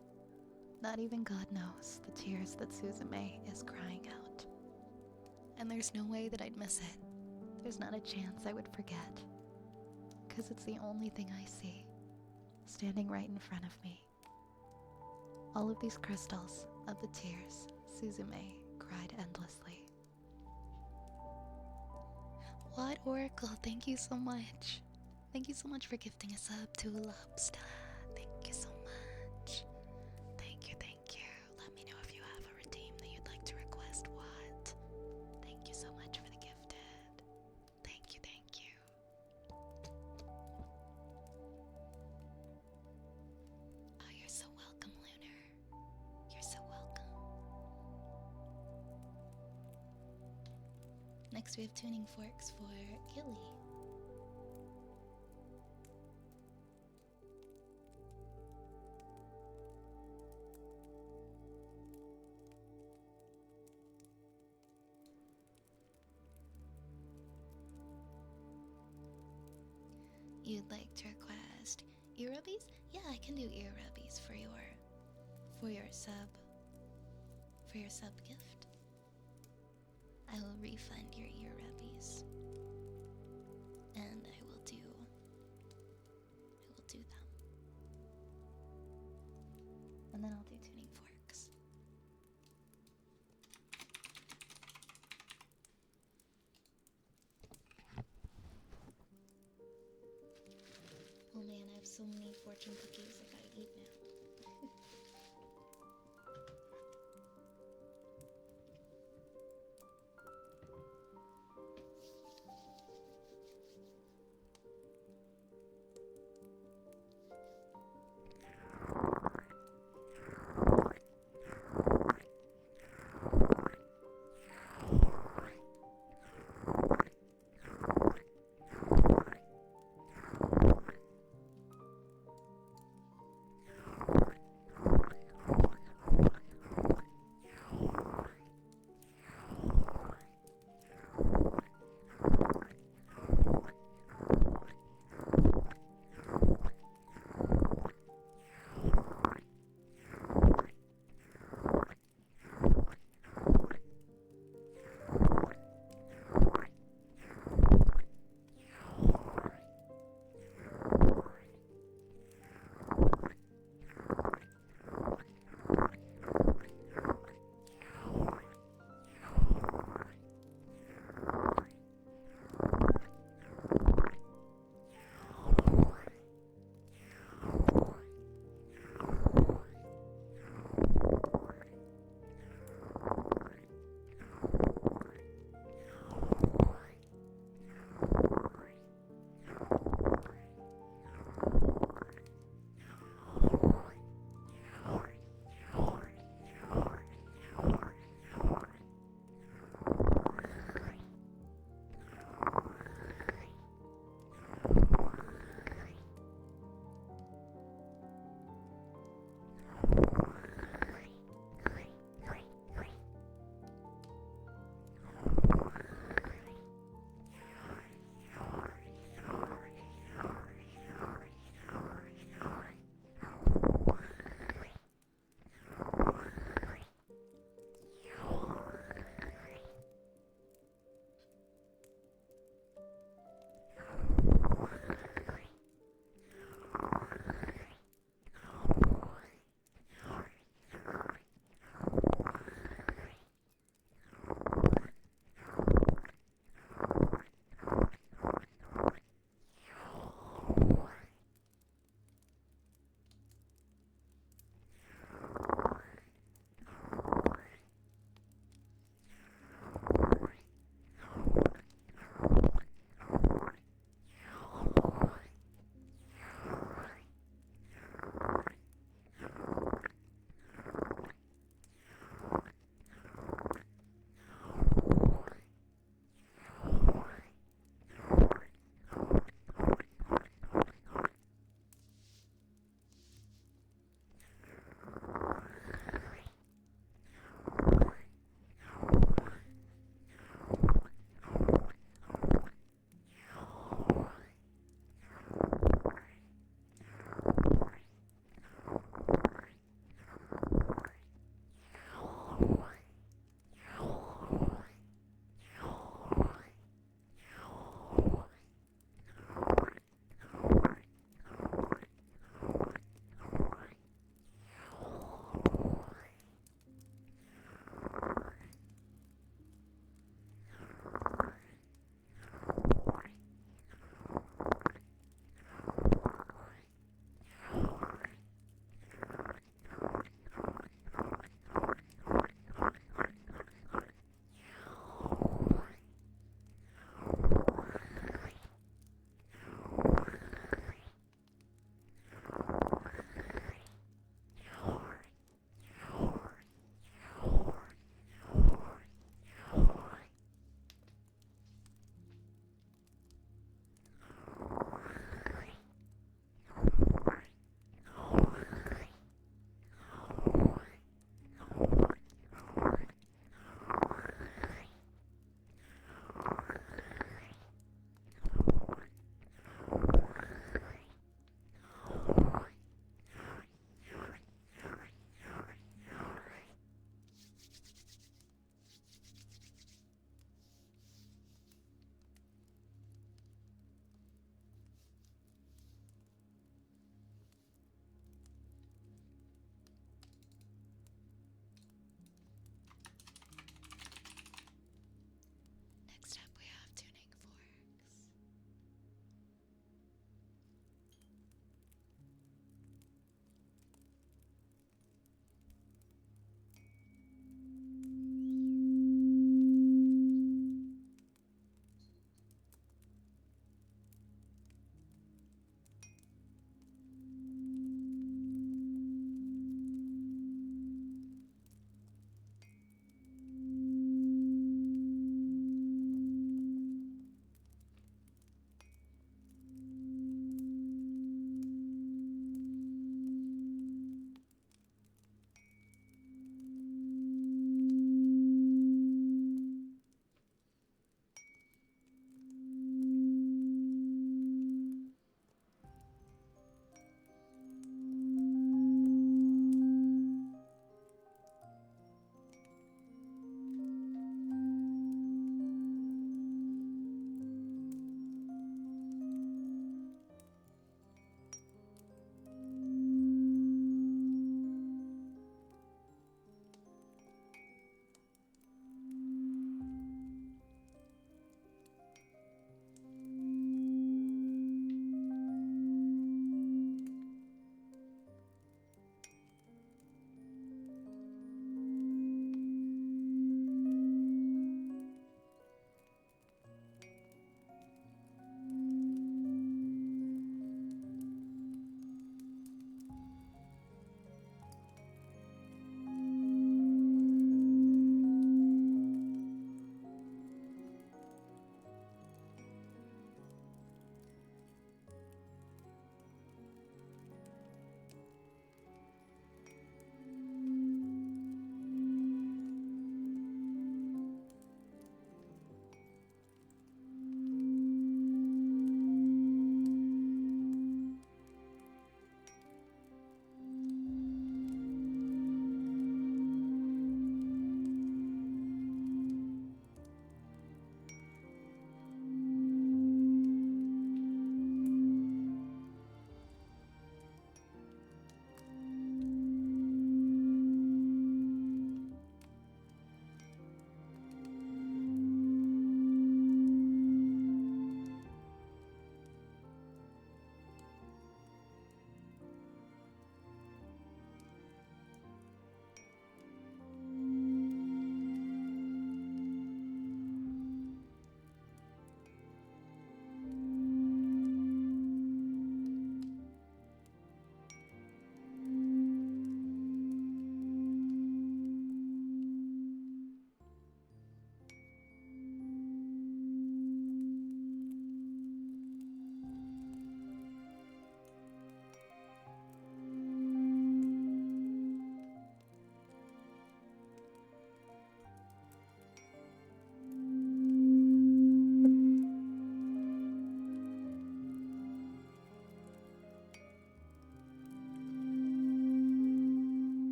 [SPEAKER 1] Not even God knows the tears that Suzume is crying out.
[SPEAKER 2] And there's no way that I'd miss it.
[SPEAKER 1] There's not a chance I would forget, because it's the only thing I see, standing right in front of me. All of these crystals of the tears Suzume cried endlessly.
[SPEAKER 2] What, Oracle? Thank you so much. Thank you so much for gifting us up to Lobster. Thank you so much. Thank you, thank you. Let me know if you have a redeem that you'd like to request. What? Thank you so much for the gifted. Thank you, thank you. Oh, you're so welcome, Lunar. You're so welcome. Next we have tuning forks for Gilly. You'd like to request ear rubbies? Yeah, I can do ear rubbies for your sub gift. I will refund your ear rubbies. And I will do them. And then I'll do tuning forks. Oh man, I have so many fortune cookies I gotta eat now.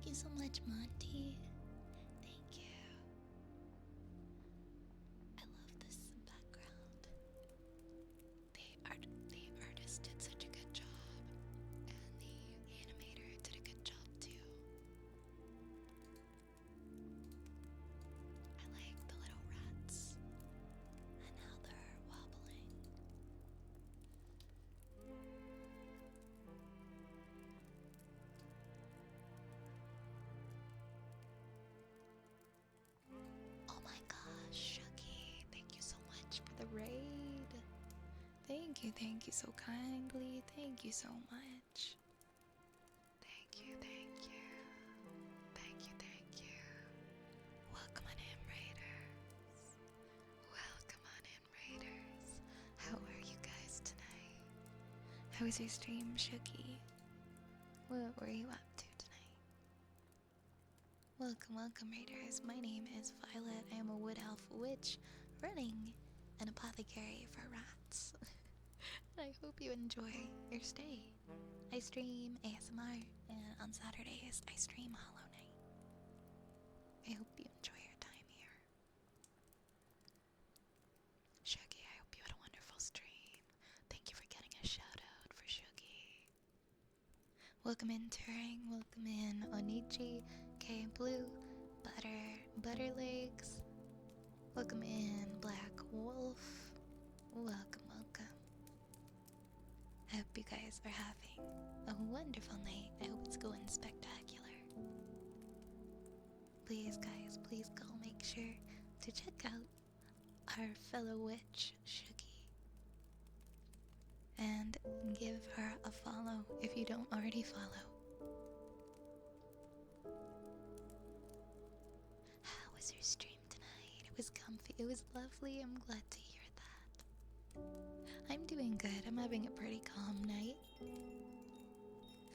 [SPEAKER 2] Thank you so much, Monty. Thank you. I love this background. The artist did such a good job, and the animator did a good job too. I like the little rats and how they're wobbling. Oh my gosh, Shucky, thank you so much for the raid. Thank you so kindly. Thank you so much. Thank you, thank you. Thank you, thank you. Welcome on in, Raiders. Welcome on in, Raiders. How are you guys tonight? How was your stream, Shuki? What were you up to tonight? Welcome, Raiders. My name is Violet. I am a wood elf witch running an apothecary for rats. I hope you enjoy your stay. I stream ASMR, and on Saturdays I stream Hollow Knight. I hope you enjoy your time here. Shuggy, I hope you had a wonderful stream. Thank you for getting a shout out for Shuggy. Welcome in Turing, welcome in Onichi, K Blue, Butterlegs. Welcome in Black Wolf. Welcome. I hope you guys are having a wonderful night. I hope it's going spectacular. Please, guys, please go make sure to check out our fellow witch, Shuki. And give her a follow if you don't already follow. How was your stream tonight? It was comfy. It was lovely. I'm glad to hear that. I'm doing good. I'm having a pretty calm night.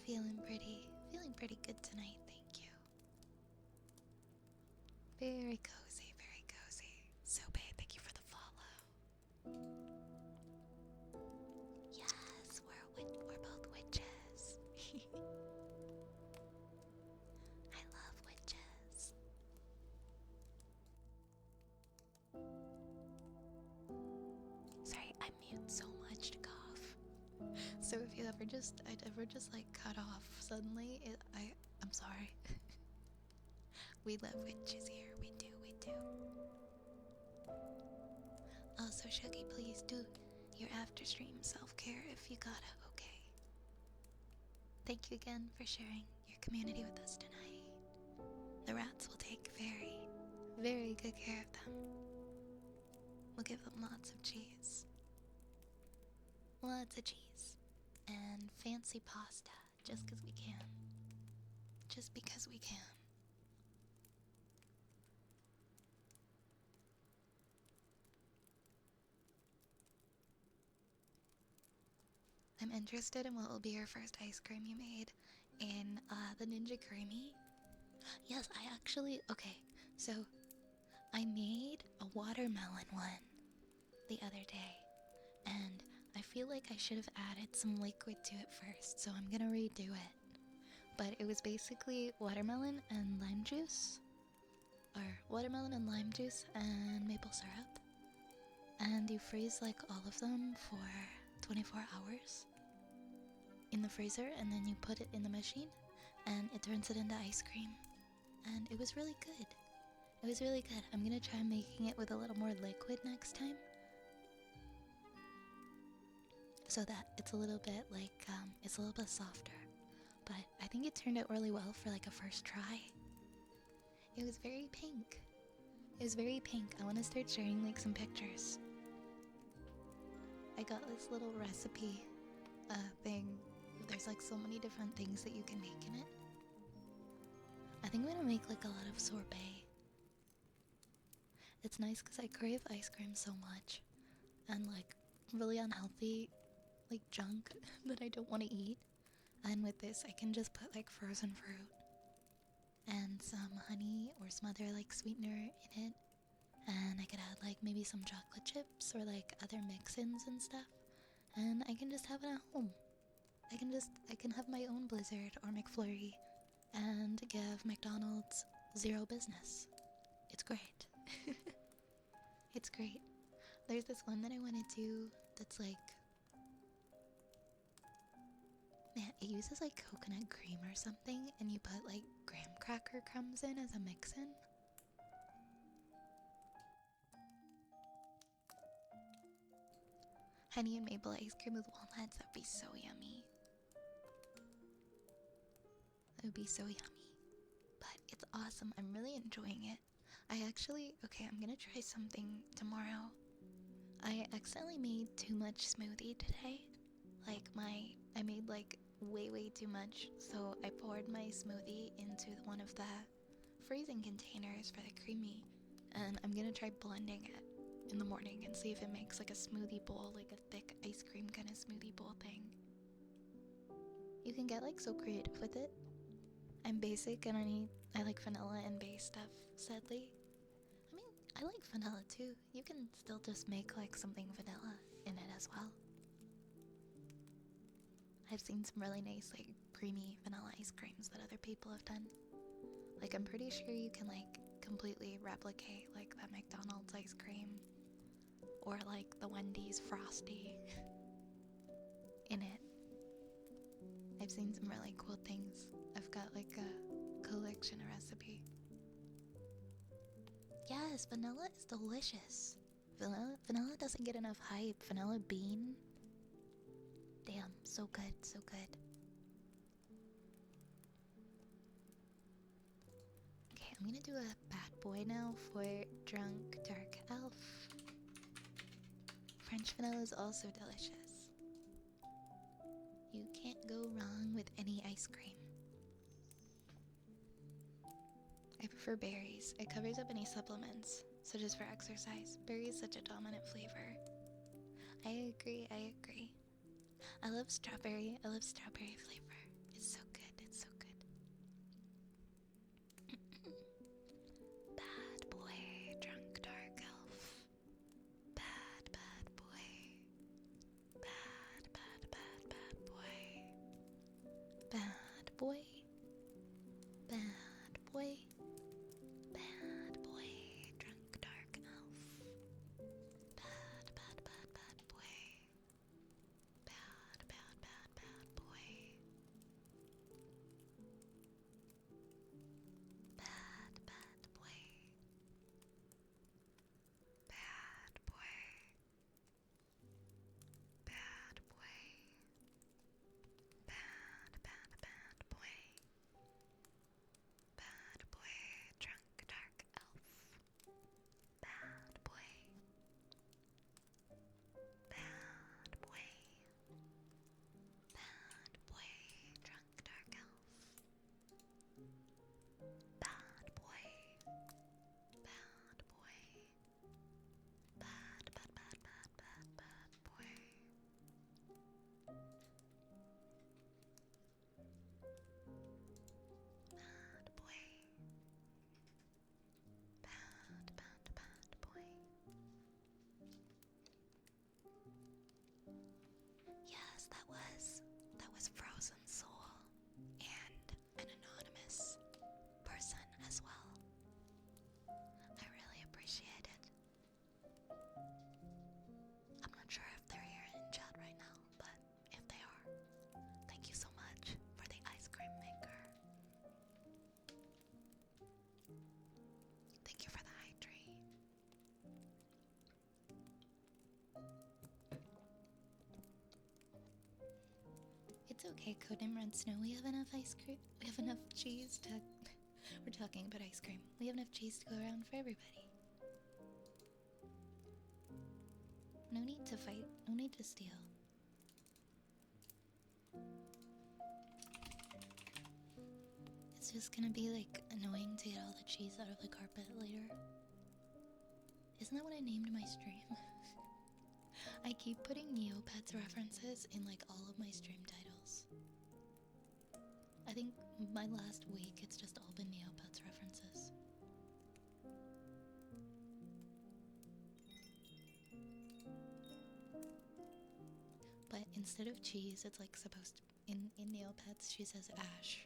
[SPEAKER 2] Feeling pretty good tonight, thank you. Very cozy, very cozy. So babe, thank you for the follow. Yes, we're both witches. I love witches. Sorry, I mute so much to cough. So if you I'd ever just like cut off suddenly, I'm sorry. We love witches here, we do. Also, Shuggy, please do your after stream self-care if you gotta, okay? Thank you again for sharing your community with us tonight. The rats will take very, very good care of them. We'll give them lots of cheese. Lots of cheese. And fancy pasta, just because we can. Just because we can. I'm interested in what will be your first ice cream you made in the Ninja Creamy. Yes, okay, so I made a watermelon one the other day, and I feel like I should have added some liquid to it first, so I'm gonna redo it. But it was basically watermelon and lime juice, or watermelon and lime juice and maple syrup, and you freeze like all of them for 24 hours in the freezer, and then you put it in the machine and it turns it into ice cream, and it was really good. It was really good. I'm gonna try making it with a little more liquid next time, so that it's a little bit like it's a little bit softer. But I think it turned out really well for like a first try. It was very pink. I want to start sharing like some pictures. I got this little recipe thing. There's like so many different things that you can make in it. I think I'm gonna make like a lot of sorbet. It's nice because I crave ice cream so much, and like really unhealthy like junk that I don't want to eat. And with this I can just put like frozen fruit and some honey or some other like sweetener in it, and I could add like maybe some chocolate chips or like other mix-ins and stuff, and I can just have it at home. I can have my own Blizzard or McFlurry and give McDonald's zero business. It's great. It's great. There's this one that I want to do that's like, man, it uses like coconut cream or something, and you put like graham cracker crumbs in as a mix-in. Honey and maple ice cream with walnuts, that'd be so yummy. That would be so yummy. But it's awesome. I'm really enjoying it. Okay, I'm gonna try something tomorrow. I accidentally made too much smoothie today. I made like way too much. So I poured my smoothie into one of the freezing containers for the creamy. And I'm gonna try blending it in the morning and see if it makes like a smoothie bowl, like a thick ice cream kind of smoothie bowl thing. You can get like so creative with it. I'm basic and I like vanilla and base stuff, sadly. I mean, I like vanilla too. You can still just make like something vanilla in it as well. I've seen some really nice like creamy vanilla ice creams that other people have done. Like I'm pretty sure you can like completely replicate like that McDonald's ice cream or like the Wendy's Frosty in it. I've seen some really cool things. I've got like a collection recipe. Yes, vanilla is delicious. Vanilla doesn't get enough hype. Vanilla bean. Damn, so good, so good. Okay, I'm gonna do a bad boy now for Drunk Dark Elf. French vanilla is also delicious. You can't go wrong with any ice cream. I prefer berries. It covers up any supplements, such as for exercise. Berry is such a dominant flavor. I agree, I agree. I love strawberry flavor. It's so good, it's so good. Bad boy, drunk dark elf. Bad boy. Bad boy. Bad boy. Bad boy. Bad boy, drunk dark elf. Bad boy. Bad boy. Bad boy. Bad boy. Bad boy. Bad boy. Bad boy, drunk dark elf. Bad boy. Bad boy. Bad boy, drunk dark elf. Bad boy. Bad boy. Bad boy. Bad boy. Bad boy. Yes, that was Frozen Soul and an anonymous person as well. I really appreciate it. I'm not sure if they're here in chat right now, but if they are, thank you so much for the ice cream maker. Thank you for the hydrate. It's okay, Codename Red Snow. We have enough ice cream. We have enough cheese to. We're talking about ice cream. We have enough cheese to go around for everybody. No need to fight. No need to steal. It's just gonna be like annoying to get all the cheese out of the carpet later. Isn't that what I named my stream? I keep putting Neopets references in like all of my stream titles. I think my last week it's just all been Neopets references. But instead of cheese, it's like supposed to, in Neopets she says ash.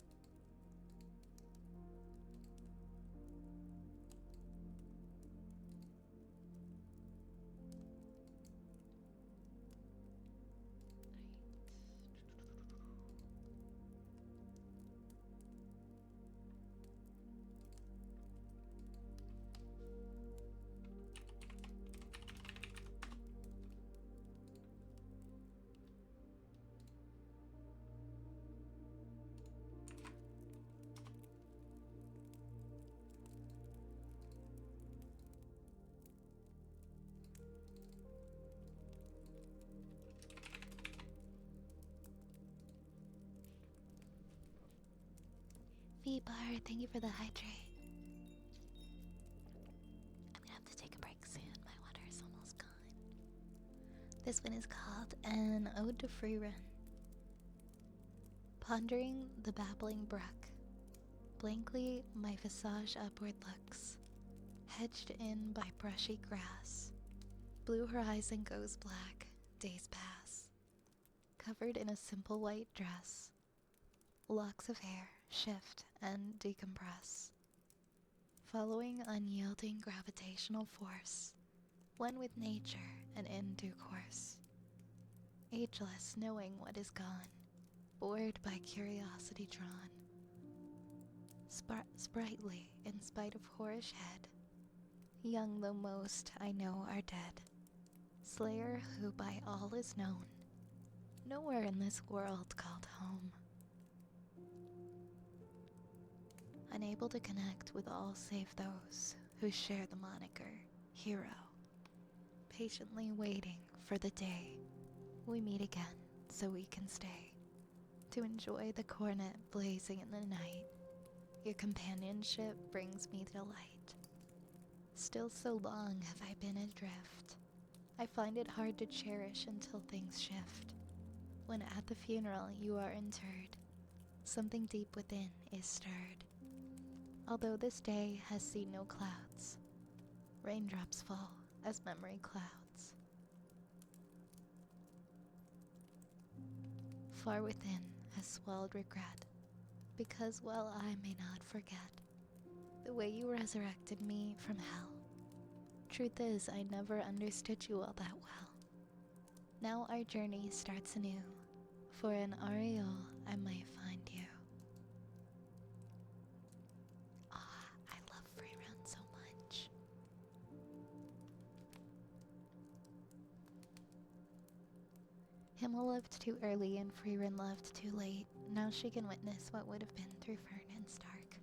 [SPEAKER 1] V-Bar, thank you for the hydrate. I'm gonna have to take a break soon. My water is almost gone. This one is called An Ode to Free Run. Pondering the babbling brook, blankly my visage upward looks, hedged in by brushy grass. Blue horizon goes black, days pass, covered in a simple white dress. Locks of hair shift and decompress, following unyielding gravitational force, one with nature and in due course. Ageless, knowing what is gone, bored by curiosity drawn. Sprightly, in spite of whorish head, young though most I know are dead. Slayer who by all is known, nowhere in this world called home. Unable to connect with all save those who share the moniker hero. Patiently waiting for the day we meet again so we can stay. To enjoy the cornet blazing in the night. Your companionship brings me delight. Still so long have I been adrift. I find it hard to cherish until things shift. When at the funeral you are interred, something deep within is stirred. Although this day has seen no clouds, raindrops fall as memory clouds. Far within has swelled regret, because well I may not forget the way you resurrected me from hell. Truth is, I never understood you all that well. Now our journey starts anew. For an Ariel, I might find you. Ah, I love free run so much. Himmel left too early and free run left too late. Now she can witness what would have been through Fern and Stark.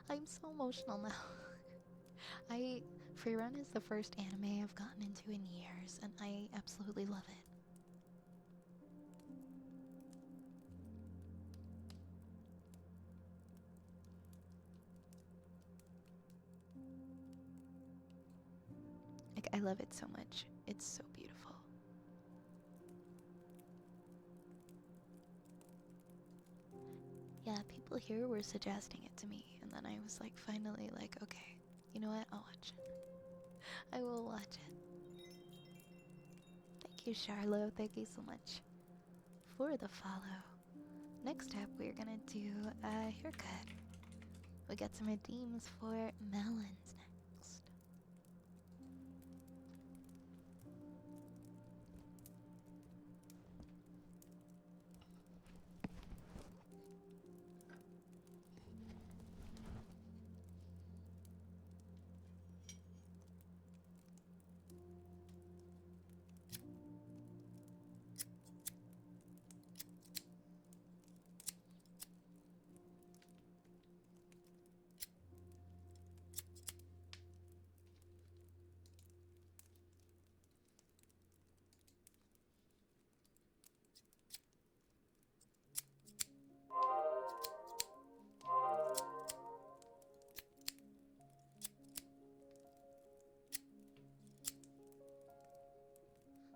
[SPEAKER 1] I'm so emotional now. Free run is the first anime I've gotten into in years, and I absolutely love it. Like, I love it so much. It's so beautiful. Yeah, people here were suggesting it to me, and then I was like, finally, like, okay, you know what? I'll watch it. I will watch it. Thank you, Charlo. Thank you so much for the follow. Next up, we're gonna do a haircut. We got some redeems for melons next.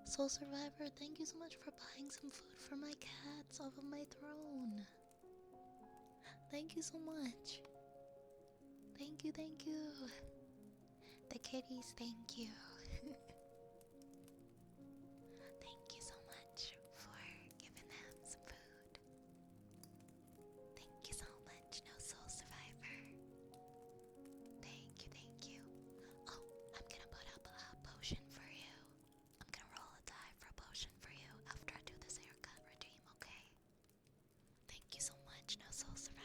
[SPEAKER 1] Soul Survivor, thank you so much for buying some food for my cats off of my throne. Thank you so much. Thank you, thank you. The kitties, thank you. Thank you so much for giving them some food. Thank you so much, No Soul Survivor. Thank you, thank you. Oh, I'm gonna put up a potion for you. I'm gonna roll a die for a potion for you after I do this haircut redeem, okay? Thank you so much, No Soul Survivor.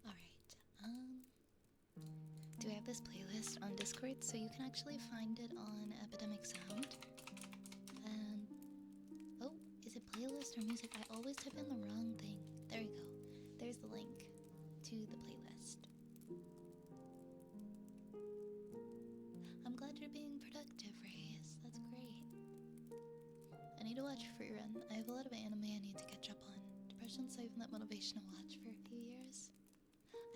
[SPEAKER 2] Alright, do I have this playlist on Discord so you can actually find it on Epidemic Sound? And oh, is it playlist or music? I always type in the wrong thing. There we go. There's the link to the playlist. I'm glad you're being productive, Reyes. That's great. I need to watch Free Run. I have a lot of anime I need to catch up on. Depression saving that motivation to watch for a few years.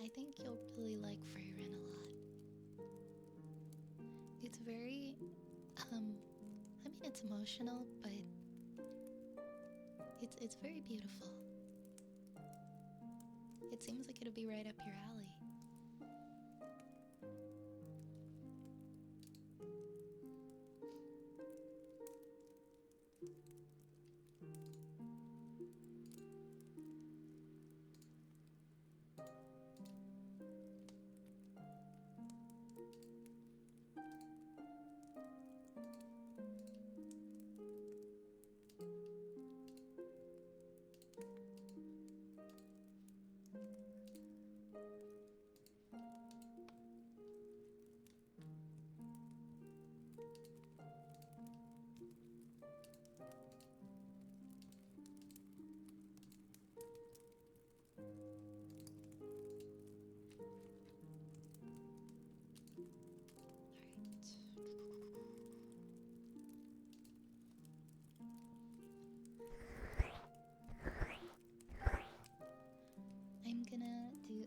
[SPEAKER 2] I think you'll really like Free Run a lot. It's very, I mean, it's emotional, but it's very beautiful. It seems like it'll be right up your alley.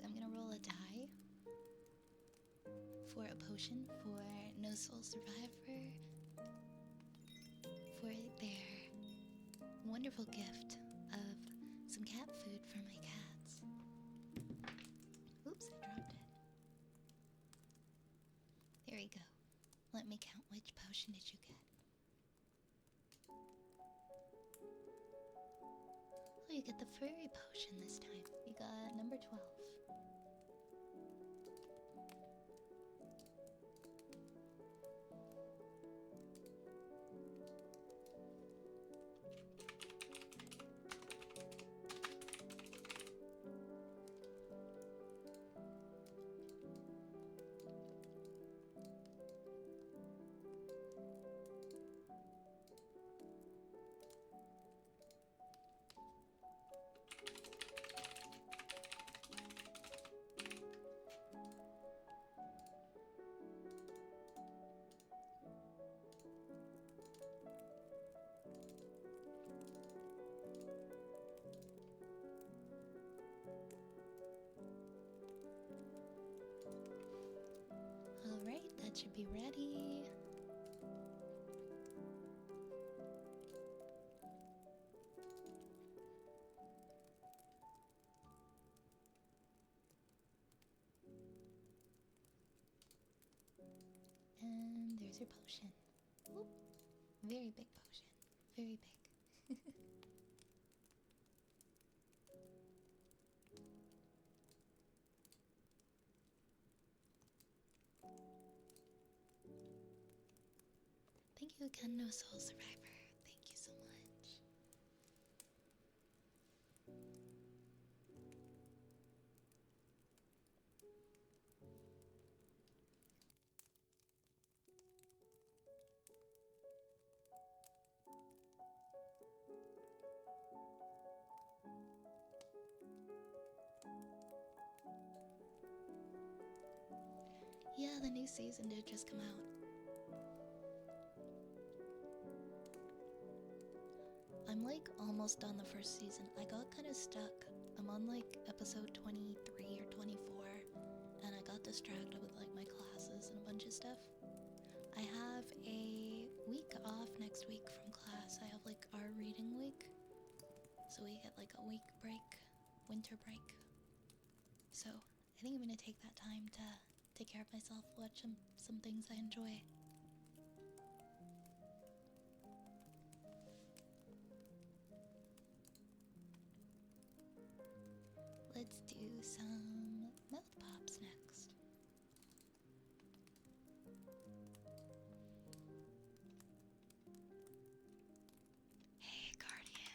[SPEAKER 2] I'm gonna roll a die for a potion for No Soul Survivor for their wonderful gift of some cat food for my cats. Oops, I dropped it. There we go. Let me count. Which potion did you get? Oh, you get the furry potion this time. You got number 12. Alright, that should be ready. And there's your potion. Oop. Very big potion. Very big. Thank you again, No Soul Survivor. Thank you so much. Yeah, the new season did just come out. I'm like almost done the first season. I got kind of stuck. I'm on like episode 23 or 24, and I got distracted with like my classes and a bunch of stuff. I have a week off next week from class. I have like our reading week. So we get like a week break, winter break. So I think I'm gonna take that time to take care of myself, watch some things I enjoy. Let's do some mouth pops next. Hey, Guardian.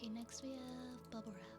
[SPEAKER 2] Okay, next we have bubble wrap.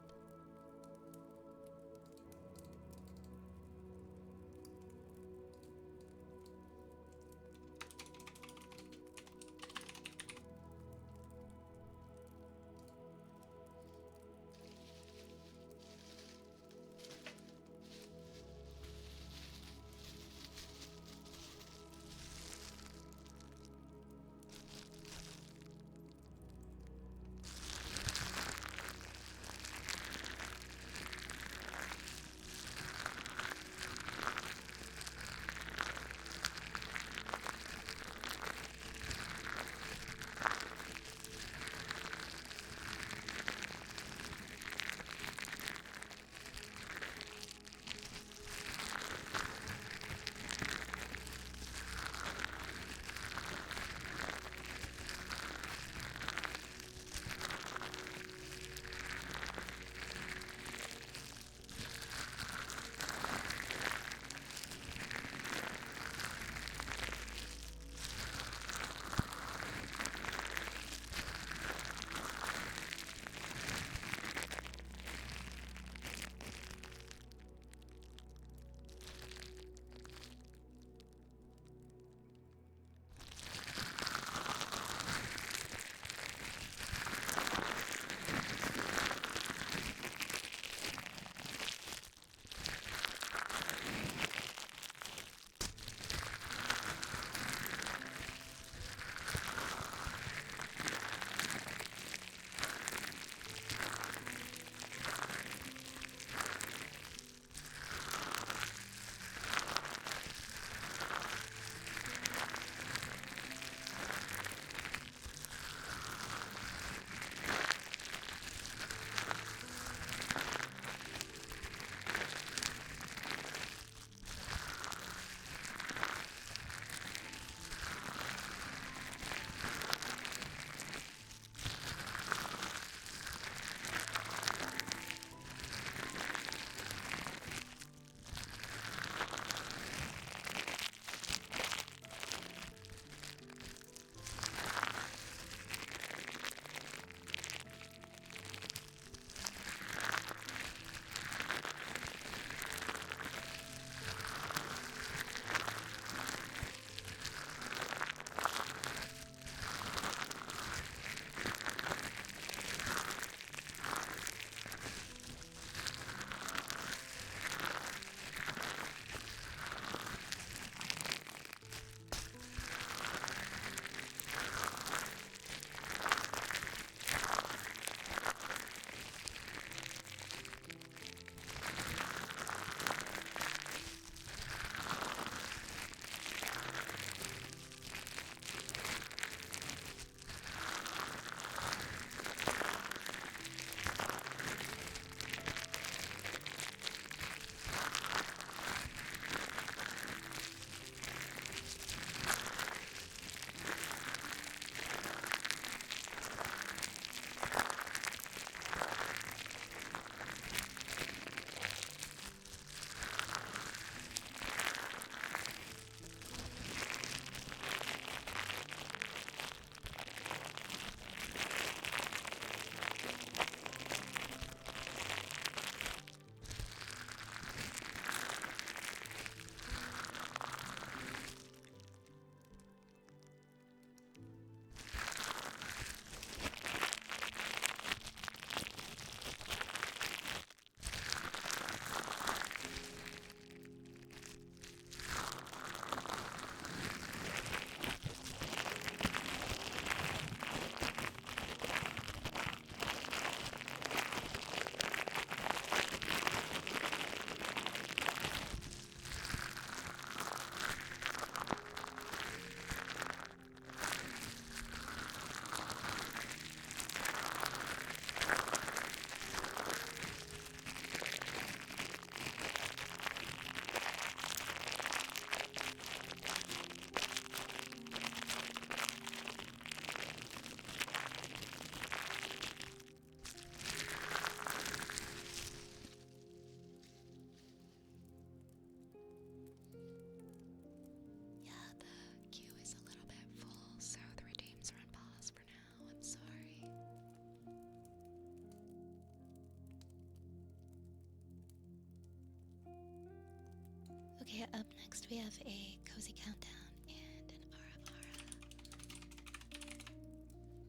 [SPEAKER 2] Okay, up next we have a cozy countdown and an ara ara.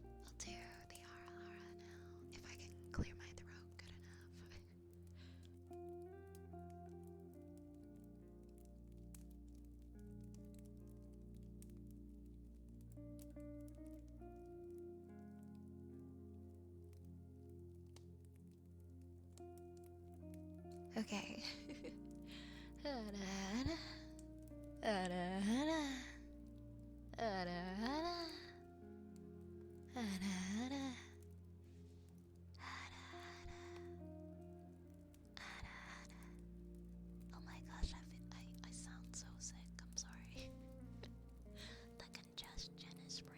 [SPEAKER 2] I'll do the ara ara now, if I can clear my throat good enough. Okay. Oh my gosh, I sound so sick. I'm sorry. The congestion is real.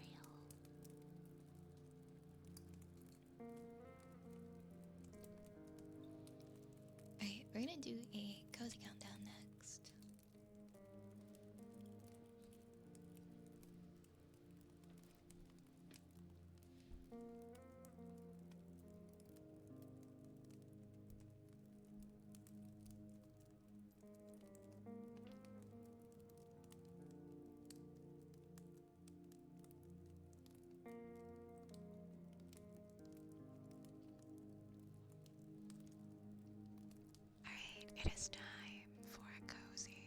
[SPEAKER 2] Alright, we're gonna do a cozy countdown next. Alright, it is time for a cozy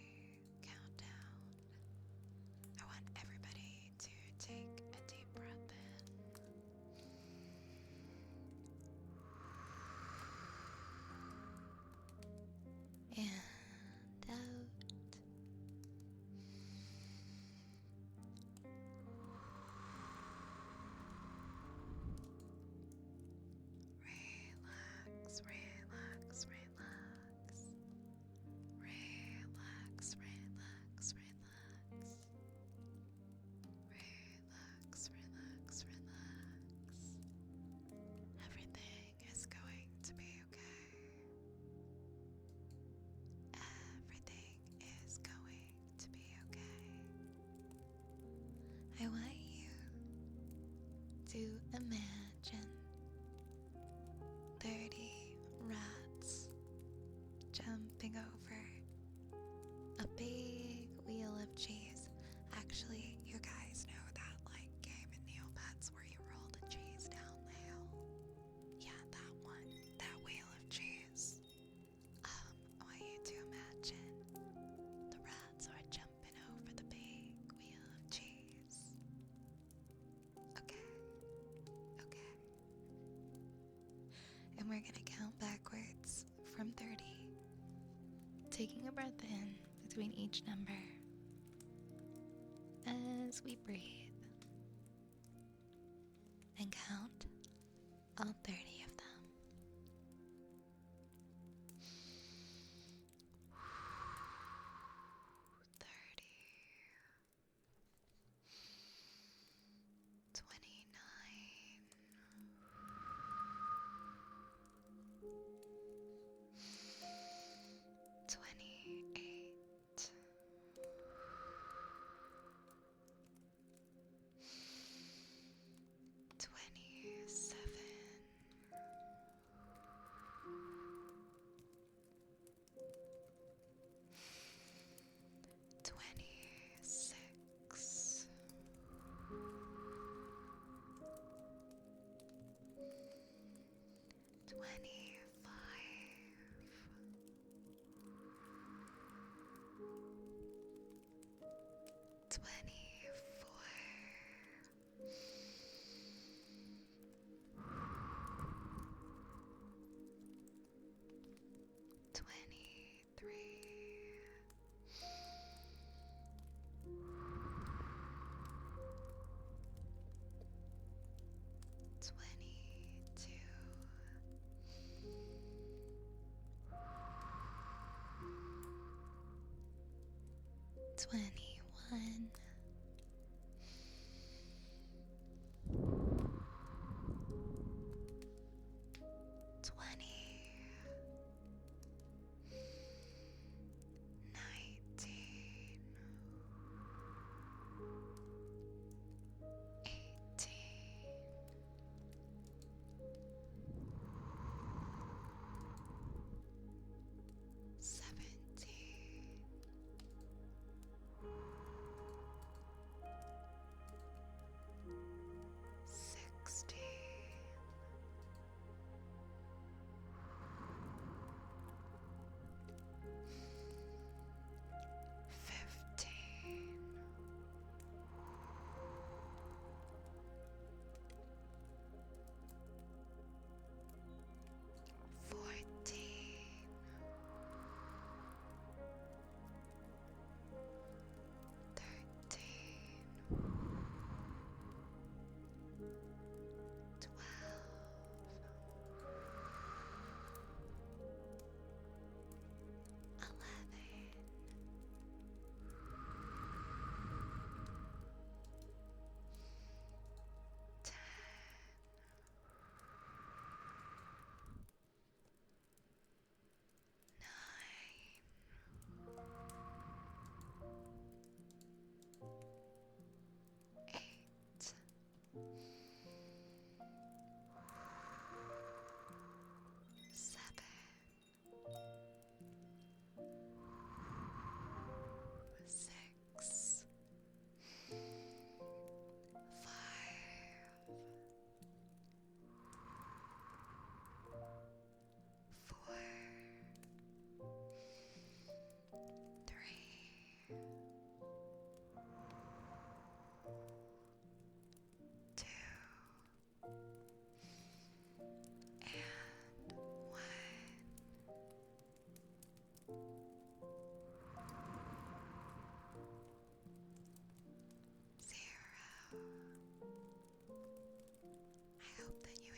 [SPEAKER 2] countdown. I want everybody to take a deep breath in and out. Relax, relax, relax. Relax, relax, relax. Relax, relax, relax. Everything is going to be okay. Everything is going to be okay. I want you to imagine 30 rats jumping over a big wheel of cheese. Actually, you guys know that like game in Neopets where you roll the cheese down the hill. Yeah, that one. That wheel of cheese. I want you to imagine the rats are jumping over the big wheel of cheese. Okay. Okay. And we're gonna count backwards from 30. Taking a breath in between each number as we breathe and count all 30 of them. 30, 29, 28, 27, 26, 25, 24, 23, 22, 21, 20, 19, 18, 17,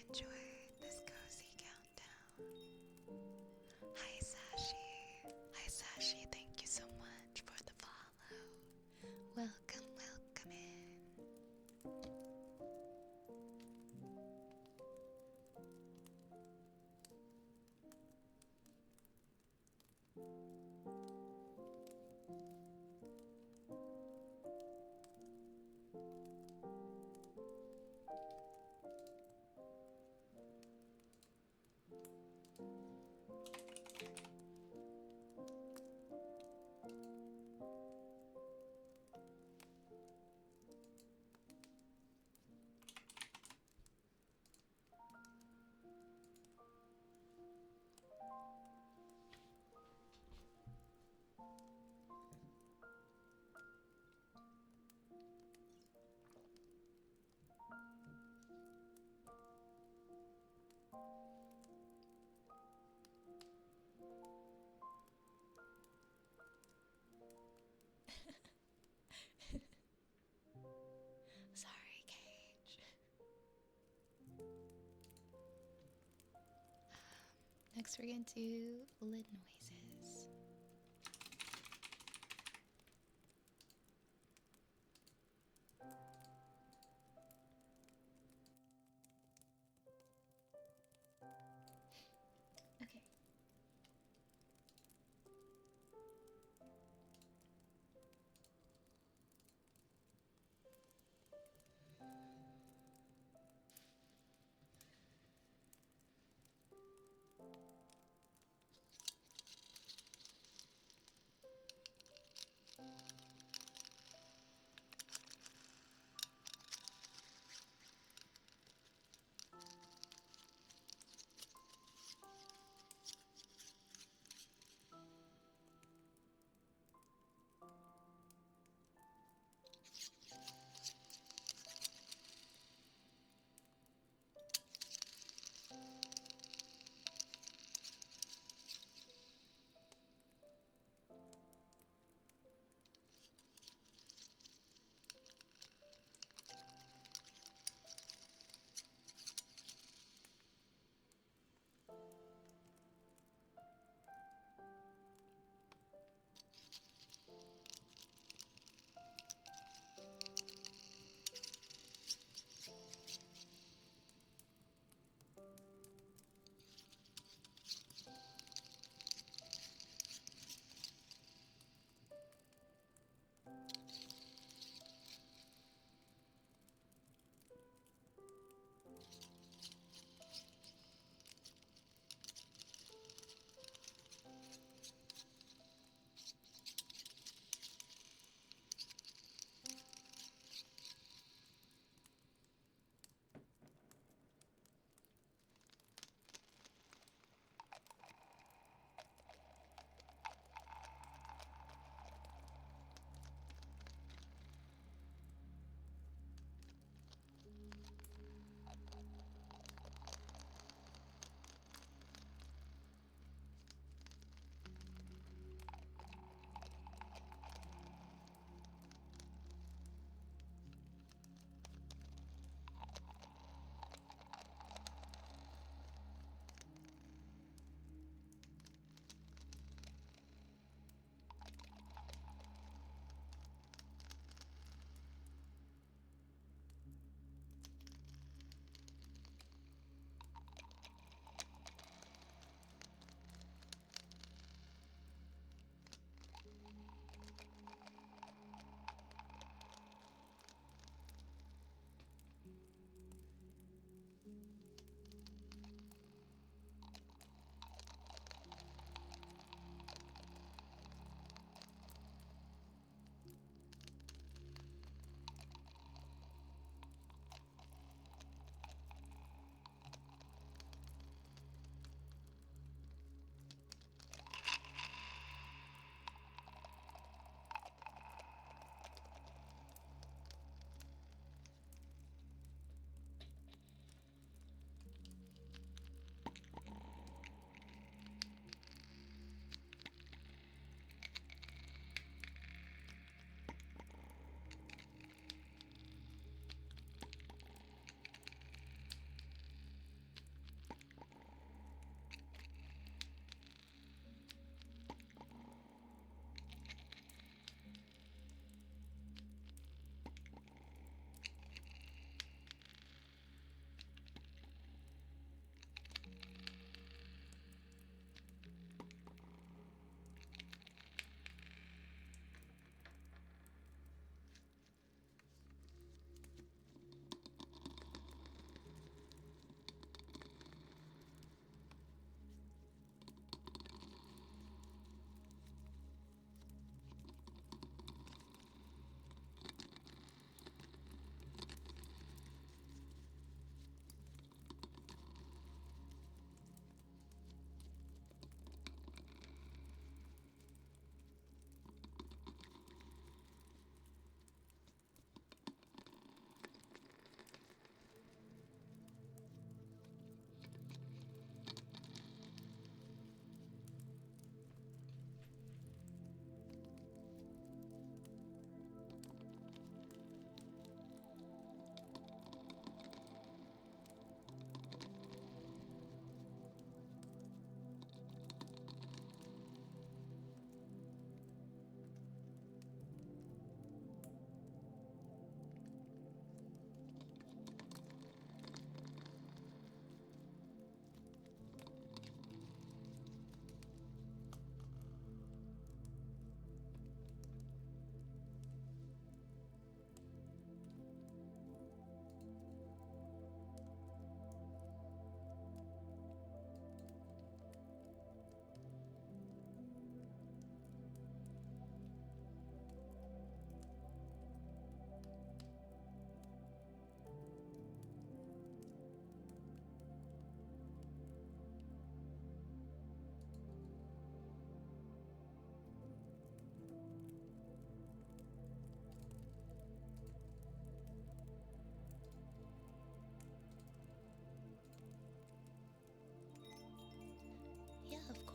[SPEAKER 1] enjoyed this cozy countdown. Hi Sashi. Hi Sashi, thank you so much for the follow. Welcome, welcome in. Sorry, Cage. Next, we're going to do lid noises. Okay.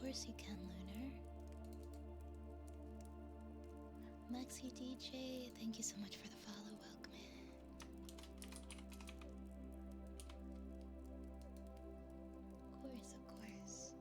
[SPEAKER 2] course you can, Lunar. Maxi DJ, thank you so much for the follow. Welcome in. Of course, of course.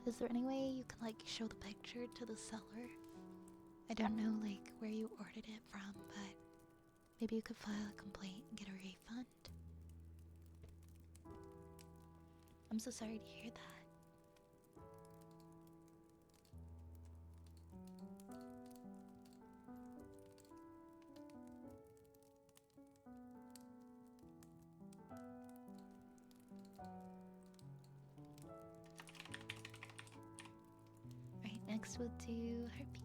[SPEAKER 1] Is there any way you can like show the picture to the seller? I don't know like where you ordered it from, but maybe you could file a complaint and get a refund. I'm so sorry to hear that. Right, next we'll do heartbeats.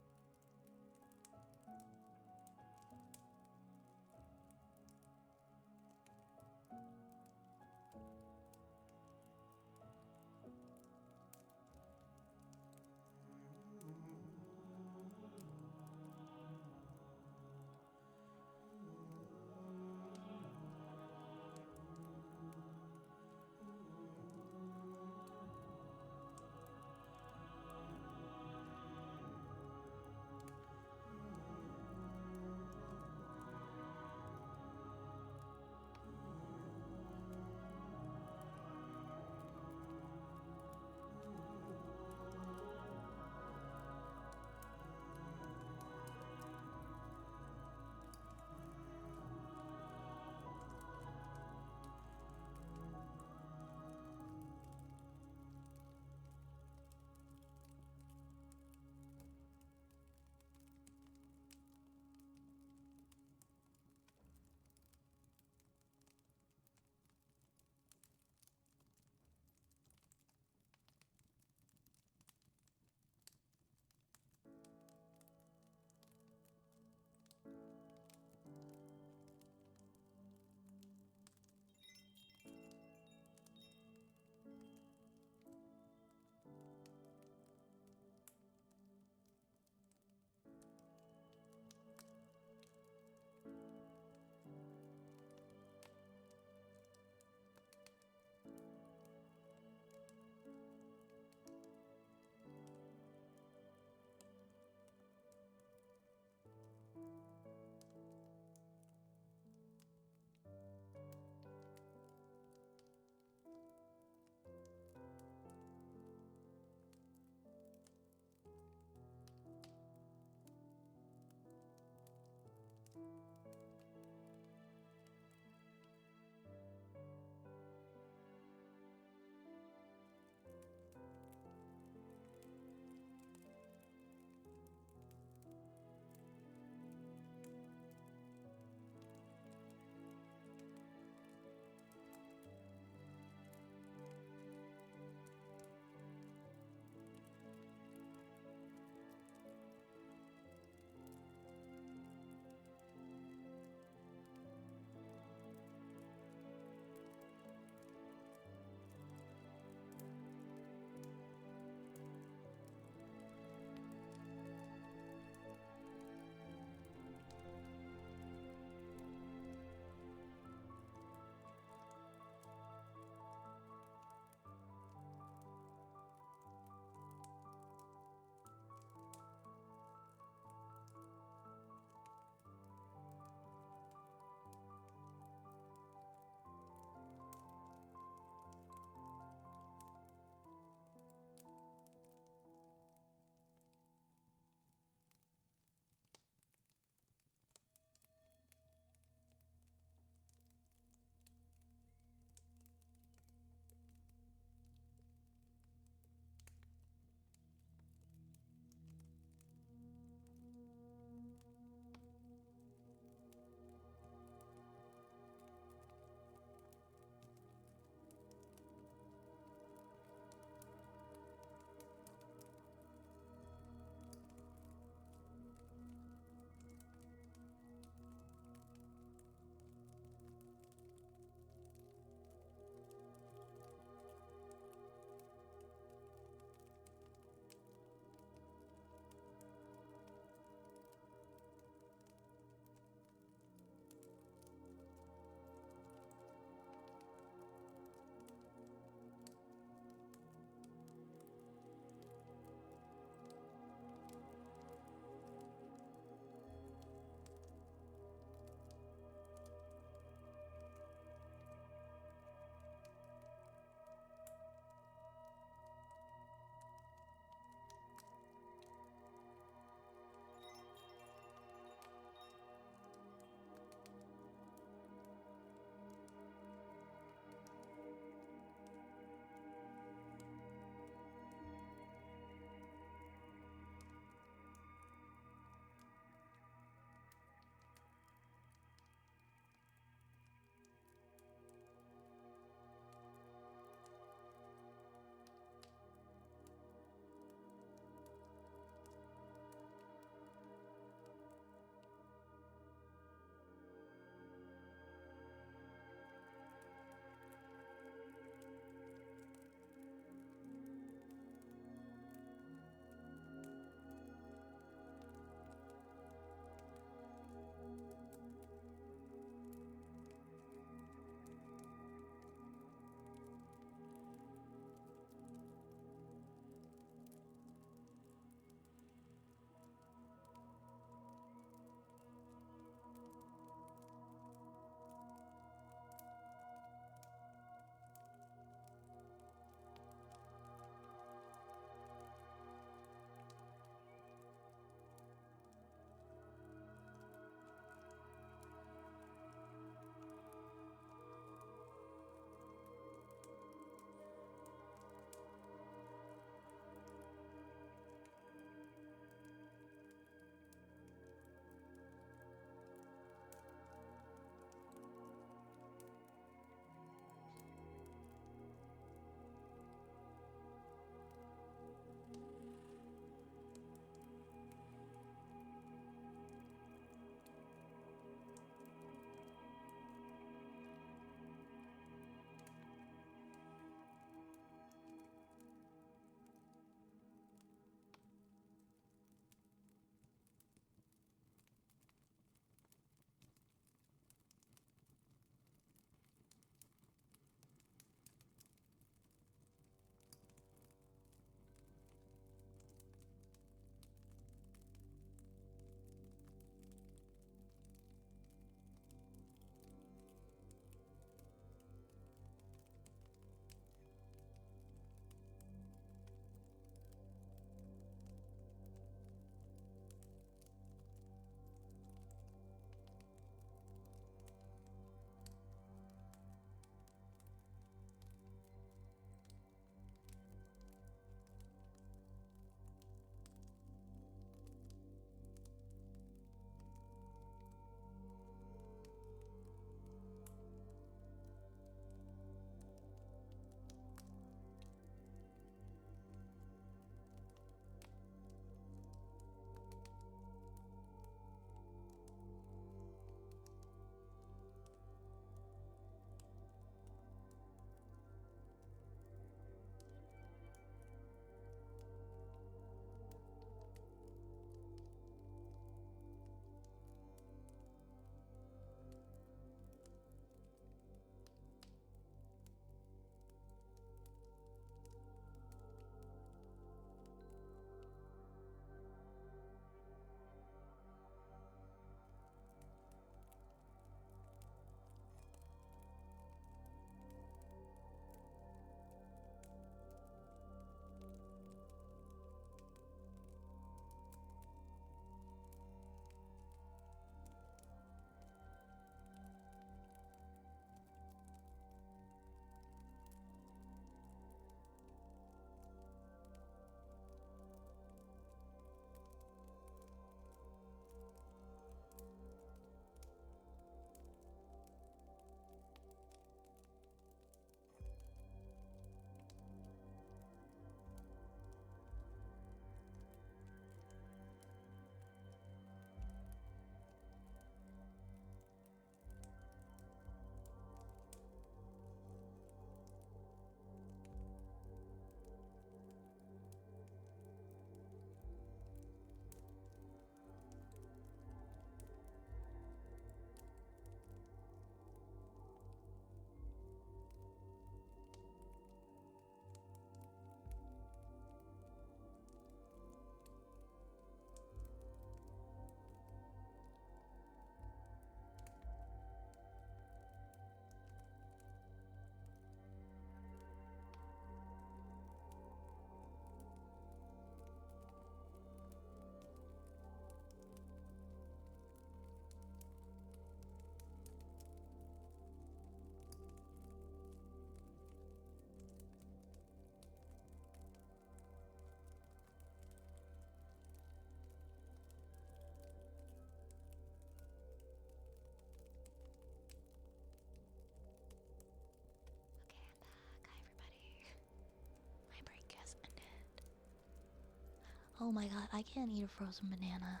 [SPEAKER 1] Oh my god, I can't eat a frozen banana.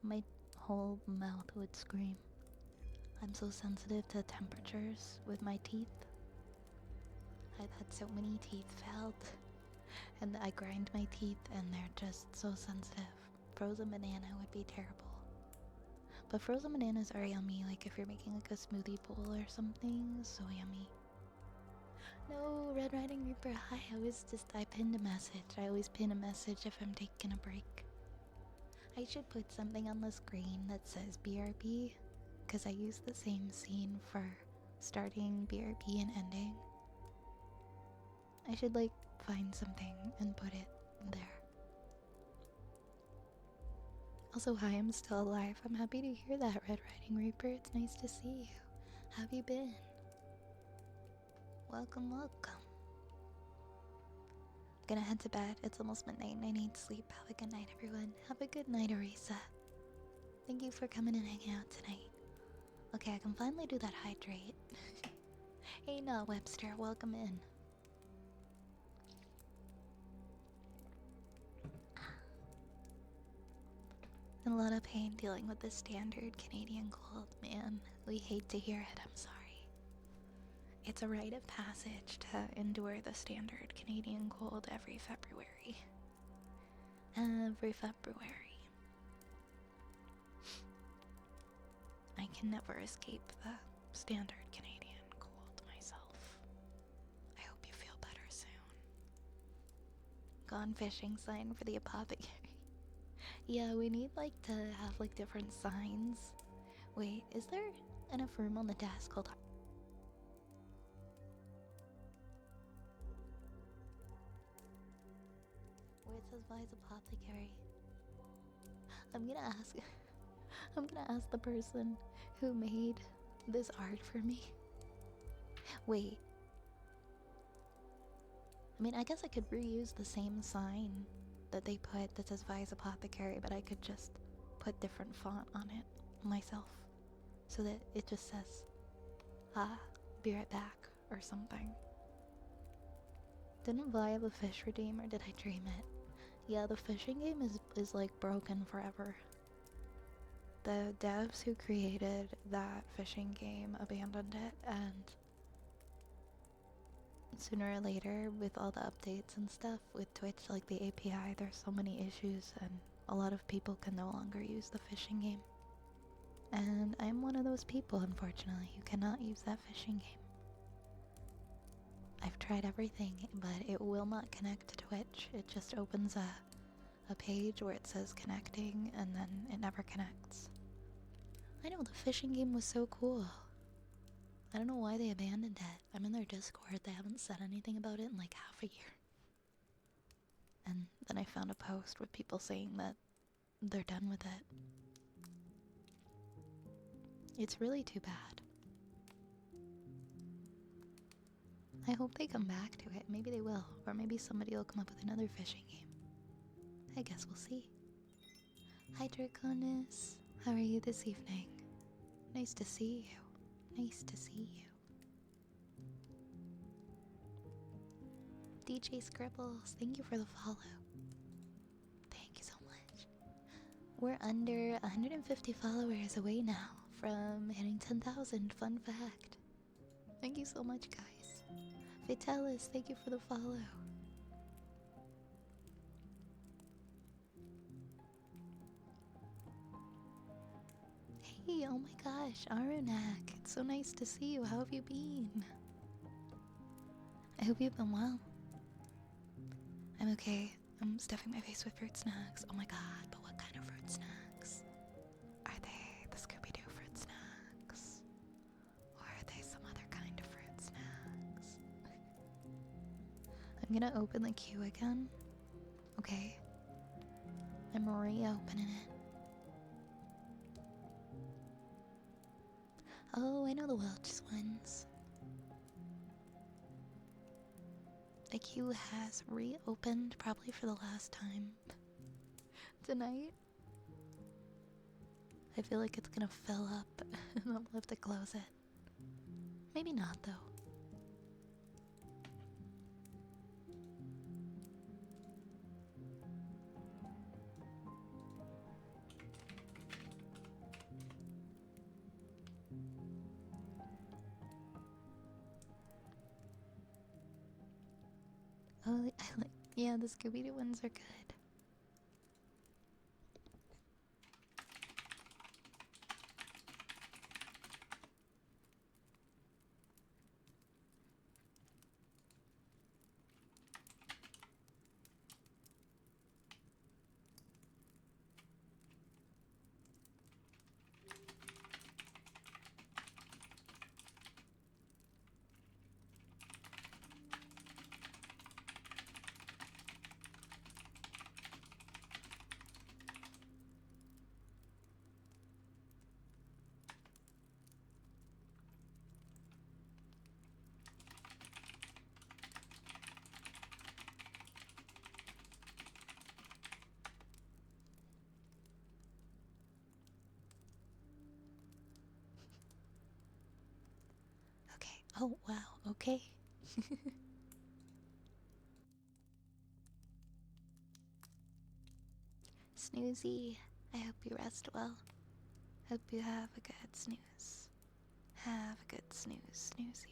[SPEAKER 1] My whole mouth would scream. I'm so sensitive to temperatures with my teeth. I've had so many teeth failed. And I grind my teeth and they're just so sensitive. Frozen banana would be terrible. But frozen bananas are yummy, like if you're making like a smoothie bowl or something, so yummy. No, Red Riding Reaper, hi, I pinned a message. I always pin a message if I'm taking a break. I should put something on the screen that says BRB, because I use the same scene for starting BRB and ending. I should like find something and put it there. Also, hi, I'm still alive. I'm happy to hear that, Red Riding Reaper. It's nice to see you. How have you been? Welcome, welcome. I'm gonna head to bed. It's almost midnight and I need sleep. Have a good night, everyone. Have a good night, Arisa. Thank you for coming and hanging out tonight. Okay, I can finally do that hydrate. Hey, no, Webster. Welcome in. In a lot of pain dealing with the standard Canadian cold, man. We hate to hear it, I'm sorry. It's a rite of passage to endure the standard Canadian cold every February. Every February. I can never escape the standard Canadian cold myself. I hope you feel better soon. Gone fishing sign for the apothecary. Yeah, we need like to have like different signs. Wait, is there enough room on the desk? Hold on. Where it says Vi's apothecary. I'm gonna ask the person who made this art for me. Wait. I mean, I guess I could reuse the same sign that they put that says Vi's apothecary, but I could just put different font on it myself. So that it just says, be right back, or something. Didn't Vi have a fish redeem, or did I dream it? Yeah, the fishing game is like broken forever. The devs who created that fishing game abandoned it, and sooner or later, with all the updates and stuff with Twitch, like the API, there's so many issues, and a lot of people can no longer use the fishing game. And I'm one of those people, unfortunately, who cannot use that fishing game. I've tried everything, but it will not connect to Twitch. It just opens a page where it says connecting, and then it never connects. I know, the fishing game was so cool. I don't know why they abandoned it. I'm in their Discord. They haven't said anything about it in like half a year. And then I found a post with people saying that they're done with it. It's really too bad. I hope they come back to it. Maybe they will. Or maybe somebody will come up with another fishing game. I guess we'll see. Hi, Draconis. How are you this evening? Nice to see you. Nice to see you. DJ Scribbles, thank you for the follow. Thank you so much. We're under 150 followers away now from hitting 10,000. Fun fact. Thank you so much, guys. Vitalis, thank you for the follow. Hey, oh my gosh, Arunak, it's so nice to see you. How have you been? I hope you've been well. I'm okay. I'm stuffing my face with fruit snacks. Oh my god, but what kind of fruit snacks? Are they the Scooby-Doo fruit snacks? Or are they some other kind of fruit snacks? I'm gonna open the queue again. Okay. I'm reopening it. Oh, I know the Welch's ones. The queue has reopened, probably for the last time. Tonight? I feel like it's gonna fill up and I'll have to close it. Maybe not, though. Oh, I like. Yeah, the Scooby Doo ones are good. Okay. Oh, wow. Okay. Snoozy, I hope you rest well. Hope you have a good snooze. Have a good snooze, Snoozy.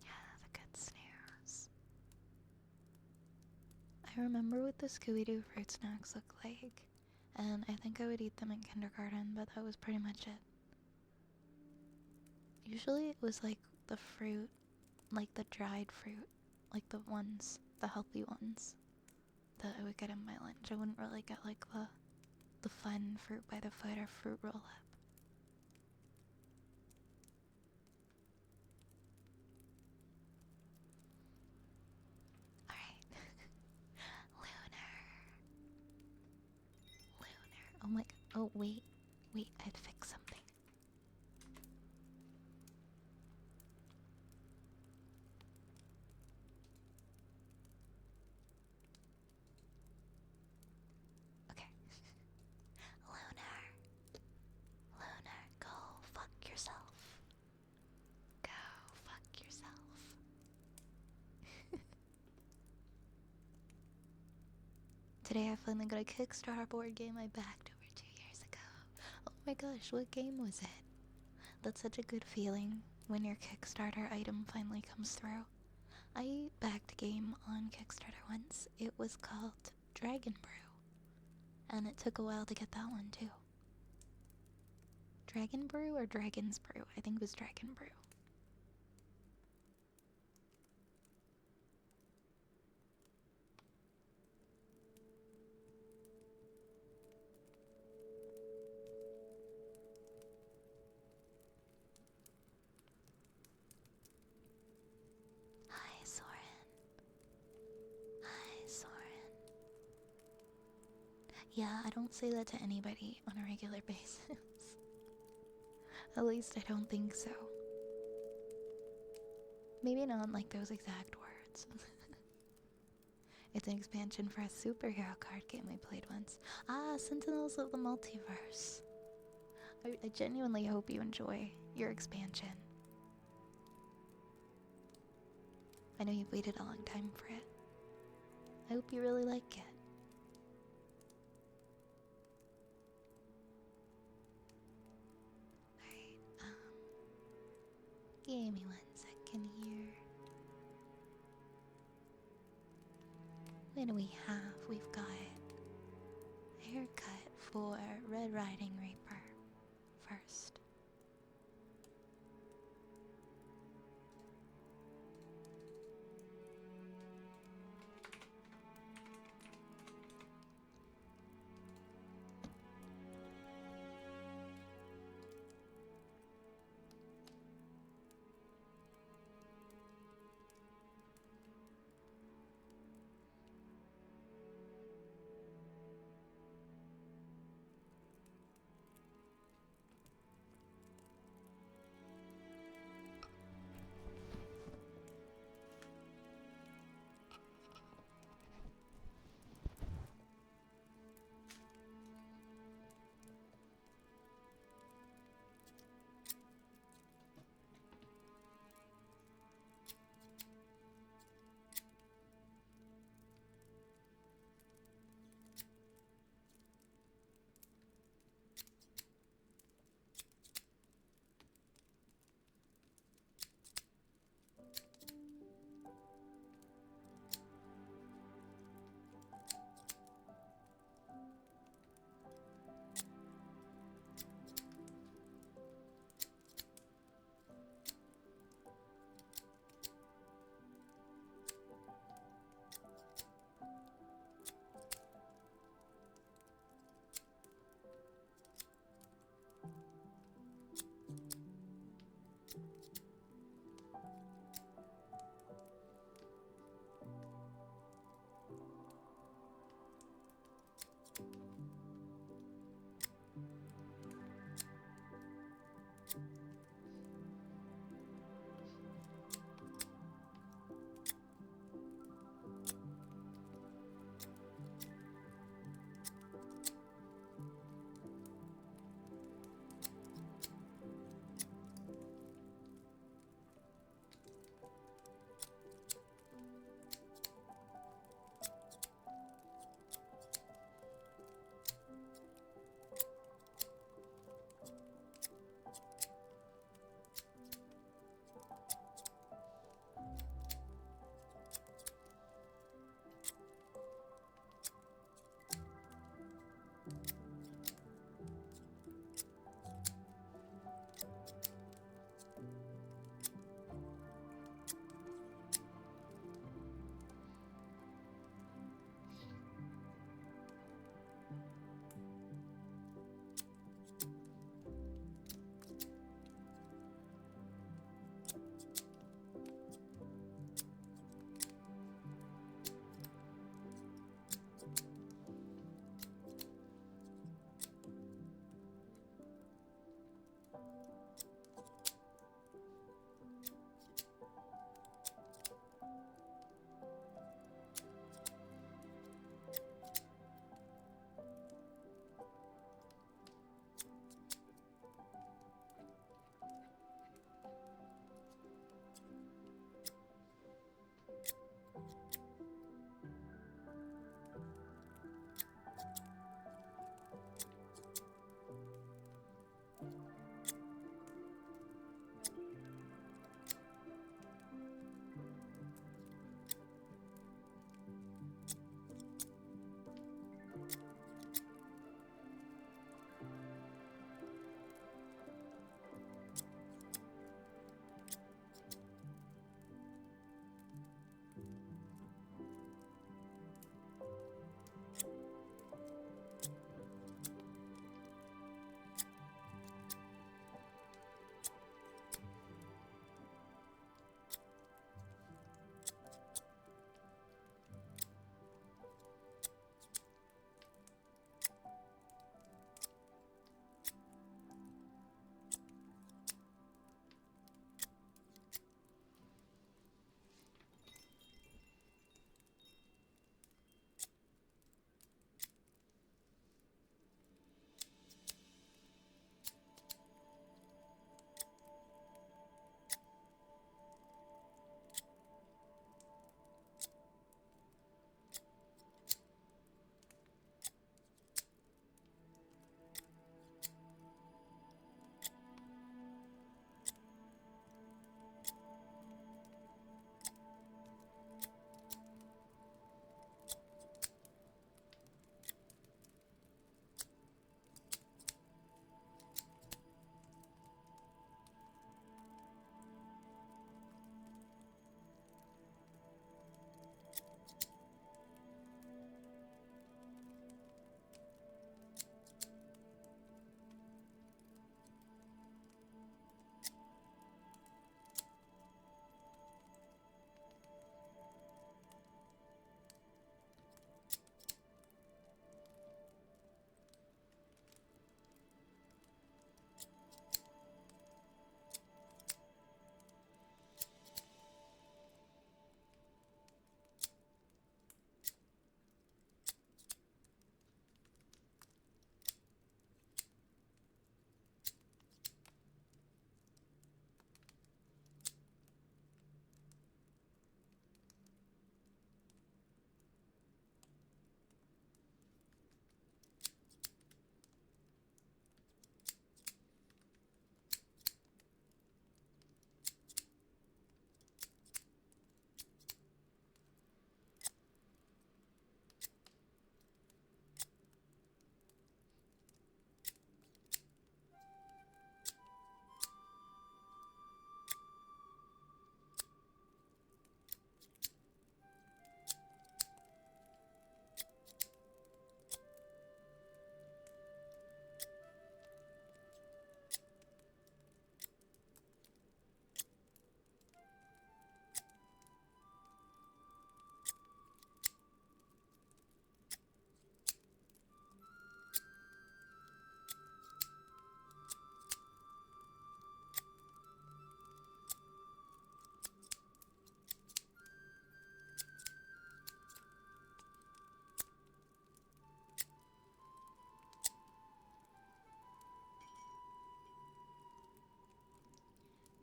[SPEAKER 1] Have a good snooze. I remember what the Scooby Doo fruit snacks look like, and I think I would eat them in kindergarten, but that was pretty much it. Usually it was like the fruit, like the dried fruit, like the healthy ones that I would get in my lunch. I wouldn't really get like the fun fruit by the foot or fruit roll up. Alright. Lunar. Lunar. Oh my. Oh, wait. Wait, I'd fix something. Okay. Lunar. Lunar, go fuck yourself. Go fuck yourself. Today I finally got a Kickstarter board game I backed over 2 years ago. Oh my gosh, what game was it? That's such a good feeling when your Kickstarter item finally comes through. I backed a game on Kickstarter once. It was called Dragon Brew. And it took a while to get that one too. Dragon Brew or Dragon's Brew? I think it was Dragon Brew. Hi, Soren. Hi, Soren. Yeah, I don't say that to anybody on a regular basis. At least I don't think so. Maybe not like those exact words. It's an expansion for a superhero card game we played once. Ah, Sentinels of the Multiverse. I genuinely hope you enjoy your expansion. I know you've waited a long time for it. I hope you really like it. Alright, give me 1 second here. What do we have? We've got a haircut for Red Riding Reaper first.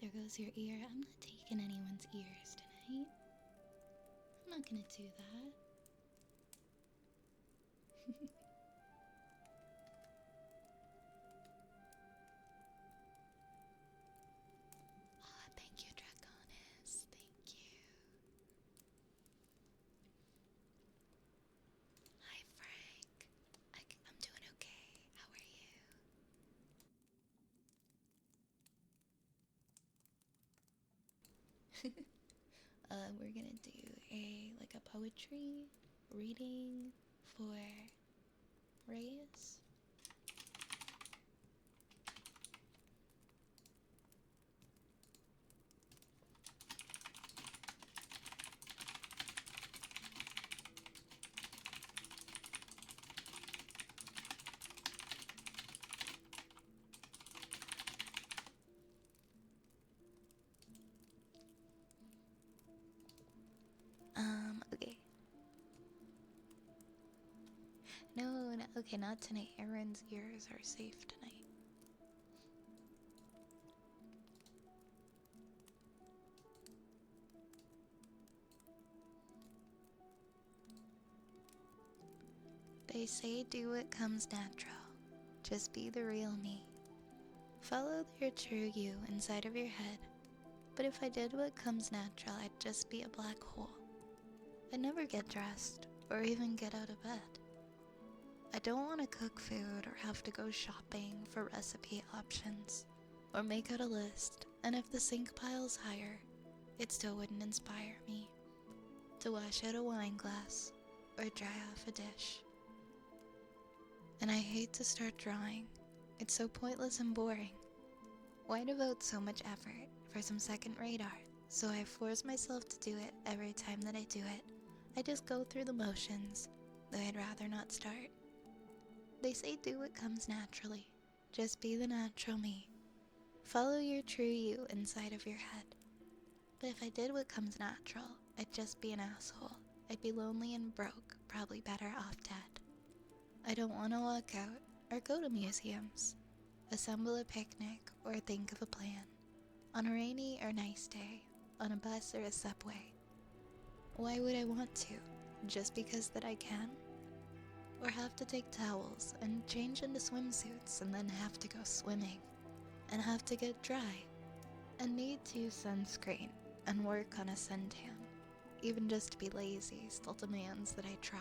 [SPEAKER 2] there goes your ear. I'm not taking anyone's ears tonight. I'm not gonna do that. Thank you, Draconis. Thank you. Hi, Frank. I'm doing okay. How are you? We're gonna do a poetry reading for Reyes. Okay. No, okay, not tonight. Aaron's ears are safe tonight. They say do what comes natural. Just be the real me. Follow your true you inside of your head. But if I did what comes natural, I'd just be a black hole. I'd never get dressed or even get out of bed. I don't want to cook food or have to go shopping for recipe options or make out a list, and if the sink pile's higher, it still wouldn't inspire me to wash out a wine glass or dry off a dish. And I hate to start drawing. It's so pointless and boring. Why devote so much effort for some second-rate art? So I force myself to do it every time that I do it. I just go through the motions, though I'd rather not start. They say do what comes naturally. Just be the natural me. Follow your true you inside of your head. But if I did what comes natural, I'd just be an asshole. I'd be lonely and broke, probably better off dead. I don't want to walk out or go to museums, assemble a picnic or think of a plan, on a rainy or nice day, on a bus or a subway. Why would I want to? Just because that I can? Or have to take towels and change into swimsuits and then have to go swimming, and have to get dry, and need to use sunscreen and work on a suntan. Even just to be lazy still demands that I try.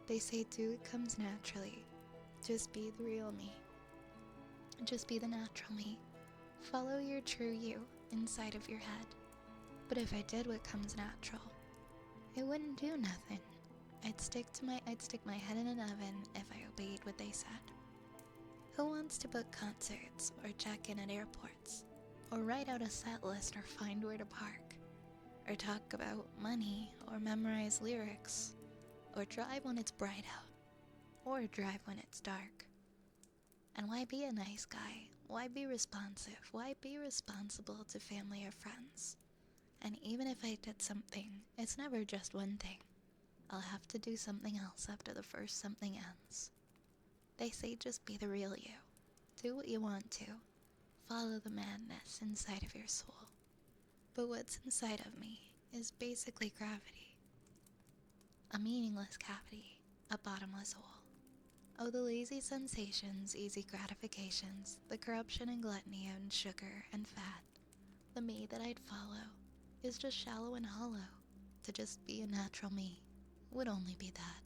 [SPEAKER 2] They say do it comes naturally. Just be the real me. Just be the natural me. Follow your true you inside of your head. But if I did what comes natural, it wouldn't do nothing. I'd stick my head in an oven if I obeyed what they said. Who wants to book concerts or check in at airports, or write out a set list or find where to park, or talk about money or memorize lyrics, or drive when it's bright out, or drive when it's dark? And why be a nice guy? Why be responsive? Why be responsible to family or friends? And even if I did something, it's never just one thing. I'll have to do something else after the first something ends. They say just be the real you. Do what you want to. Follow the madness inside of your soul. But what's inside of me is basically gravity. A meaningless cavity, a bottomless hole. Oh, the lazy sensations, easy gratifications, the corruption and gluttony and sugar and fat. The me that I'd follow is just shallow and hollow. To just be a natural me would only be that.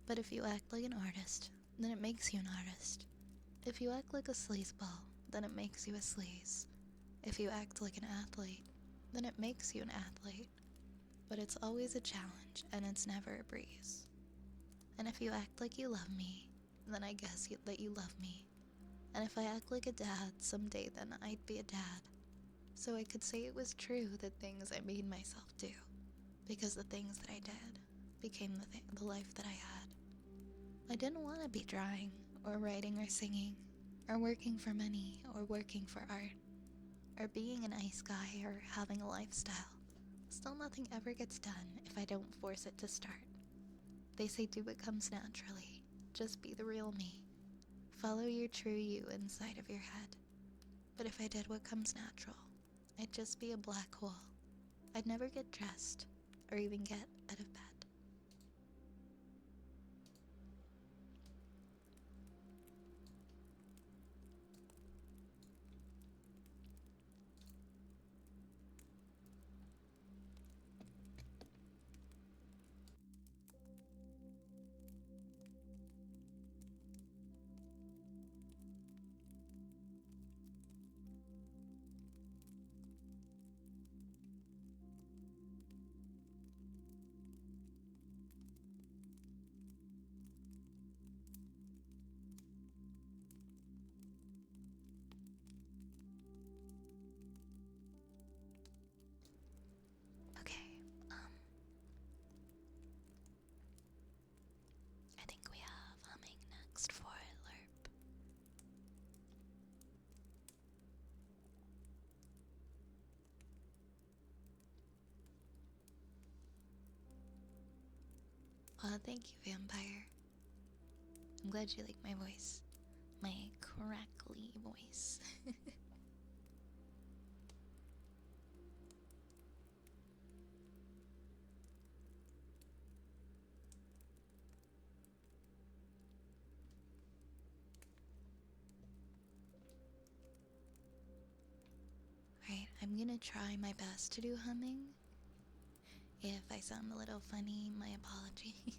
[SPEAKER 2] But if you act like an artist, then it makes you an artist. If you act like a sleazeball, then it makes you a sleaze. If you act like an athlete, then it makes you an athlete. But it's always a challenge, and it's never a breeze. And if you act like you love me, then I guess that you love me. And if I act like a dad someday, then I'd be a dad. So I could say it was true that things I made myself do, because the things that I did became the life that I had. I didn't want to be drawing, or writing, or singing, or working for money, or working for art, or being a nice guy, or having a lifestyle. Still, nothing ever gets done if I don't force it to start. They say do what comes naturally. Just be the real me. Follow your true you inside of your head. But if I did what comes natural, I'd just be a black hole. I'd never get dressed or even get out of bed. Okay, I think we have humming next for LERP. Thank you, Vampire. I'm glad you like my voice. My crackly voice. Alright, I'm gonna try my best to do humming. If I sound a little funny, my apologies.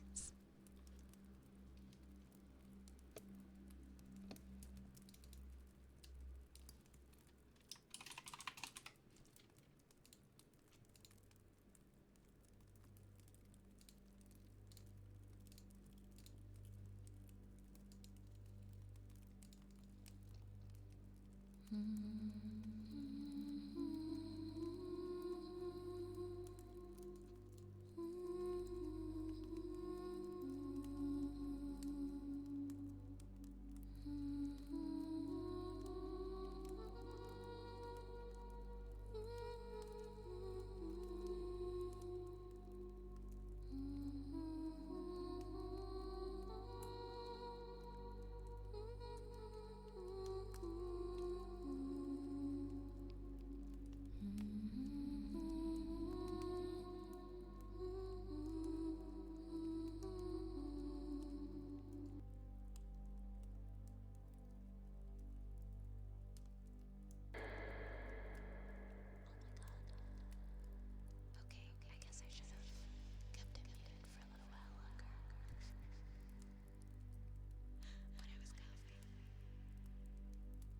[SPEAKER 2] Okay, I guess I should have kept it muted for a little while longer. But I was coughing.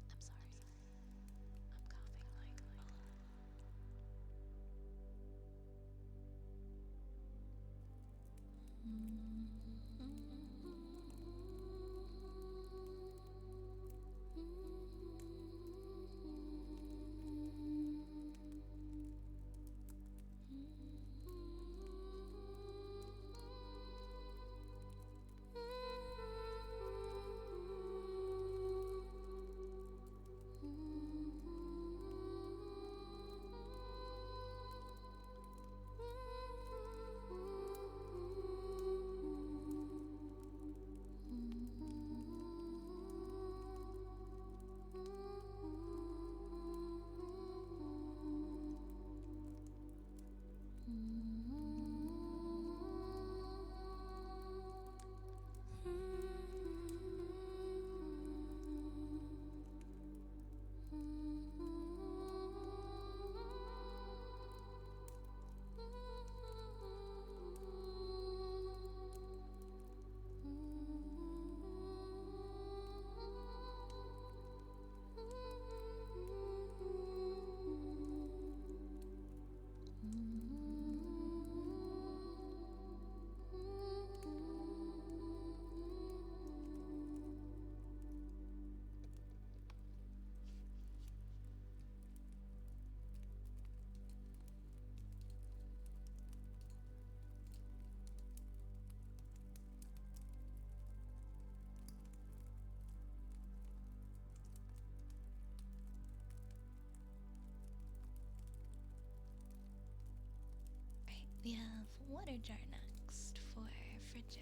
[SPEAKER 2] I'm sorry. I'm coughing like a lot. Right, we have water jar next for frigid.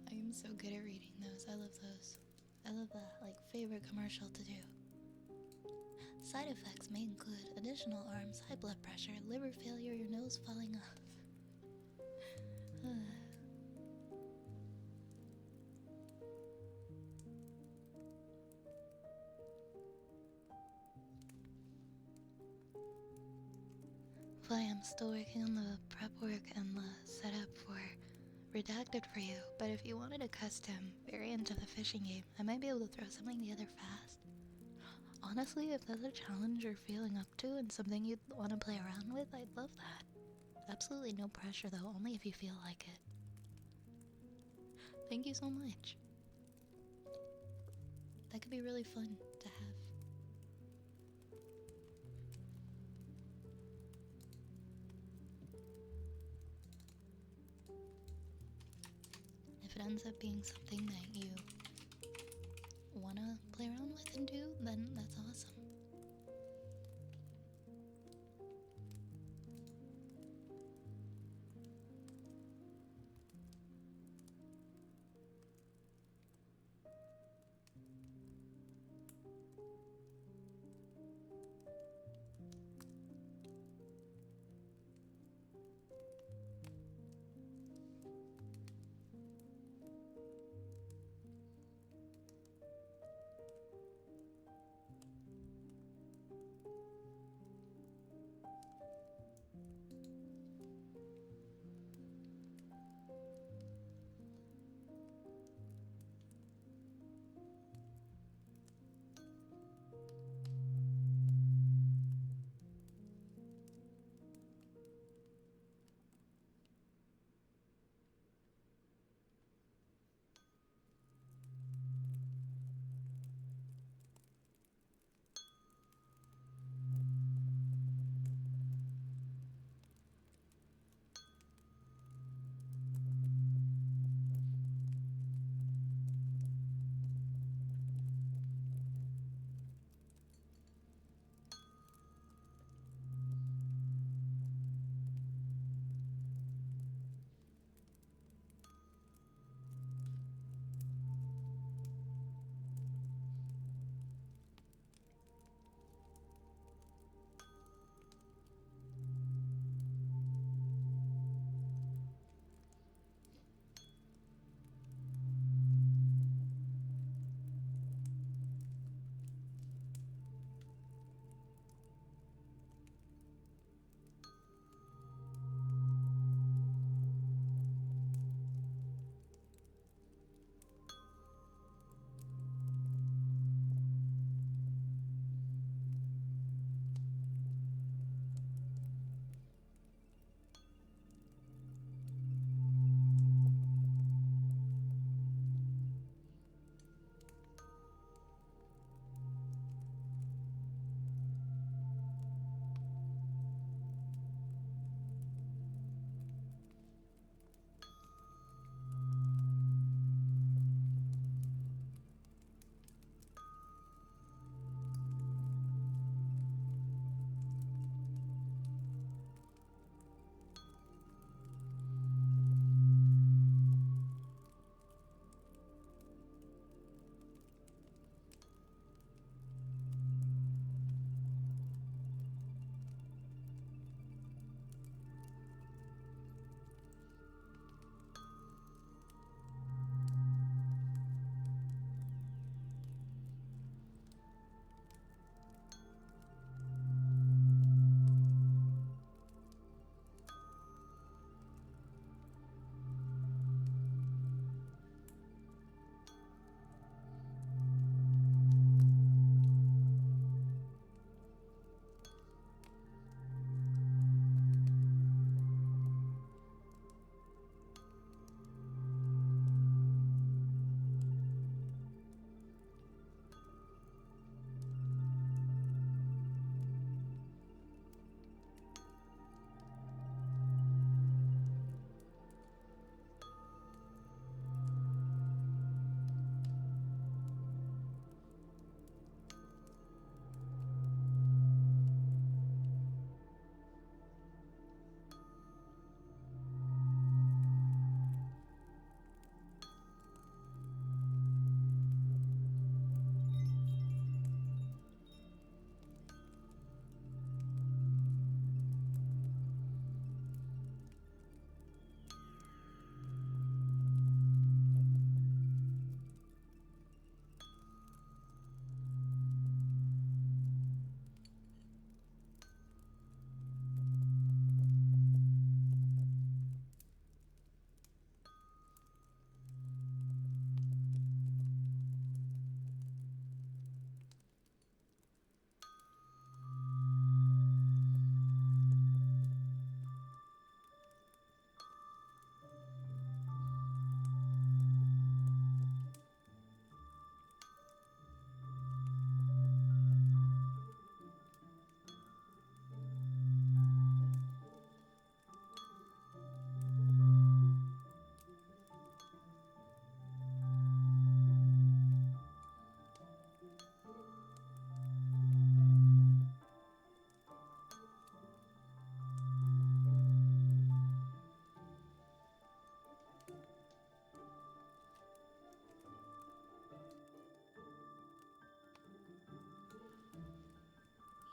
[SPEAKER 2] I am so good at reading those. I love those. I love that, like, favorite commercial to do. Side effects may include additional arms, high blood pressure, liver failure, your nose falling off. Well, I am still working on the prep work and the setup for Redacted for you, but if you wanted a custom variant of the fishing game, I might be able to throw something together fast. Honestly, if that's a challenge you're feeling up to and something you'd want to play around with, I'd love that. Absolutely no pressure though, only if you feel like it. Thank you so much. That could be really fun to have. If it ends up being something that you wanna play around with and do, then that's awesome.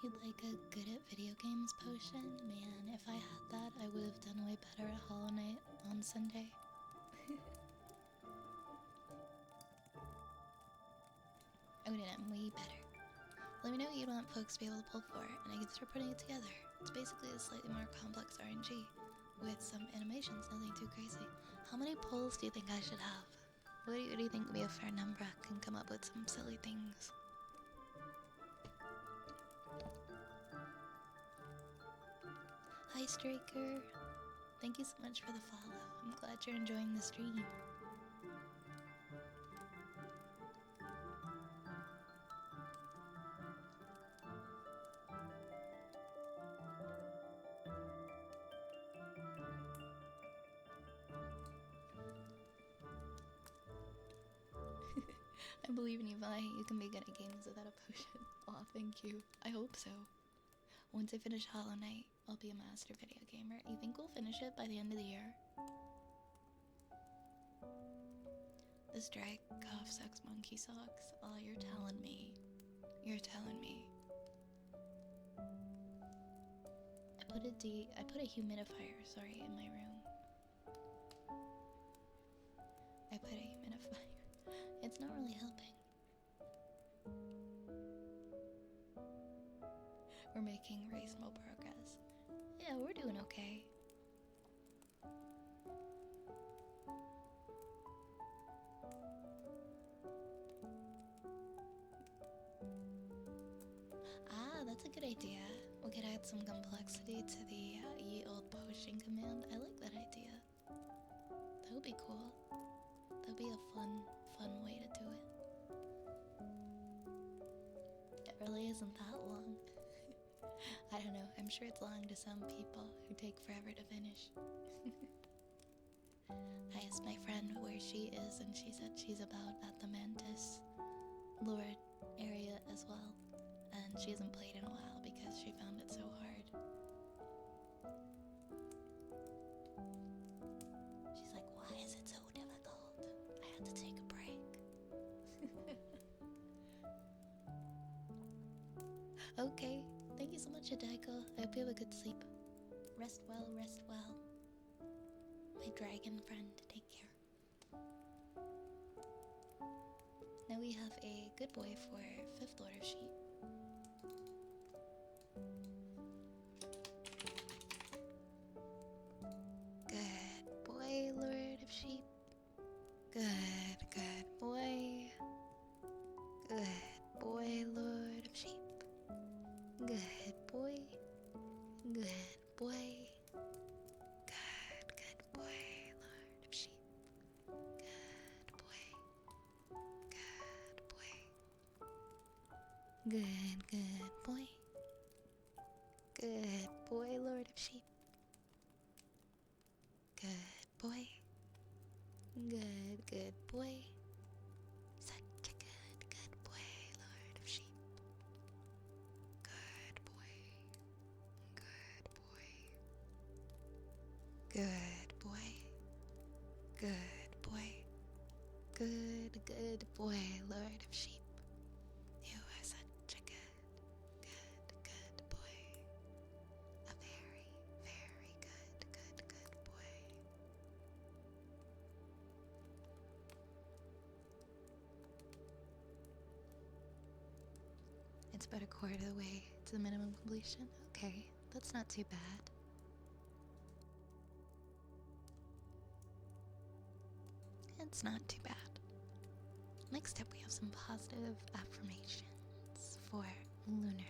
[SPEAKER 2] You'd like a good at video games potion? Man, if I had that, I would have done way better at Hollow Knight on Sunday. I would have done way better. Let me know what you want folks to be able to pull for, and I can start putting it together. It's basically a slightly more complex RNG, with some animations, nothing too crazy. How many pulls do you think I should have? What do you think would be a fair number? I can come up with some silly things. Hi Straker! Thank you so much for the follow. I'm glad you're enjoying the stream. I believe in you, Vi. You can be good at games without a potion. Aw, thank you. I hope so. Once I finish Hollow Knight, I'll be a master video gamer. You think we'll finish it by the end of the year? This drag cough sucks monkey socks. Oh, you're telling me. You're telling me. I put a humidifier, sorry, in my room. I put a humidifier. It's not really helping. We're making reasonable progress. Yeah, we're doing okay. Ah, that's a good idea. We could add some complexity to the ye old potion command. I like that idea. That would be cool. That would be a fun way to do it. It really isn't that long. I don't know, I'm sure it's long to some people who take forever to finish. I asked my friend where she is, and she said she's about at the Mantis Lord area as well. And she hasn't played in a while because she found it so hard. She's like, why is it so difficult? I had to take a break. Okay, thank you so much, Adeko. I hope you have a good sleep. Rest well, rest well. My dragon friend, take care. Now we have a good boy for 5th Lord of Sheep. Good boy, Lord of Sheep. Good boy. Good boy, Lord of Sheep. Good boy. Good boy. Good boy, Lord of Sheep. Good boy. Good boy. Good boy, Lord of Sheep. Good boy. Good boy. Such a good boy, Lord of Sheep. Good boy. Good boy. Good boy. Good boy, Lord of Sheep. You are such a good boy. A very good boy. It's about a quarter of the way to the minimum completion. Okay, that's not too bad. It's not too bad. Next up, we have some positive affirmations for Lunar.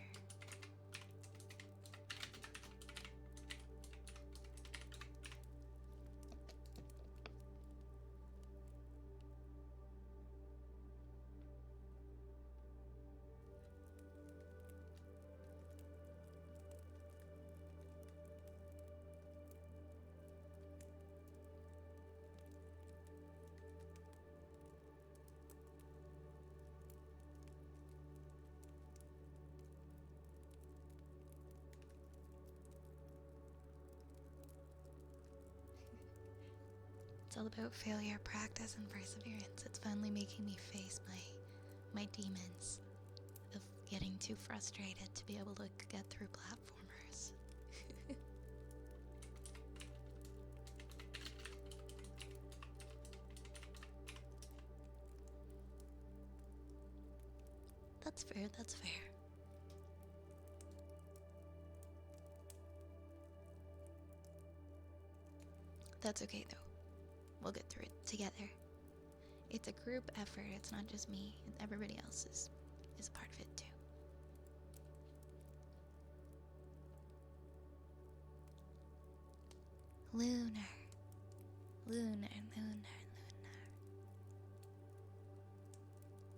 [SPEAKER 2] It's all about failure, practice, and perseverance. It's finally making me face my demons of getting too frustrated to be able to get through platformers. That's fair, that's fair. That's okay though. We'll get through it together. It's a group effort, it's not just me, and everybody else is a part of it too. Lunar. Lunar, lunar, lunar.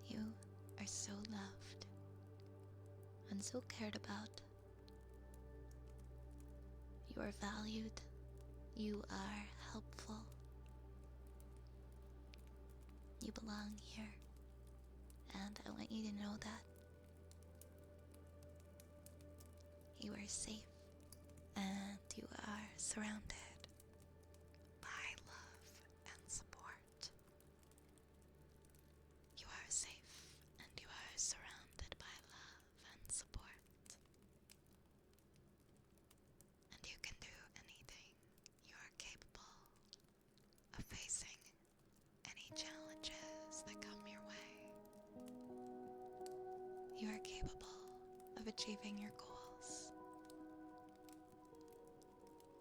[SPEAKER 2] You are so loved and so cared about. You are valued. You are helpful. You belong here. And I want you to know that. You are safe. And you are surrounded by love and support. You are safe and you are surrounded by love and support. And you can do anything. You are capable of facing any challenges that come your way. You are capable of achieving your goals.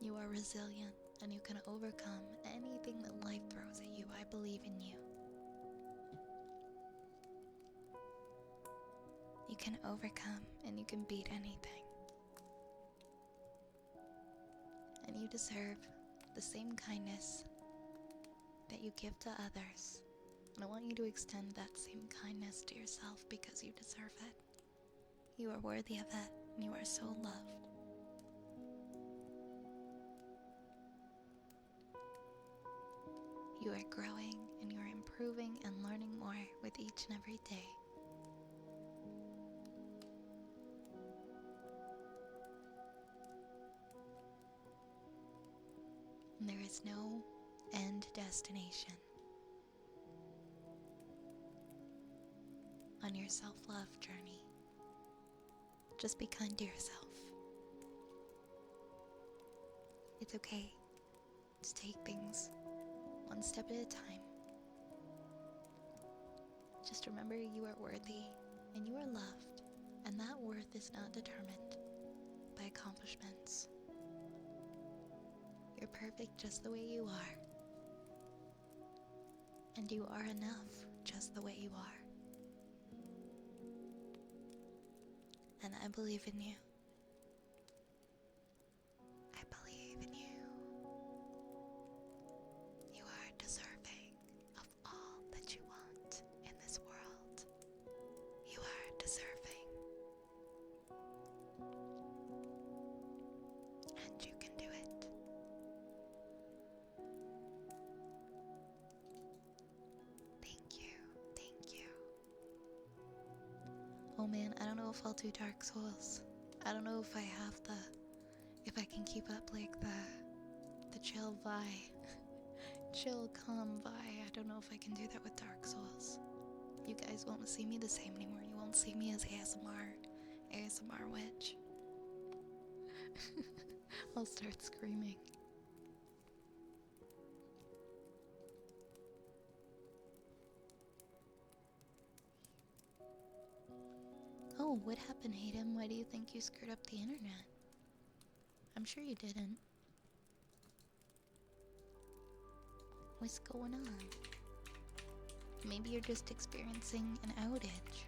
[SPEAKER 2] You are resilient and you can overcome anything that life throws at you. I believe in you. You can overcome and you can beat anything. And you deserve the same kindness that you give to others. And I want you to extend that same kindness to yourself because you deserve it. You are worthy of it and you are so loved. You are growing and you are improving and learning more with each and every day. And there is no end destination on your self-love journey. Just be kind to yourself. It's okay to take things one step at a time. Just remember you are worthy and you are loved, and that worth is not determined by accomplishments. You're perfect just the way you are, and you are enough just the way you are. And I believe in you. I believe in you. You are deserving of all that you want in this world. You are deserving. And you can do it. Thank you. Thank you. Oh man, I don't know if I'll do Dark Souls. I don't know if I have if I can keep up like the chill vibe. Chill, calm vibe. I don't know if I can do that with Dark Souls. You guys won't see me the same anymore. You won't see me as ASMR witch. I'll start screaming. Oh, what happened, Hayden? Why do you think you screwed up the internet? I'm sure you didn't. What's going on? Maybe you're just experiencing an outage.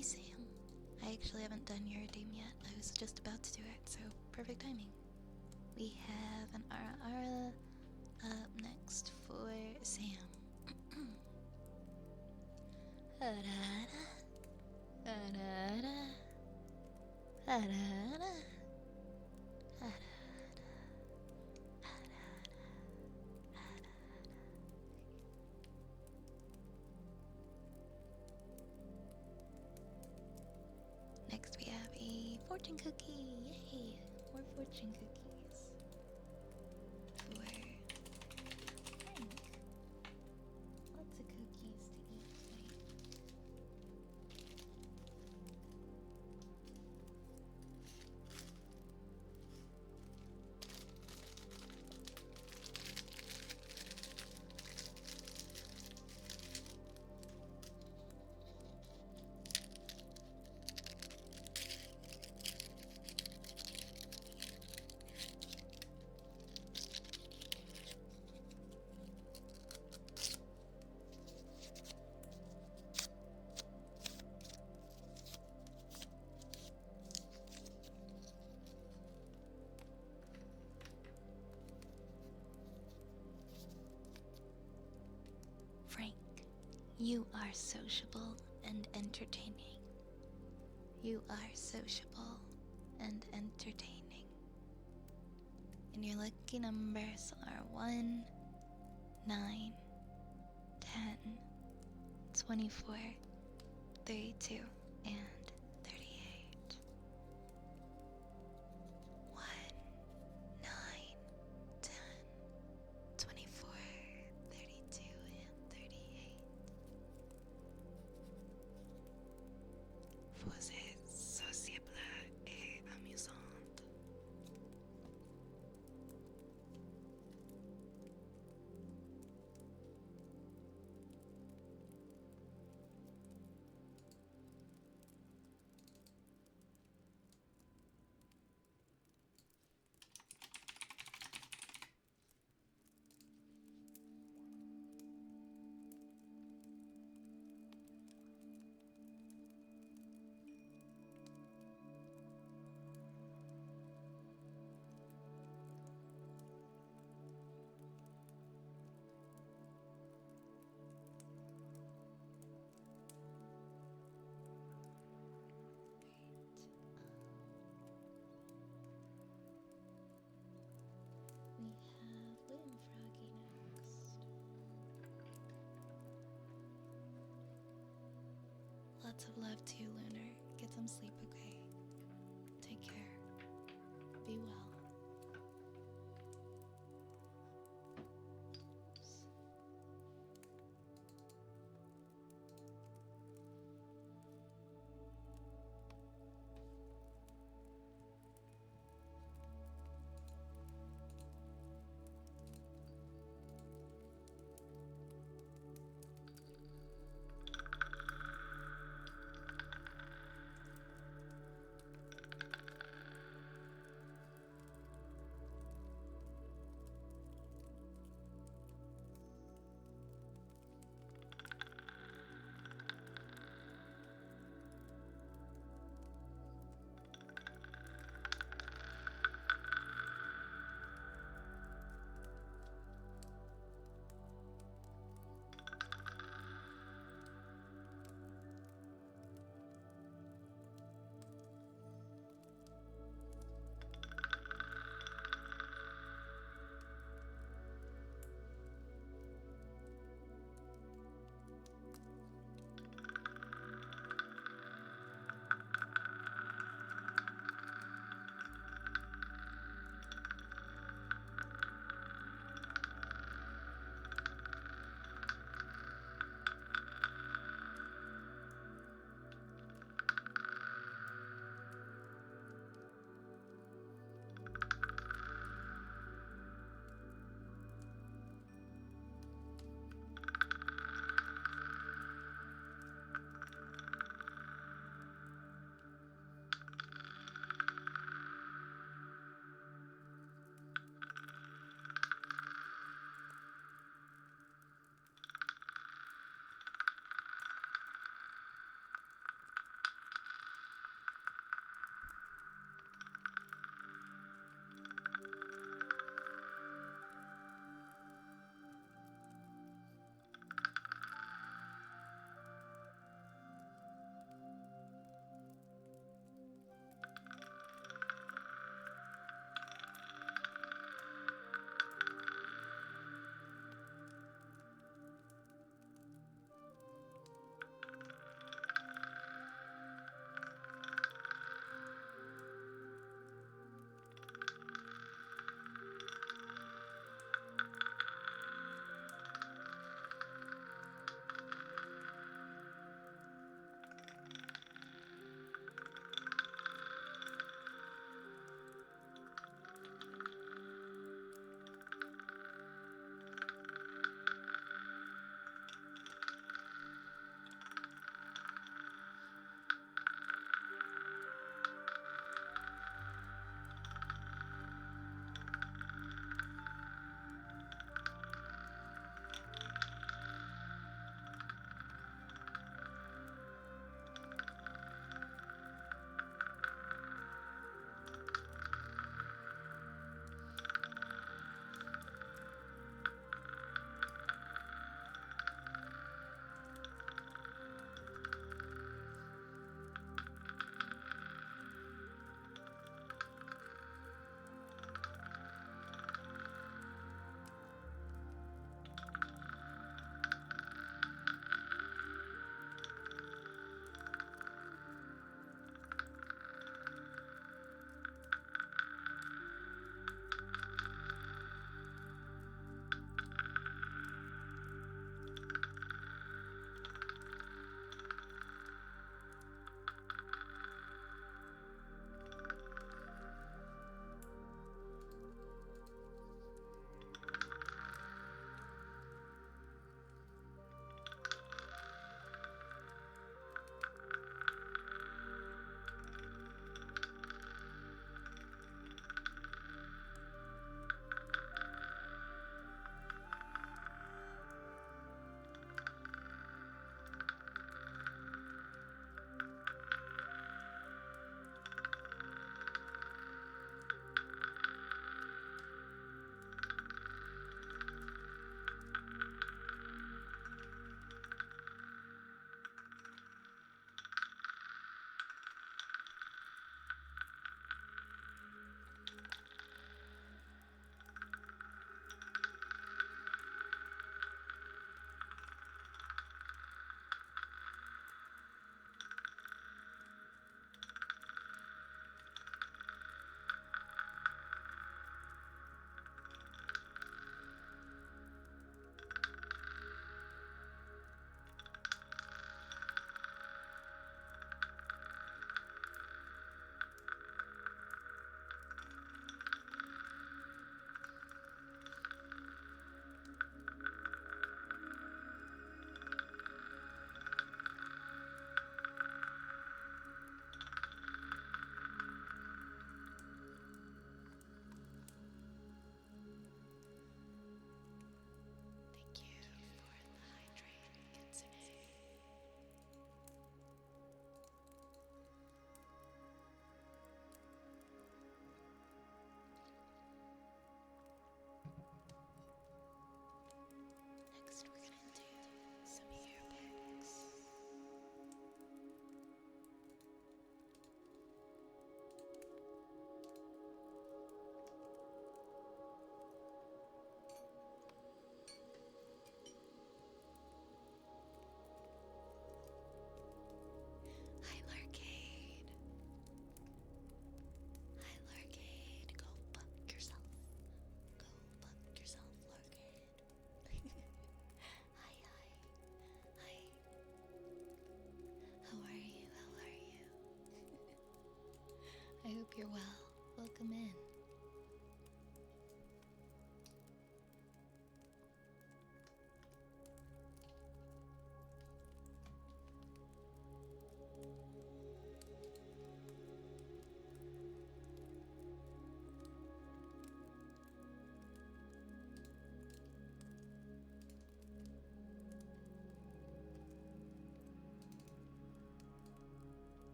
[SPEAKER 2] Hey Sam, I actually haven't done your redeem yet. I was just about to do it, so perfect timing. We have an Ara up next for Sam. Arara, arara, arara, Next we have a fortune cookie. Yay! More fortune cookies. For Frank. Lots of cookies to eat tonight. Frank, you are sociable and entertaining. You are sociable and entertaining. And your lucky numbers are 1, 9, 10, 24, 32, and 38. 1, 9, 10, 24, 32, and 38. Vous êtes sociable et amusante. We have Lit and Froggy next. Lots of love to you, Lunar. Get some sleep, okay? Take care. Be well.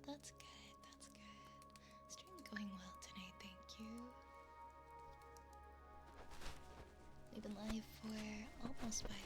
[SPEAKER 2] That's good, that's good. Stream going well tonight, thank you. We've been live for almost 5 hours.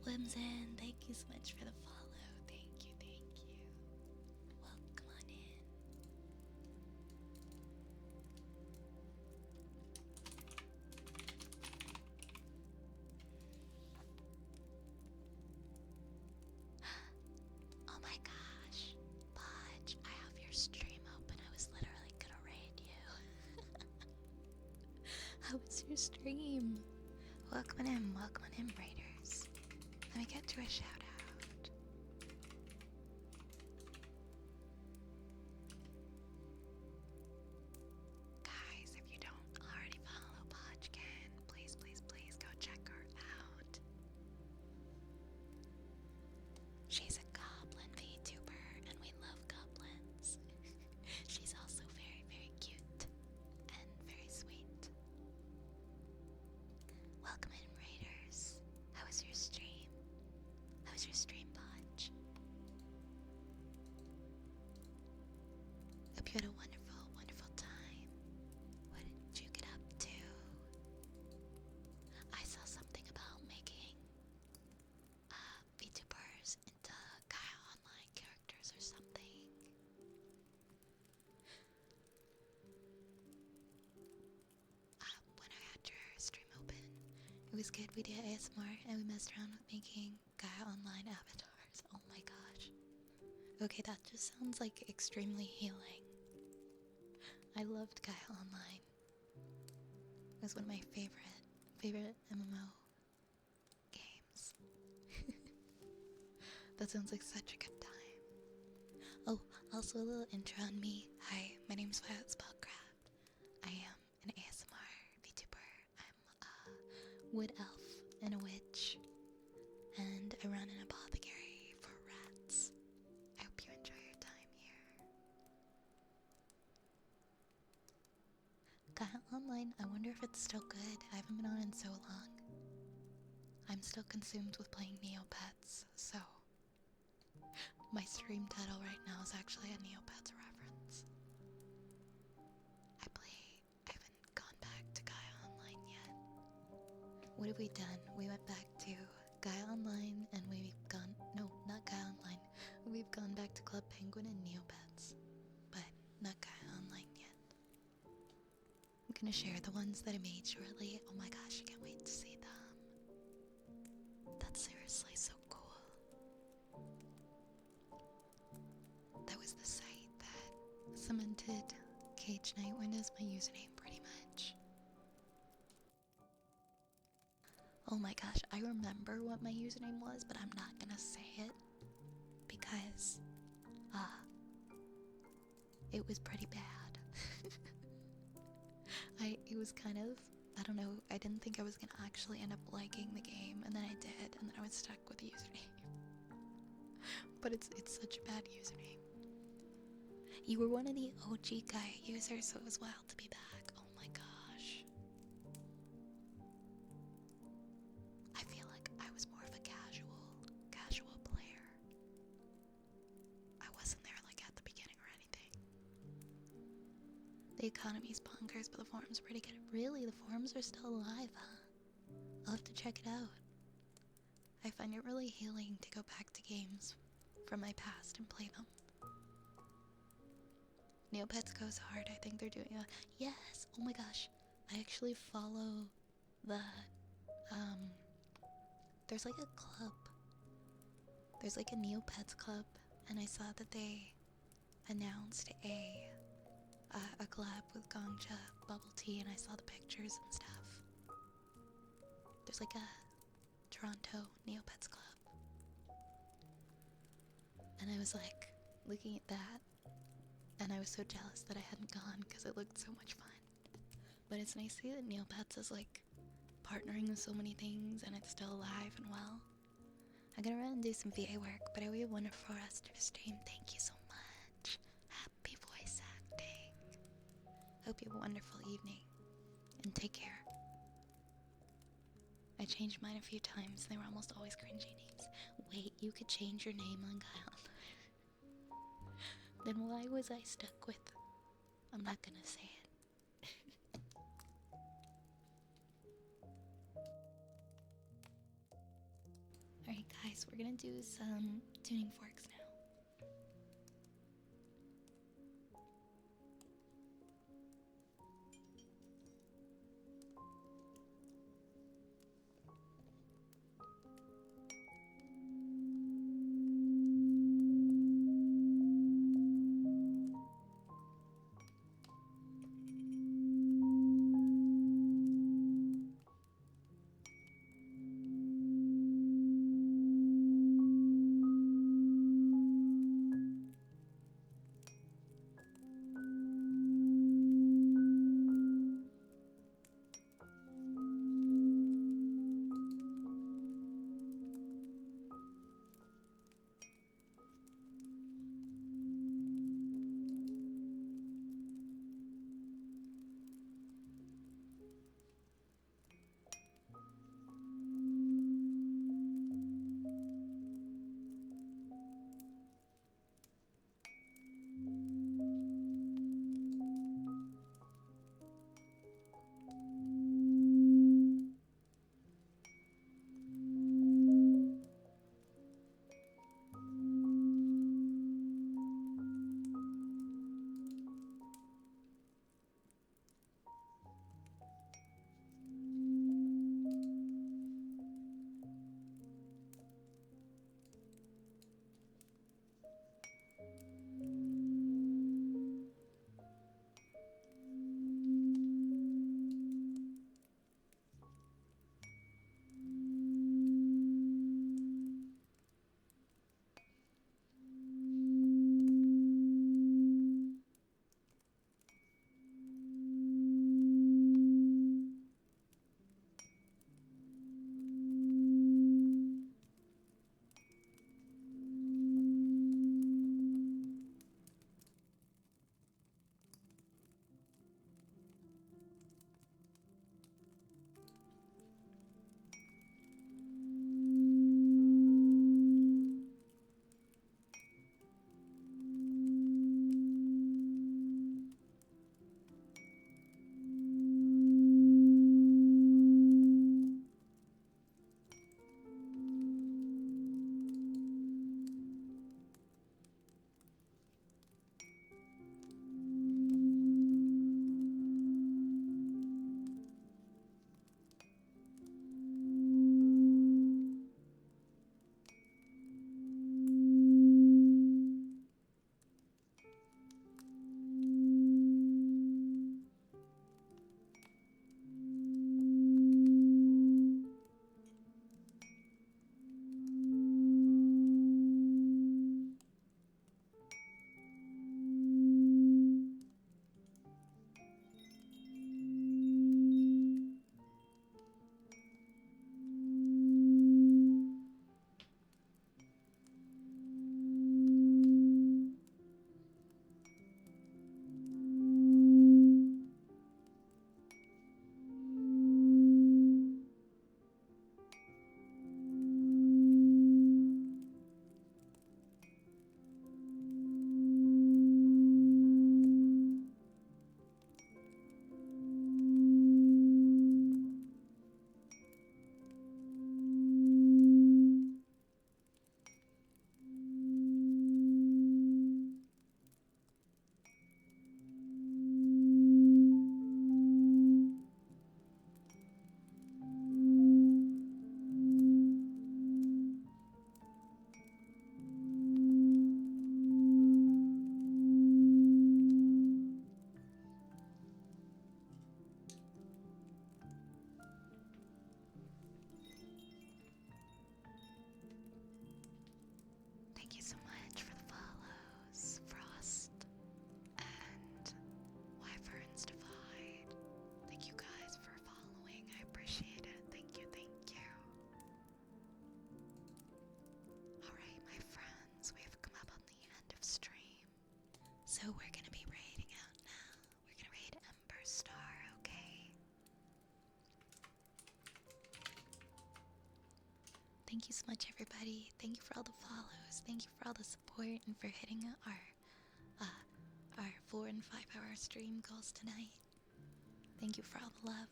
[SPEAKER 2] Whimsin, thank you so much for the follow. Thank you, thank you. Well, come on in. Oh my gosh, Podge, I have your stream open. I was literally gonna raid you. How was your stream? Welcome in, raiders. Let me get to a shout out. Guys, if you don't already follow Podgekin, please, please, please go check her out. She's a goblin VTuber, and we love goblins. She's also very, very cute and very sweet. Welcome in, raiders. How was your stream? How was your stream, Podge? Hope you had a wonderful, wonderful time. What did you get up to? was good. We did ASMR and we messed around with making Gaia Online avatars. Oh my gosh. Okay, that just sounds like extremely healing. I loved Gaia Online. It was one of my favorite MMO games. That sounds like such a good time. Oh, also a little intro on me. Hi, my name's Violet Spellcraft. I am an ASMR VTuber. I'm a wood elf and a witch, and I run an apothecary for rats. I hope you enjoy your time here. Gaia Online, I wonder if it's still good. I haven't been on in so long. I'm still consumed with playing Neopets, so my stream title right now is actually a Neopets reference. I haven't gone back to Gaia Online yet. What have we done? We went back to Gaia Online and no, not Gaia Online. We've gone back to Club Penguin and Neopets, but not Gaia Online yet. I'm gonna share the ones that I made shortly. Oh my gosh, I can't wait to see them. That's seriously so cool. That was the site that cemented Cage Nightwind as my username pretty much. Oh my gosh, I remember what my username was, but I'm not gonna say it because it was pretty bad. It was kind of, I don't know, I didn't think I was gonna actually end up liking the game, and then I did, and then I was stuck with the username. But it's such a bad username. You were one of the OG Gaia users, so it was wild to be back. Oh my gosh. I feel like I was more of a casual player. I wasn't there like at the beginning or anything. The economy's bonkers, but the forum's pretty good. Really, the forums are still alive, huh? I'll have to check it out. I find it really healing to go back to games from my past and play them. Neopets goes hard. I think they're doing a... Yes! Oh my gosh. I actually follow the... There's like a club. There's like a Neopets club, and I saw that they announced a collab with Gongcha Bubble Tea, and I saw the pictures and stuff. There's like a Toronto Neopets club. And I was like, looking at that, and I was so jealous that I hadn't gone because it looked so much fun. But it's nice to see that Neopets is like partnering with so many things and it's still alive and well. I'm gonna run and do some VA work, but it would be wonderful for us to stream. Thank you so much. Happy voice acting. Hope you have a wonderful evening and take care. I changed mine a few times and they were almost always cringy names. Wait, you could change your name on Gaia. Then why was I stuck with... I'm not gonna say it. Alright guys, we're gonna do some tuning forks now. Thank you so much, everybody. Thank you for all the follows. Thank you for all the support and for hitting our 4 and 5 hour stream goals tonight. Thank you for all the love.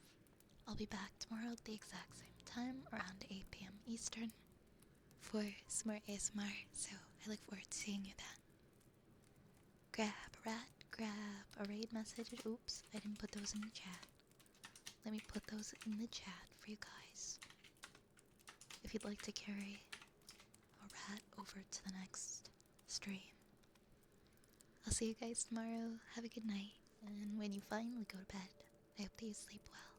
[SPEAKER 2] I'll be back tomorrow at the exact same time, around 8 p.m. Eastern, for some more ASMR, so I look forward to seeing you then. Grab a rat, grab a raid message. Oops, I didn't put those in the chat. Let me put those in the chat for you guys. If you'd like to carry a rat over to the next stream. I'll see you guys tomorrow. Have a good night. And when you finally go to bed, I hope that you sleep well.